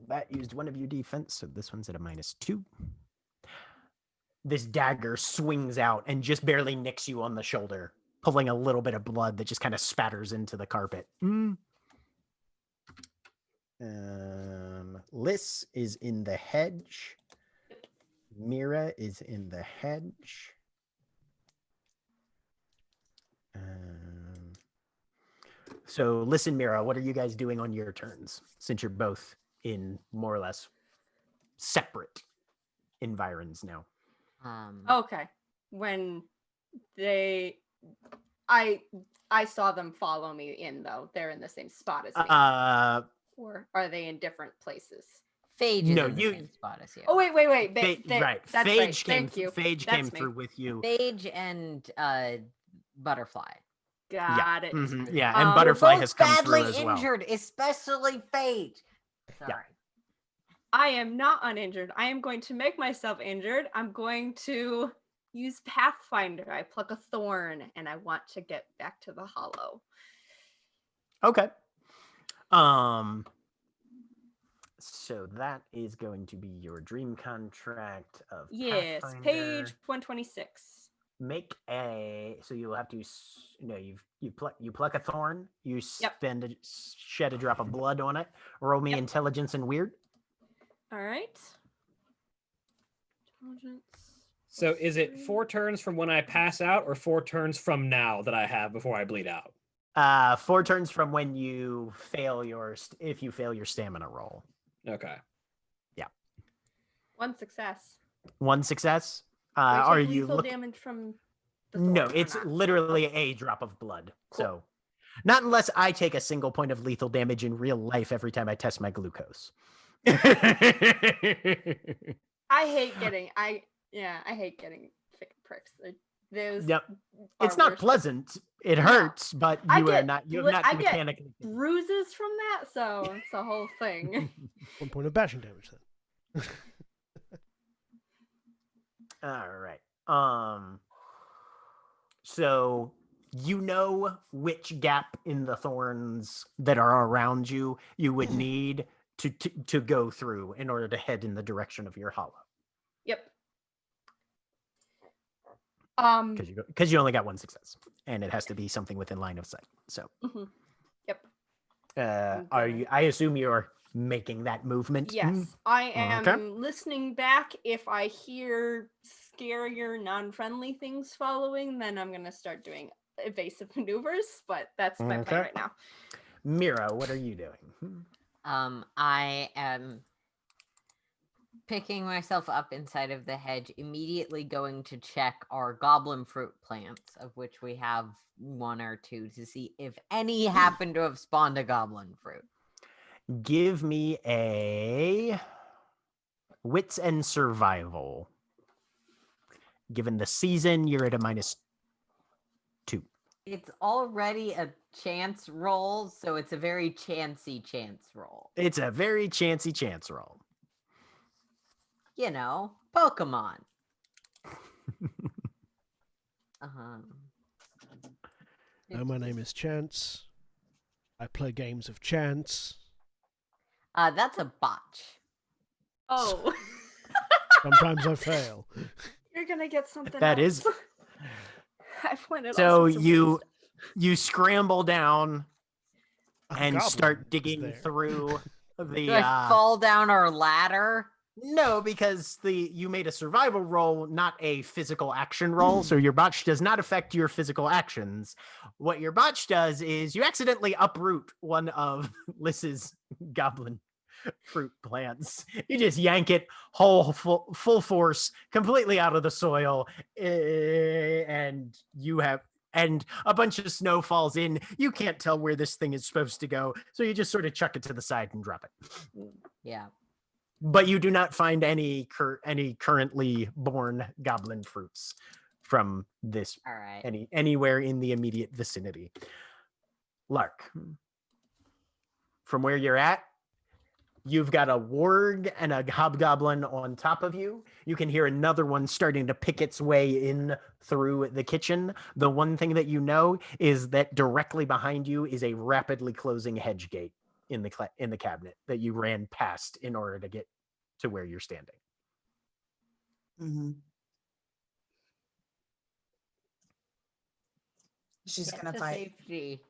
that used one of your defense, so this one's at a -2. This dagger swings out and just barely nicks you on the shoulder, pulling a little bit of blood that just kind of spatters into the carpet. Liz is in the hedge. Mira is in the hedge. So listen, Mira, what are you guys doing on your turns, since you're both in more or less separate environs now? Okay. When I saw them follow me in though. They're in the same spot as me. Or are they in different places? Phage is No, in the you- same spot as you. Oh wait. Right. That's Phage right. came. Thank you. Phage That's came me. through with you. Phage and Butterfly. Got it. Yeah, and We're Butterfly both has come badly through as well. injured, especially Phage. Sorry. I am not uninjured. I am going to make myself injured. I'm going to use Pathfinder. I pluck a thorn and I want to get back to the hollow. Okay. So that is going to be your dream contract of Yes, Pathfinder. page 126. Make a. So you'll have to. You pluck a thorn. You shed a drop of blood on it. Roll me intelligence and weird. All right. Intelligence. So is it 4 turns from when I pass out, or 4 turns from now that I have before I bleed out? 4 turns from when you fail if you fail your stamina roll. Okay. Yeah. 1 success. 1 success. Do I Are take you lethal looking? damage from the No, thorn or it's not? literally a drop of blood. Cool. So, not unless I take a single point of lethal damage in real life every time I test my glucose. I hate getting fake pricks. Those Yep. are It's not worse. pleasant. It No. hurts, but I you are get not. You bli- have I not get mechanically. bruises from that, so it's a whole thing. 1 point of bashing damage then. All right. So you know which gap in the thorns that are around you would need to go through in order to head in the direction of your hollow. Yep. Because you only got 1 success, and it has to be something within line of sight. So, Yep. are you? I assume you're making that movement. Yes, I am Okay. listening back. If I hear scarier, non-friendly things following, then I'm gonna start doing evasive maneuvers. But that's my plan right now. Mira, what are you doing? I am picking myself up inside of the hedge, immediately going to check our goblin fruit plants, of which we have 1 or 2, to see if any happen to have spawned a goblin fruit. Give me a wits and survival. Given the season, you're at a -2. It's already a chance roll, so it's a very chancy chance roll. It's a very chancy chance roll. You know, Pokemon. Uh-huh. Hi, my name is Chance. I play games of chance. That's a botch. Oh, Sometimes I fail. you're gonna get something. That else. is- I planted. all So sorts of weird you scramble down A and goblin start is digging there. through the. Do I fall down our ladder? No, because you made a survival roll, not a physical action roll. So your botch does not affect your physical actions. What your botch does is you accidentally uproot one of Liss's goblin fruit plants. You just yank it full force, completely out of the soil, and and a bunch of snow falls in. You can't tell where this thing is supposed to go, so you just sort of chuck it to the side and drop it. Yeah. But you do not find any currently born goblin fruits from this All right. anywhere in the immediate vicinity. Lark, from where you're at, you've got a warg and a hobgoblin on top of you. You can hear another one starting to pick its way in through the kitchen. The one thing that you know is that directly behind you is a rapidly closing hedge gate in the cabinet that you ran past in order to get to where you're standing. Mm-hmm. She's Get gonna to fight. safety.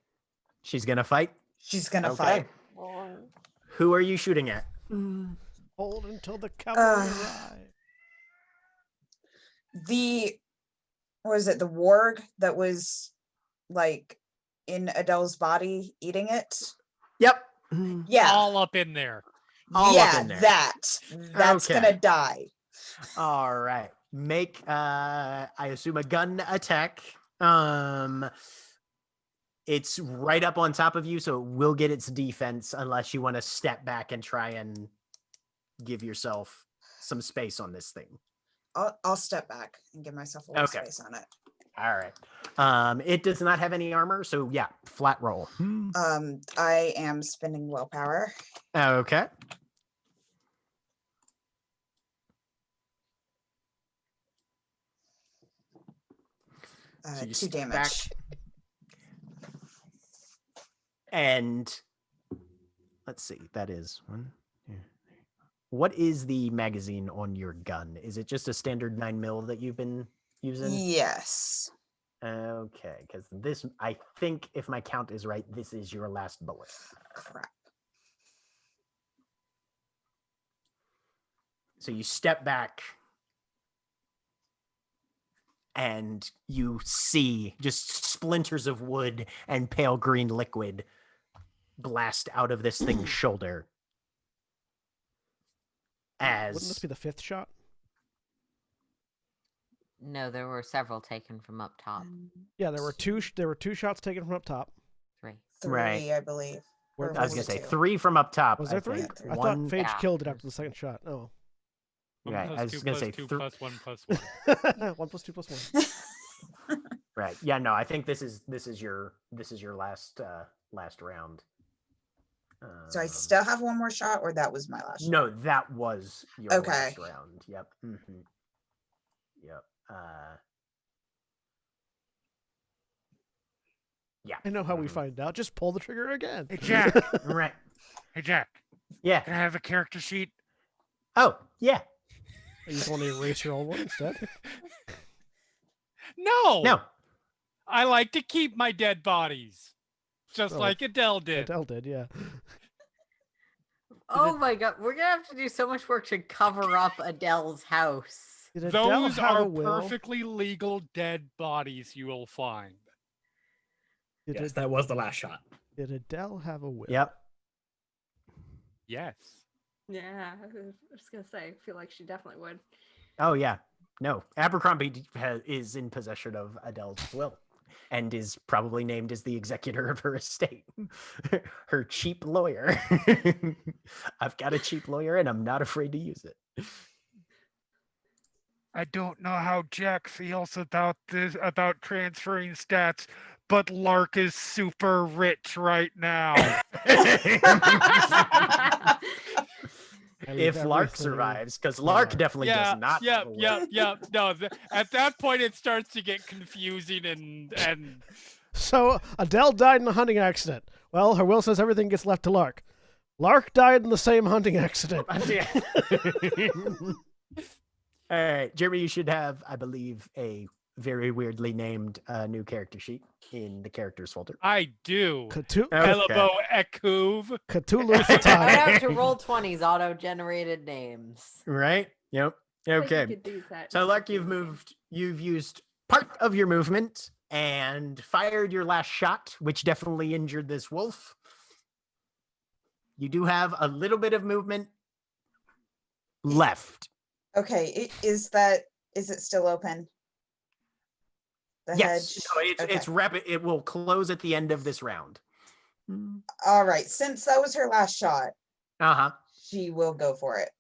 She's gonna fight. She's gonna Okay. fight. Who are you shooting at? Hold until the cavalry Uh, arrive. The was it the warg that was like in Adele's body eating it? Yep. Yeah, All up in there. all up yeah, in there. that's Okay. gonna die. All right. Make I assume a gun attack. It's right up on top of you, so it will get its defense unless you want to step back and try and give yourself some space on this thing. I'll step back and give myself a little Okay. space on it. All right. It does not have any armor, so yeah, flat roll. I am spending willpower. Okay. So you 2 step damage. back. And let's see, that is 1, 2, 3. What is the magazine on your gun? Is it just a standard 9mm that you've been using? Yes. Okay, because this, I think if my count is right, this is your last bullet. Crap. So you step back and you see just splinters of wood and pale green liquid blast out of this thing's shoulder. Wouldn't this As be the 5th shot? No, there were several taken from up top. Yeah, there were two. There were 2 shots taken from up top. 3. 3, Right. I believe. Where Or I was was gonna it say 2? 3 from up top. Was there I 3? think. I One, thought Phage Yeah. killed it after the second shot. Oh. 1 Right, plus I was 2 gonna plus say 2 thr- plus 1 plus 1. 1 plus 2 plus 1. right. Yeah, no, I think this is your last round. So I Um, still have one more shot, or that was my last shot? No, that was your Okay. last round. Yep. Yep. Yeah. I know how we find out. Just pull the trigger again. Hey, Jack. Right. Hey, Jack. Yeah. Can I have a character sheet? Oh, yeah. You just want to erase your old one instead? No. No. I like to keep my dead bodies, just Oh, like Adele did. Adele did, yeah. Oh my god, we're gonna have to do so much work to cover up Adele's house. Did Adele Those have a are will? perfectly legal dead bodies you will find. Did, Yes, Ad- that was the last shot. did Adele have a will? Yep. Yes. Yeah, I was gonna say, I feel like she definitely would. Oh yeah, no. Abercrombie is in possession of Adele's will, and is probably named as the executor of her estate. Her cheap lawyer. I've got a cheap lawyer, and I'm not afraid to use it. I don't know how Jack feels about this, about transferring stats, but Lark is super rich right now. I leave If Lark everything survives, because to Lark Lark. definitely does not have a will. No, at that point it starts to get confusing and So Adele died in a hunting accident. Well, her will says everything gets left to Lark. Lark died in the same hunting accident. All right, Jeremy, you should have, I believe, a very weirdly named new character sheet in the characters folder. I do. Cthulhu Elbow Ekuv. for Shout time. out to Roll20's auto-generated names. Right? Yep. I think you Okay. could use that So, to Lark, confuse the game. you've used part of your movement and fired your last shot, which definitely injured this wolf. You do have a little bit of movement left. Okay, is it still open? The Yes, hedge. no, it's rapid. It will close at the end of this round. All right. Since that was her last shot, Uh-huh. she will go for it.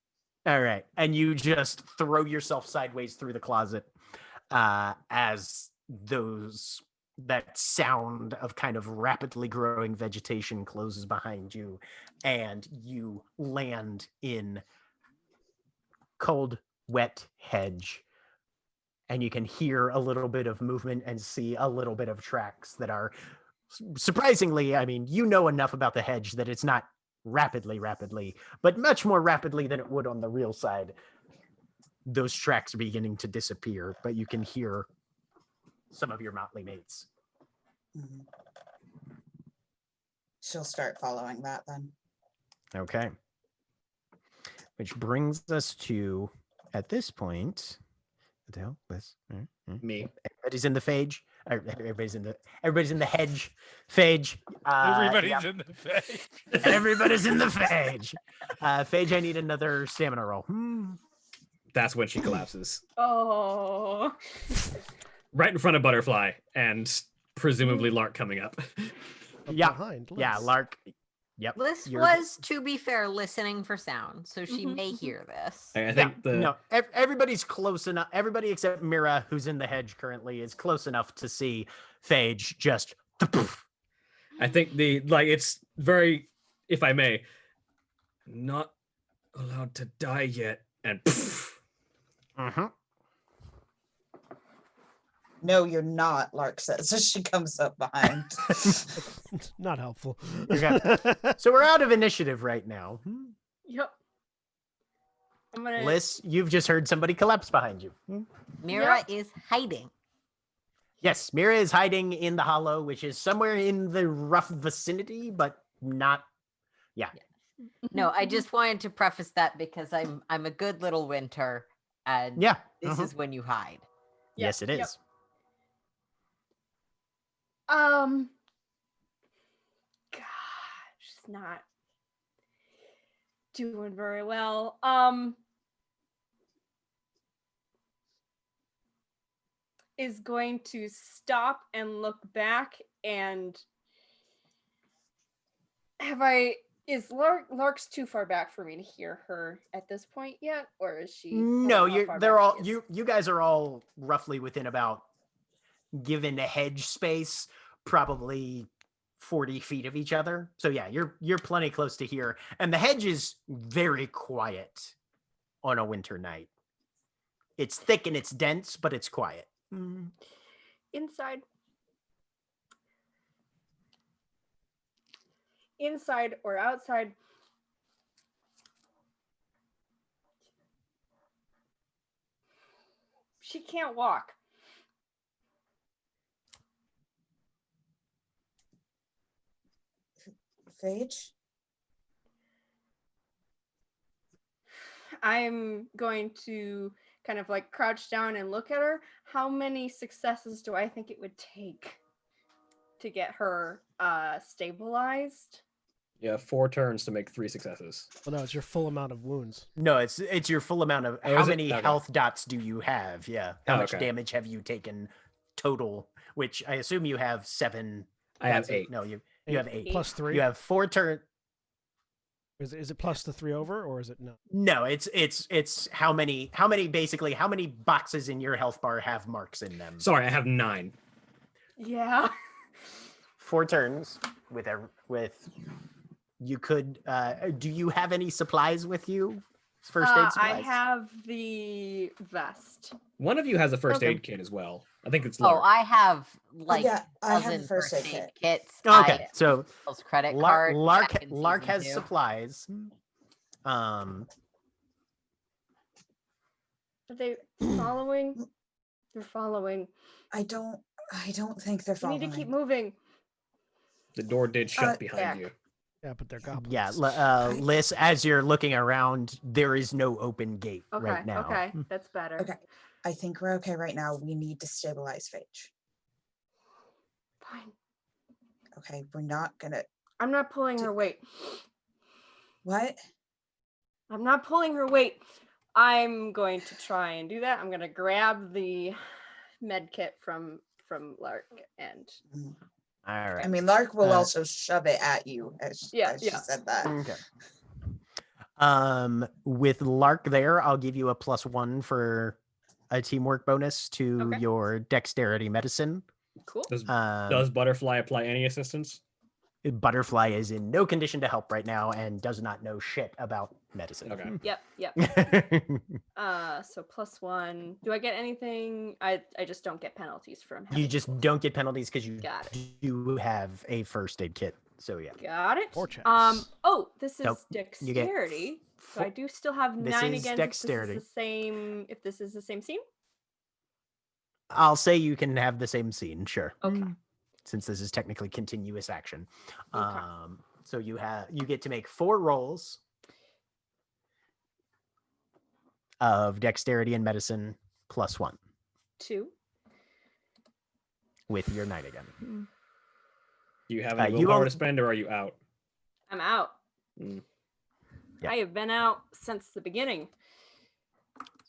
All right. And you just throw yourself sideways through the closet as that sound of kind of rapidly growing vegetation closes behind you, and you land in cold, wet hedge. And you can hear a little bit of movement and see a little bit of tracks that are surprisingly, I mean, you know enough about the hedge that it's not rapidly, but much more rapidly than it would on the real side. Those tracks are beginning to disappear, but you can hear some of your motley mates. Mhm. She'll start following that then. Okay. Which brings us to, at this point, Adele, Liz, Me. everybody's in the phage. Everybody's in the hedge phage. Everybody's Yep. in the face. Everybody's in the phage. Phage, I need another stamina roll. That's when she collapses. Oh. Right in front of Butterfly and presumably Lark coming up. Yeah. Behind Yeah, Liz. Lark. Yep. Liz you're- was, to be fair, listening for sound, so she Mhm, may mhm. hear this. I think no, everybody's close enough. Everybody except Mira, who's in the hedge currently, is close enough to see Phage just. I think it's very, if I may, not allowed to die yet, and Mm-hmm. No, you're not, Lark says as she comes up behind. Not helpful. Okay. So we're out of initiative right now. Yep. I'm gonna. Liz, you've just heard somebody collapse behind you. Mira is hiding. Yes, Mira is hiding in the hollow, which is somewhere in the rough vicinity, but not. Yeah. No, I just wanted to preface that because I'm a good little winter, and Yeah. this mhm. is when you hide. Yes, it is. Yep. God, she's not doing very well. Is going to stop and look back and is Lark's too far back for me to hear her at this point yet, or is she? No, how far they're back all she is? you guys are all roughly within about, given the hedge space, probably 40 feet of each other. So yeah, you're plenty close to here. And the hedge is very quiet on a winter night. It's thick and it's dense, but it's quiet. Inside or outside. She can't walk. Phage? I'm going to kind of like crouch down and look at her. How many successes do I think it would take to get her stabilized? You have 4 turns to make 3 successes. Well, no, it's your full amount of wounds. No, it's your full amount of Oh, how is it? many Okay. health dots do you have? Yeah. How Oh, much okay. damage have you taken total? Which I assume you have 7. I have dots of- 8. No, you have 8. Plus 3. You have 4 turn. Is it plus the 3 over, or is it no? No, it's how many basically how many boxes in your health bar have marks in them? Sorry, I have 9. Yeah. 4 turns with you could do you have any supplies with you? First aid supplies? I have the vest. One of you has a first Okay. aid kit as well. I think it's Oh, Lark. I have like yeah, I have dozen the first aid kit. kits. Okay, so Those credit Lark card. Lark, back in Lark season has 2. supplies. Are they following? They're following. I don't think they're We following. need to keep moving. The door did shut behind Jack. you. Yeah, but they're goblins. Yeah, Liz, as you're looking around, there is no open gate Okay. right now. Okay. That's better. Okay. I think we're okay right now. We need to stabilize Phage. Fine. Okay, we're not gonna. I'm not pulling her weight. What? I'm not pulling her weight. I'm going to try and do that. I'm going to grab the med kit from Lark and All right. I mean, Lark will Uh, also shove it at you as she said that. Okay. With Lark there, I'll give you a +1 for a teamwork bonus to Okay. your dexterity medicine. cool. Does Butterfly apply any assistance? Butterfly is in no condition to help right now and does not know shit about medicine. Okay. Yep. So +1. Do I get anything? I just don't get penalties from having You just tools. don't get penalties because you Got it. do have a first aid kit. So yeah. Got it. Four checks. Oh, this is Nope, you get dexterity. So I do still have This 9 is again. dexterity. If this is the same scene. I'll say you can have the same scene, sure. Okay. Since this is technically continuous action. Okay. So you get to make 4 rolls of dexterity and medicine +1 2. with your 9 again. Do you have any you willpower only- to spend, or are you out? I'm out. Mm. Yeah. I have been out since the beginning.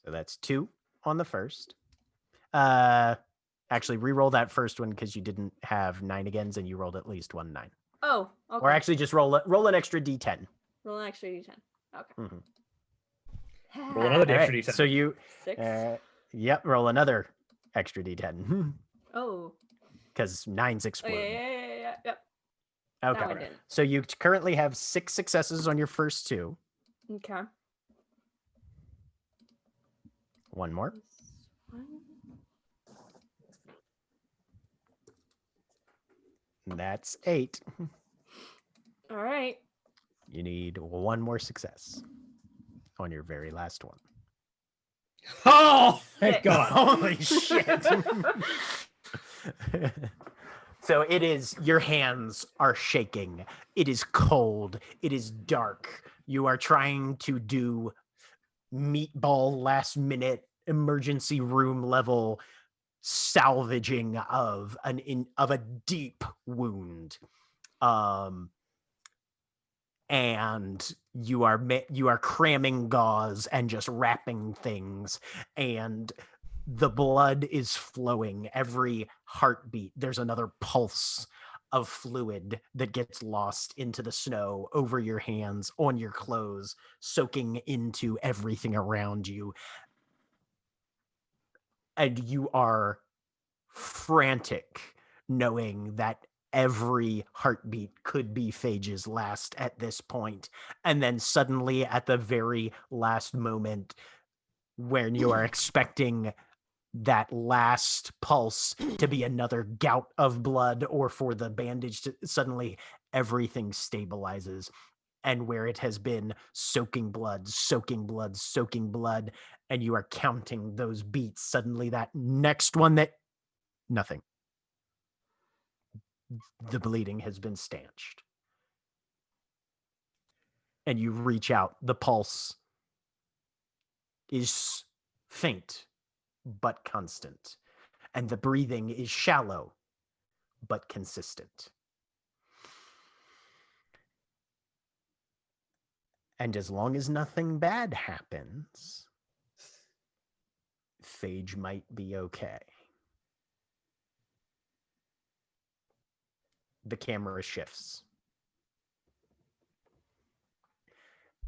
So that's 2 on the first. Actually, re-roll that first one because you didn't have 9 agains and you rolled at least 1 9. Oh, okay. Or actually, just roll an extra d10. roll an extra d10. Okay. Mhm. Roll another All extra right, d10. so you, 6. yep, roll another extra d10 Oh. because 9s Oh explode. yeah. Yep. Okay. That one didn't. So you currently have 6 successes on your first 2. Okay. One more. That's 8. All right. You need 1 more success on your very last one. Oh, thank 6. God. Holy shit. So it is, your hands are shaking. It is cold. It is dark. You are trying to do meatball last minute emergency room level salvaging of a deep wound. And you are cramming gauze and just wrapping things, and the blood is flowing every heartbeat. There's another pulse of fluid that gets lost into the snow over your hands, on your clothes, soaking into everything around you. And you are frantic, knowing that every heartbeat could be Phage's last at this point. And then suddenly, at the very last moment, when you are expecting that last pulse to be another gout of blood or for the bandage to suddenly everything stabilizes. And where it has been soaking blood, and you are counting those beats, suddenly that next one nothing. The bleeding has been stanched. And you reach out. The pulse is faint, but constant. And the breathing is shallow, but consistent. And as long as nothing bad happens, Phage might be okay. The camera shifts.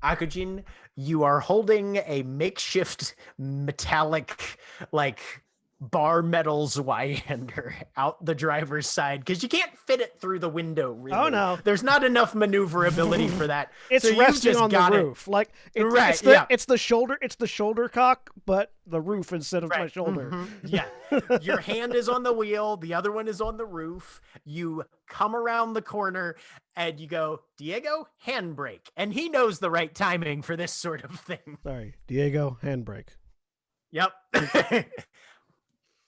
Akujin, you are holding a makeshift metallic, like, bar metal Zweihander out the driver's side because you can't fit it through the window. Really. Oh no, there's not enough maneuverability for that. It's so resting just on the roof. Like right, it's the shoulder cock, but the roof instead of my shoulder. Yeah, your hand is on the wheel, the other one is on the roof. You come around the corner and you go, Diego, handbrake, and he knows the right timing for this sort of thing. Sorry, Diego, handbrake. Yep.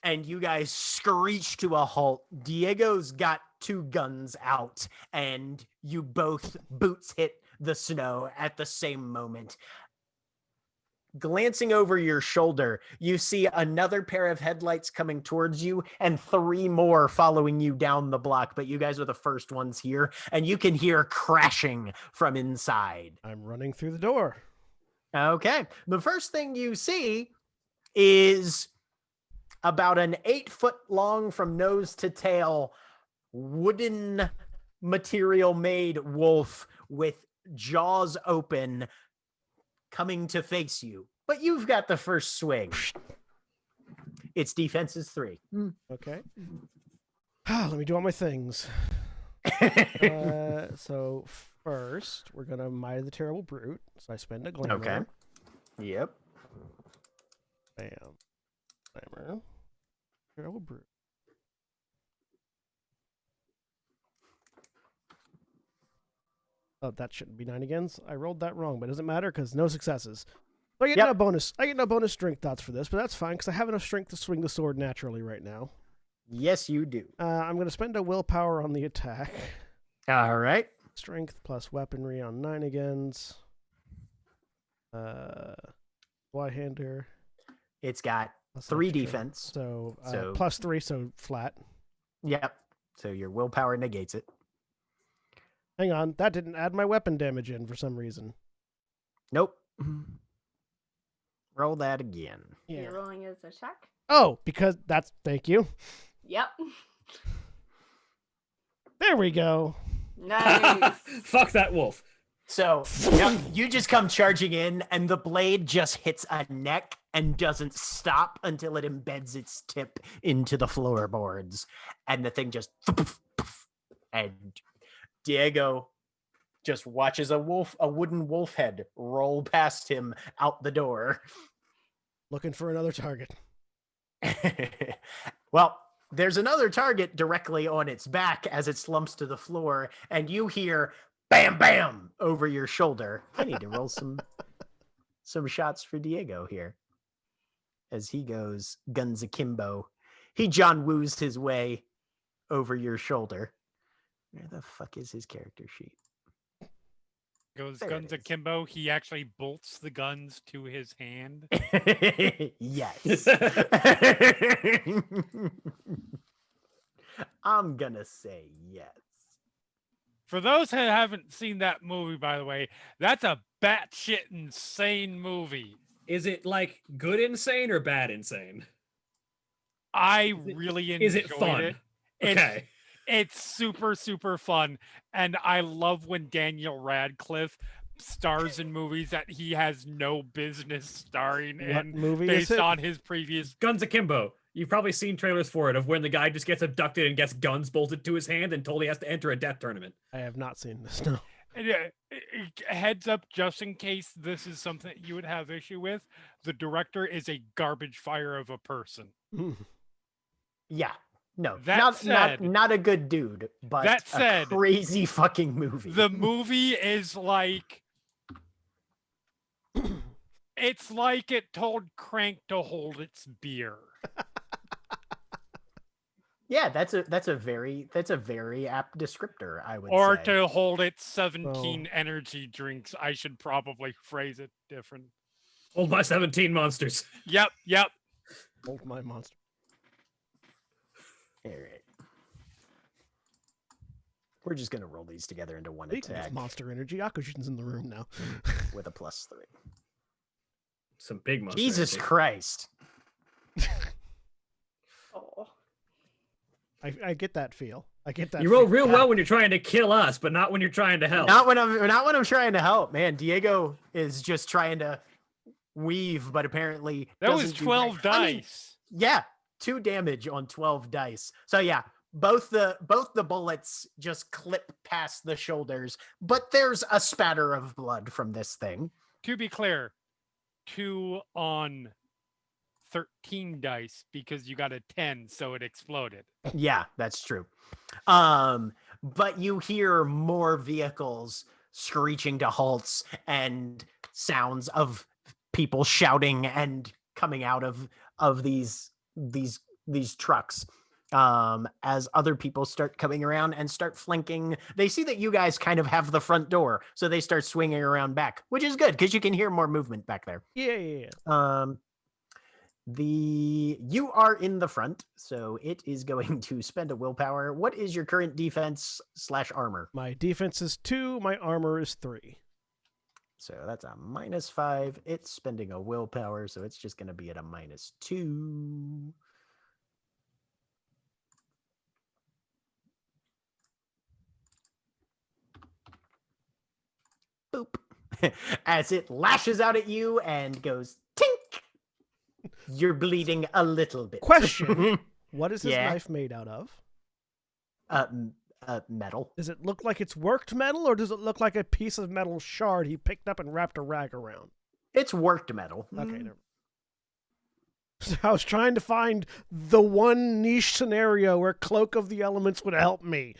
And you guys screech to a halt. Diego's got 2 guns out, and you both boots hit the snow at the same moment. Glancing over your shoulder, you see another pair of headlights coming towards you and 3 more following you down the block, but you guys are the first ones here, and you can hear crashing from inside. I'm running through the door. Okay. The first thing you see is about an 8-foot long from nose to tail wooden material made wolf with jaws open coming to face you. But you've got the first swing. Its defense is 3. Okay. Let me do all my things. So first, we're gonna Might the Terrible Brute. So I spend a glamour. Okay. Yep. Bam. Glamour. Terrible Brute. Oh, that shouldn't be 9 again. I rolled that wrong, but it doesn't matter because no successes. So I get no bonus. I get no bonus strength dots for this, but that's fine because I have enough strength to swing the sword naturally right now. Yes, you do. I'm going to spend a willpower on the attack. All right. Strength plus weaponry on 9 agains. Zweihander. It's got Plus 3 extra. defense. So, So- plus 3, so flat. Yep. So your willpower negates it. Hang on, that didn't add my weapon damage in for some reason. Nope. Roll that again. Yeah. You're rolling as a check. Oh, because that's... Thank you. Yep. There we go. Nice. Fuck that wolf. So yep, you just come charging in, and the blade just hits a neck and doesn't stop until it embeds its tip into the floorboards. And the thing just... And Diego just watches a wooden wolf head roll past him out the door. Looking for another target. Well, there's another target directly on its back as it slumps to the floor, and you hear bam, bam over your shoulder. I need to roll some shots for Diego here as he goes guns akimbo. He John Woos his way over your shoulder. Where the fuck is his character sheet? Goes There it guns is. akimbo. He actually bolts the guns to his hand. Yes. I'm gonna say yes. For those who haven't seen that movie, by the way, that's a batshit insane movie. Is it like good insane or bad insane? I really enjoyed Is it fun? it. Okay. It's super, super fun. And I love when Daniel Radcliffe stars in movies that he has no business starring What in movie is based it? on his previous. Guns akimbo. You've probably seen trailers for it of when the guy just gets abducted and gets guns bolted to his hand and told he has to enter a death tournament. I have not seen this, no. Heads up, just in case this is something you would have issue with, the director is a garbage fire of a person. Yeah. No, That said- not a good dude, but That said, a crazy fucking movie. The movie is like it's like it told Crank to hold its beer. Yeah, that's a very apt descriptor, I would Or say. to hold its 17 energy drinks. I should probably phrase it different. Hold my 17 monsters. Yep. Hold my monster. All right. We're just gonna roll these together into one Speaking attack of monster energy, Akushin's in the room now. with a +3. Some big monster. Jesus energy. Christ! Oh. I get that feel. I get that. You roll feel. real well when you're trying to kill us, but not when you're trying to help. Not when I'm trying to help, man. Diego is just trying to weave, but apparently That was doesn't do 12 great. I mean, dice. yeah, 2 damage on 12 dice. So yeah, both the bullets just clip past the shoulders, but there's a spatter of blood from this thing. To be clear, 2 on 13 dice because you got a 10, so it exploded. Yeah, that's true. But you hear more vehicles screeching to halts and sounds of people shouting and coming out of these trucks. As other people start coming around and start flanking, they see that you guys kind of have the front door, so they start swinging around back, which is good because you can hear more movement back there. Yeah. You are in the front, so it is going to spend a willpower. What is your current defense / armor? My defense is 2. My armor is 3. So that's a -5. It's spending a willpower, so it's just going to be at a -2. Boop. As it lashes out at you and goes tink. You're bleeding a little bit. Question: What is this Yeah. knife made out of? Metal. Does it look like it's worked metal, or does it look like a piece of metal shard he picked up and wrapped a rag around? It's worked metal. Okay, never. So I was trying to find the one niche scenario where Cloak of the Elements would help me.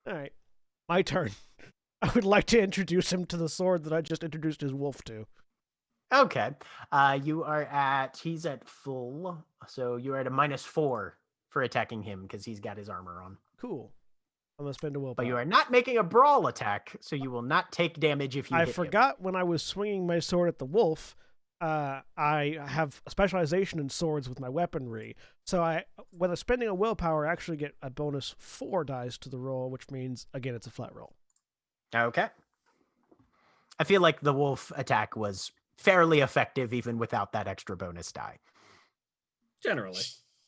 All right, my turn. I would like to introduce him to the sword that I just introduced his wolf to. Okay. He's at full, so you're at a -4 for attacking him because he's got his armor on. Cool. I'm gonna spend a willpower. But you are not making a brawl attack, so you will not take damage if you I hit forgot when I was swinging my sword at the wolf. I have a specialization in swords with my weaponry. So when I'm spending a willpower, I actually get a bonus 4 dice to the roll, which means, again, it's a flat roll. him. Okay. I feel like the wolf attack was fairly effective even without that extra bonus die. Generally.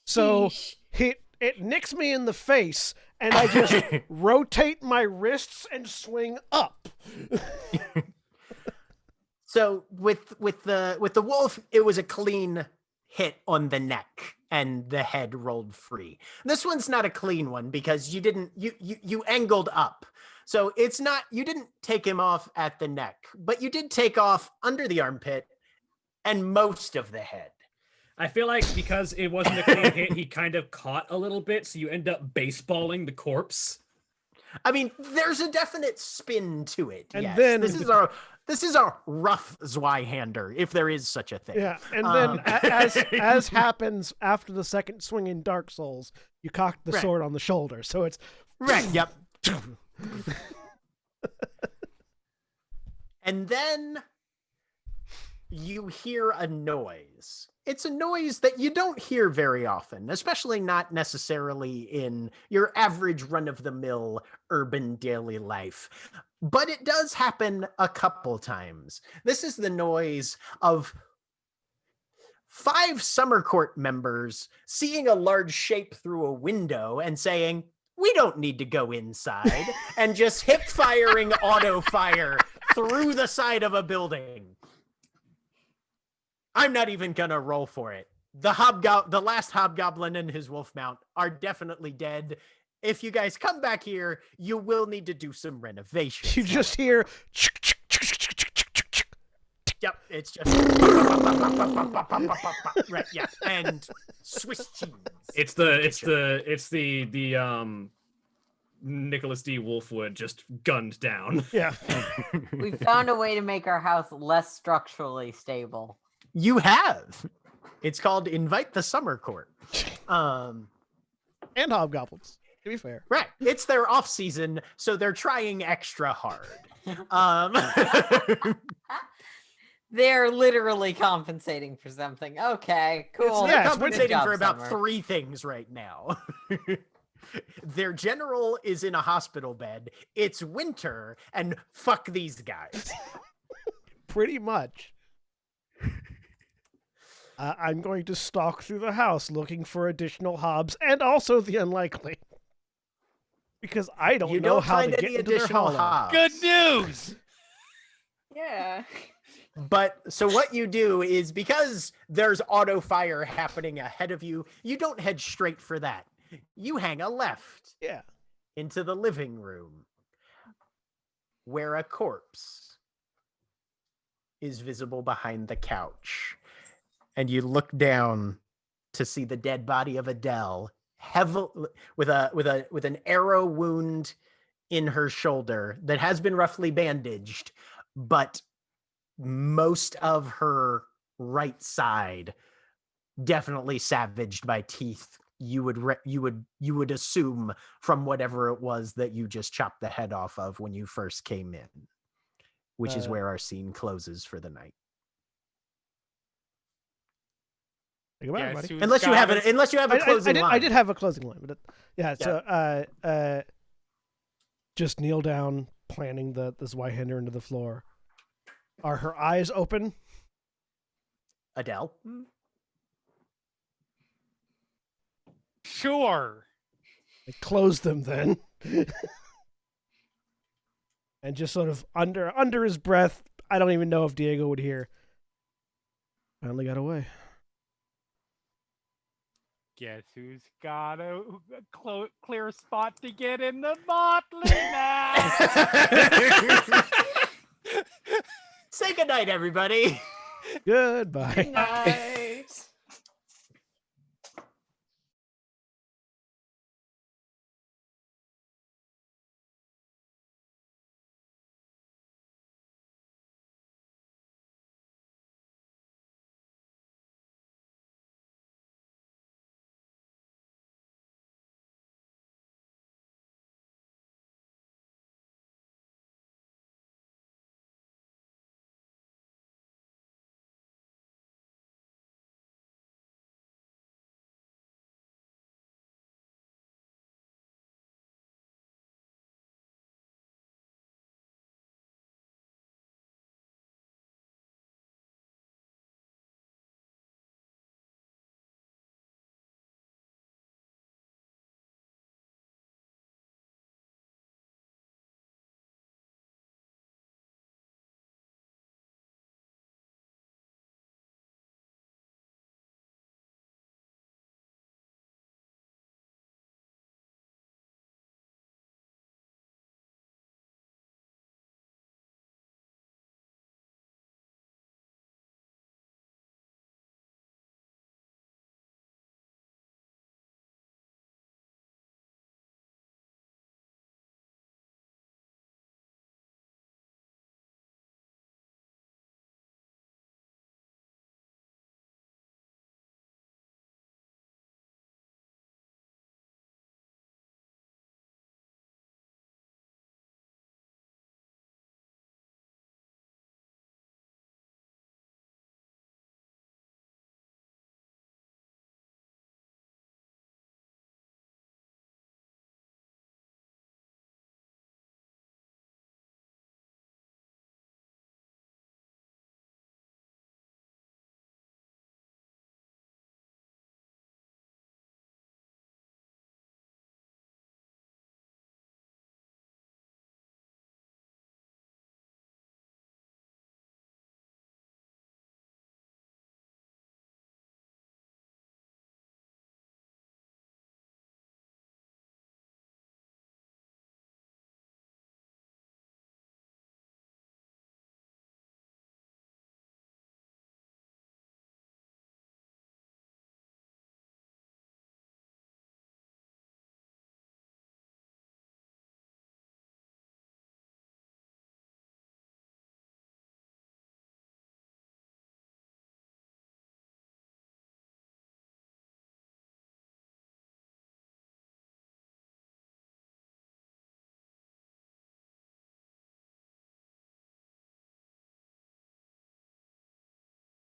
So it nicks me in the face, and I just rotate my wrists and swing up. So with the wolf, it was a clean hit on the neck and the head rolled free. This one's not a clean one because you angled up. So it's not, you didn't take him off at the neck, but you did take off under the armpit and most of the head. I feel like because it wasn't a clean hit, he kind of caught a little bit, so you end up baseballing the corpse. I mean, there's a definite spin to it. And yes. then this is a rough Zweihander, if there is such a thing. Yeah, and then as happens after the second swing in Dark Souls, you cock the sword on the shoulder. So it's right. Yep. And then you hear a noise. It's a noise that you don't hear very often, especially not necessarily in your average run-of-the-mill urban daily life. But it does happen a couple times. This is the noise of 5 Summer Court members seeing a large shape through a window and saying, "We don't need to go inside," and just hip firing auto fire through the side of a building. I'm not even gonna roll for it. The last hobgoblin and his wolf mount are definitely dead. If you guys come back here, you will need to do some renovations. you just hear. Yep, it's just right. Yeah, and Swiss cheese. It's the Nicholas D. Wolfwood just gunned down. Yeah. We found a way to make our house less structurally stable. You have. It's called Invite the Summer Court. And hobgoblins, to be fair. Right. It's their off season, so they're trying extra hard. They're literally compensating for something. Okay, cool. They're yeah, it's compensating Good for job, about Summer. 3 things right now. Their general is in a hospital bed. It's winter, and fuck these guys. Pretty much. I'm going to stalk through the house looking for additional hobs and also the unlikely. Because I don't You know don't how find to get any into their additional hollow. hobs. Good news. Yeah. But so what you do is, because there's auto fire happening ahead of you, you don't head straight for that. You hang a left Yeah. into the living room, where a corpse is visible behind the couch. And you look down to see the dead body of Adele, heavily with an arrow wound in her shoulder that has been roughly bandaged, but most of her right side definitely savaged by teeth. You would assume from whatever it was that you just chopped the head off of when you first came in, which is where our scene closes for the night. Think about it, Guess buddy. who's Unless you got have us- unless you have a closing line. I did have a closing line, but so just kneel down, planting the Zweihander into the floor. Are her eyes open? Adele. Sure. I close them then. And just sort of under his breath, I don't even know if Diego would hear. Finally got away. Guess who's got a clear spot to get in the Motley now? Say goodnight, everybody. Goodbye. Nice.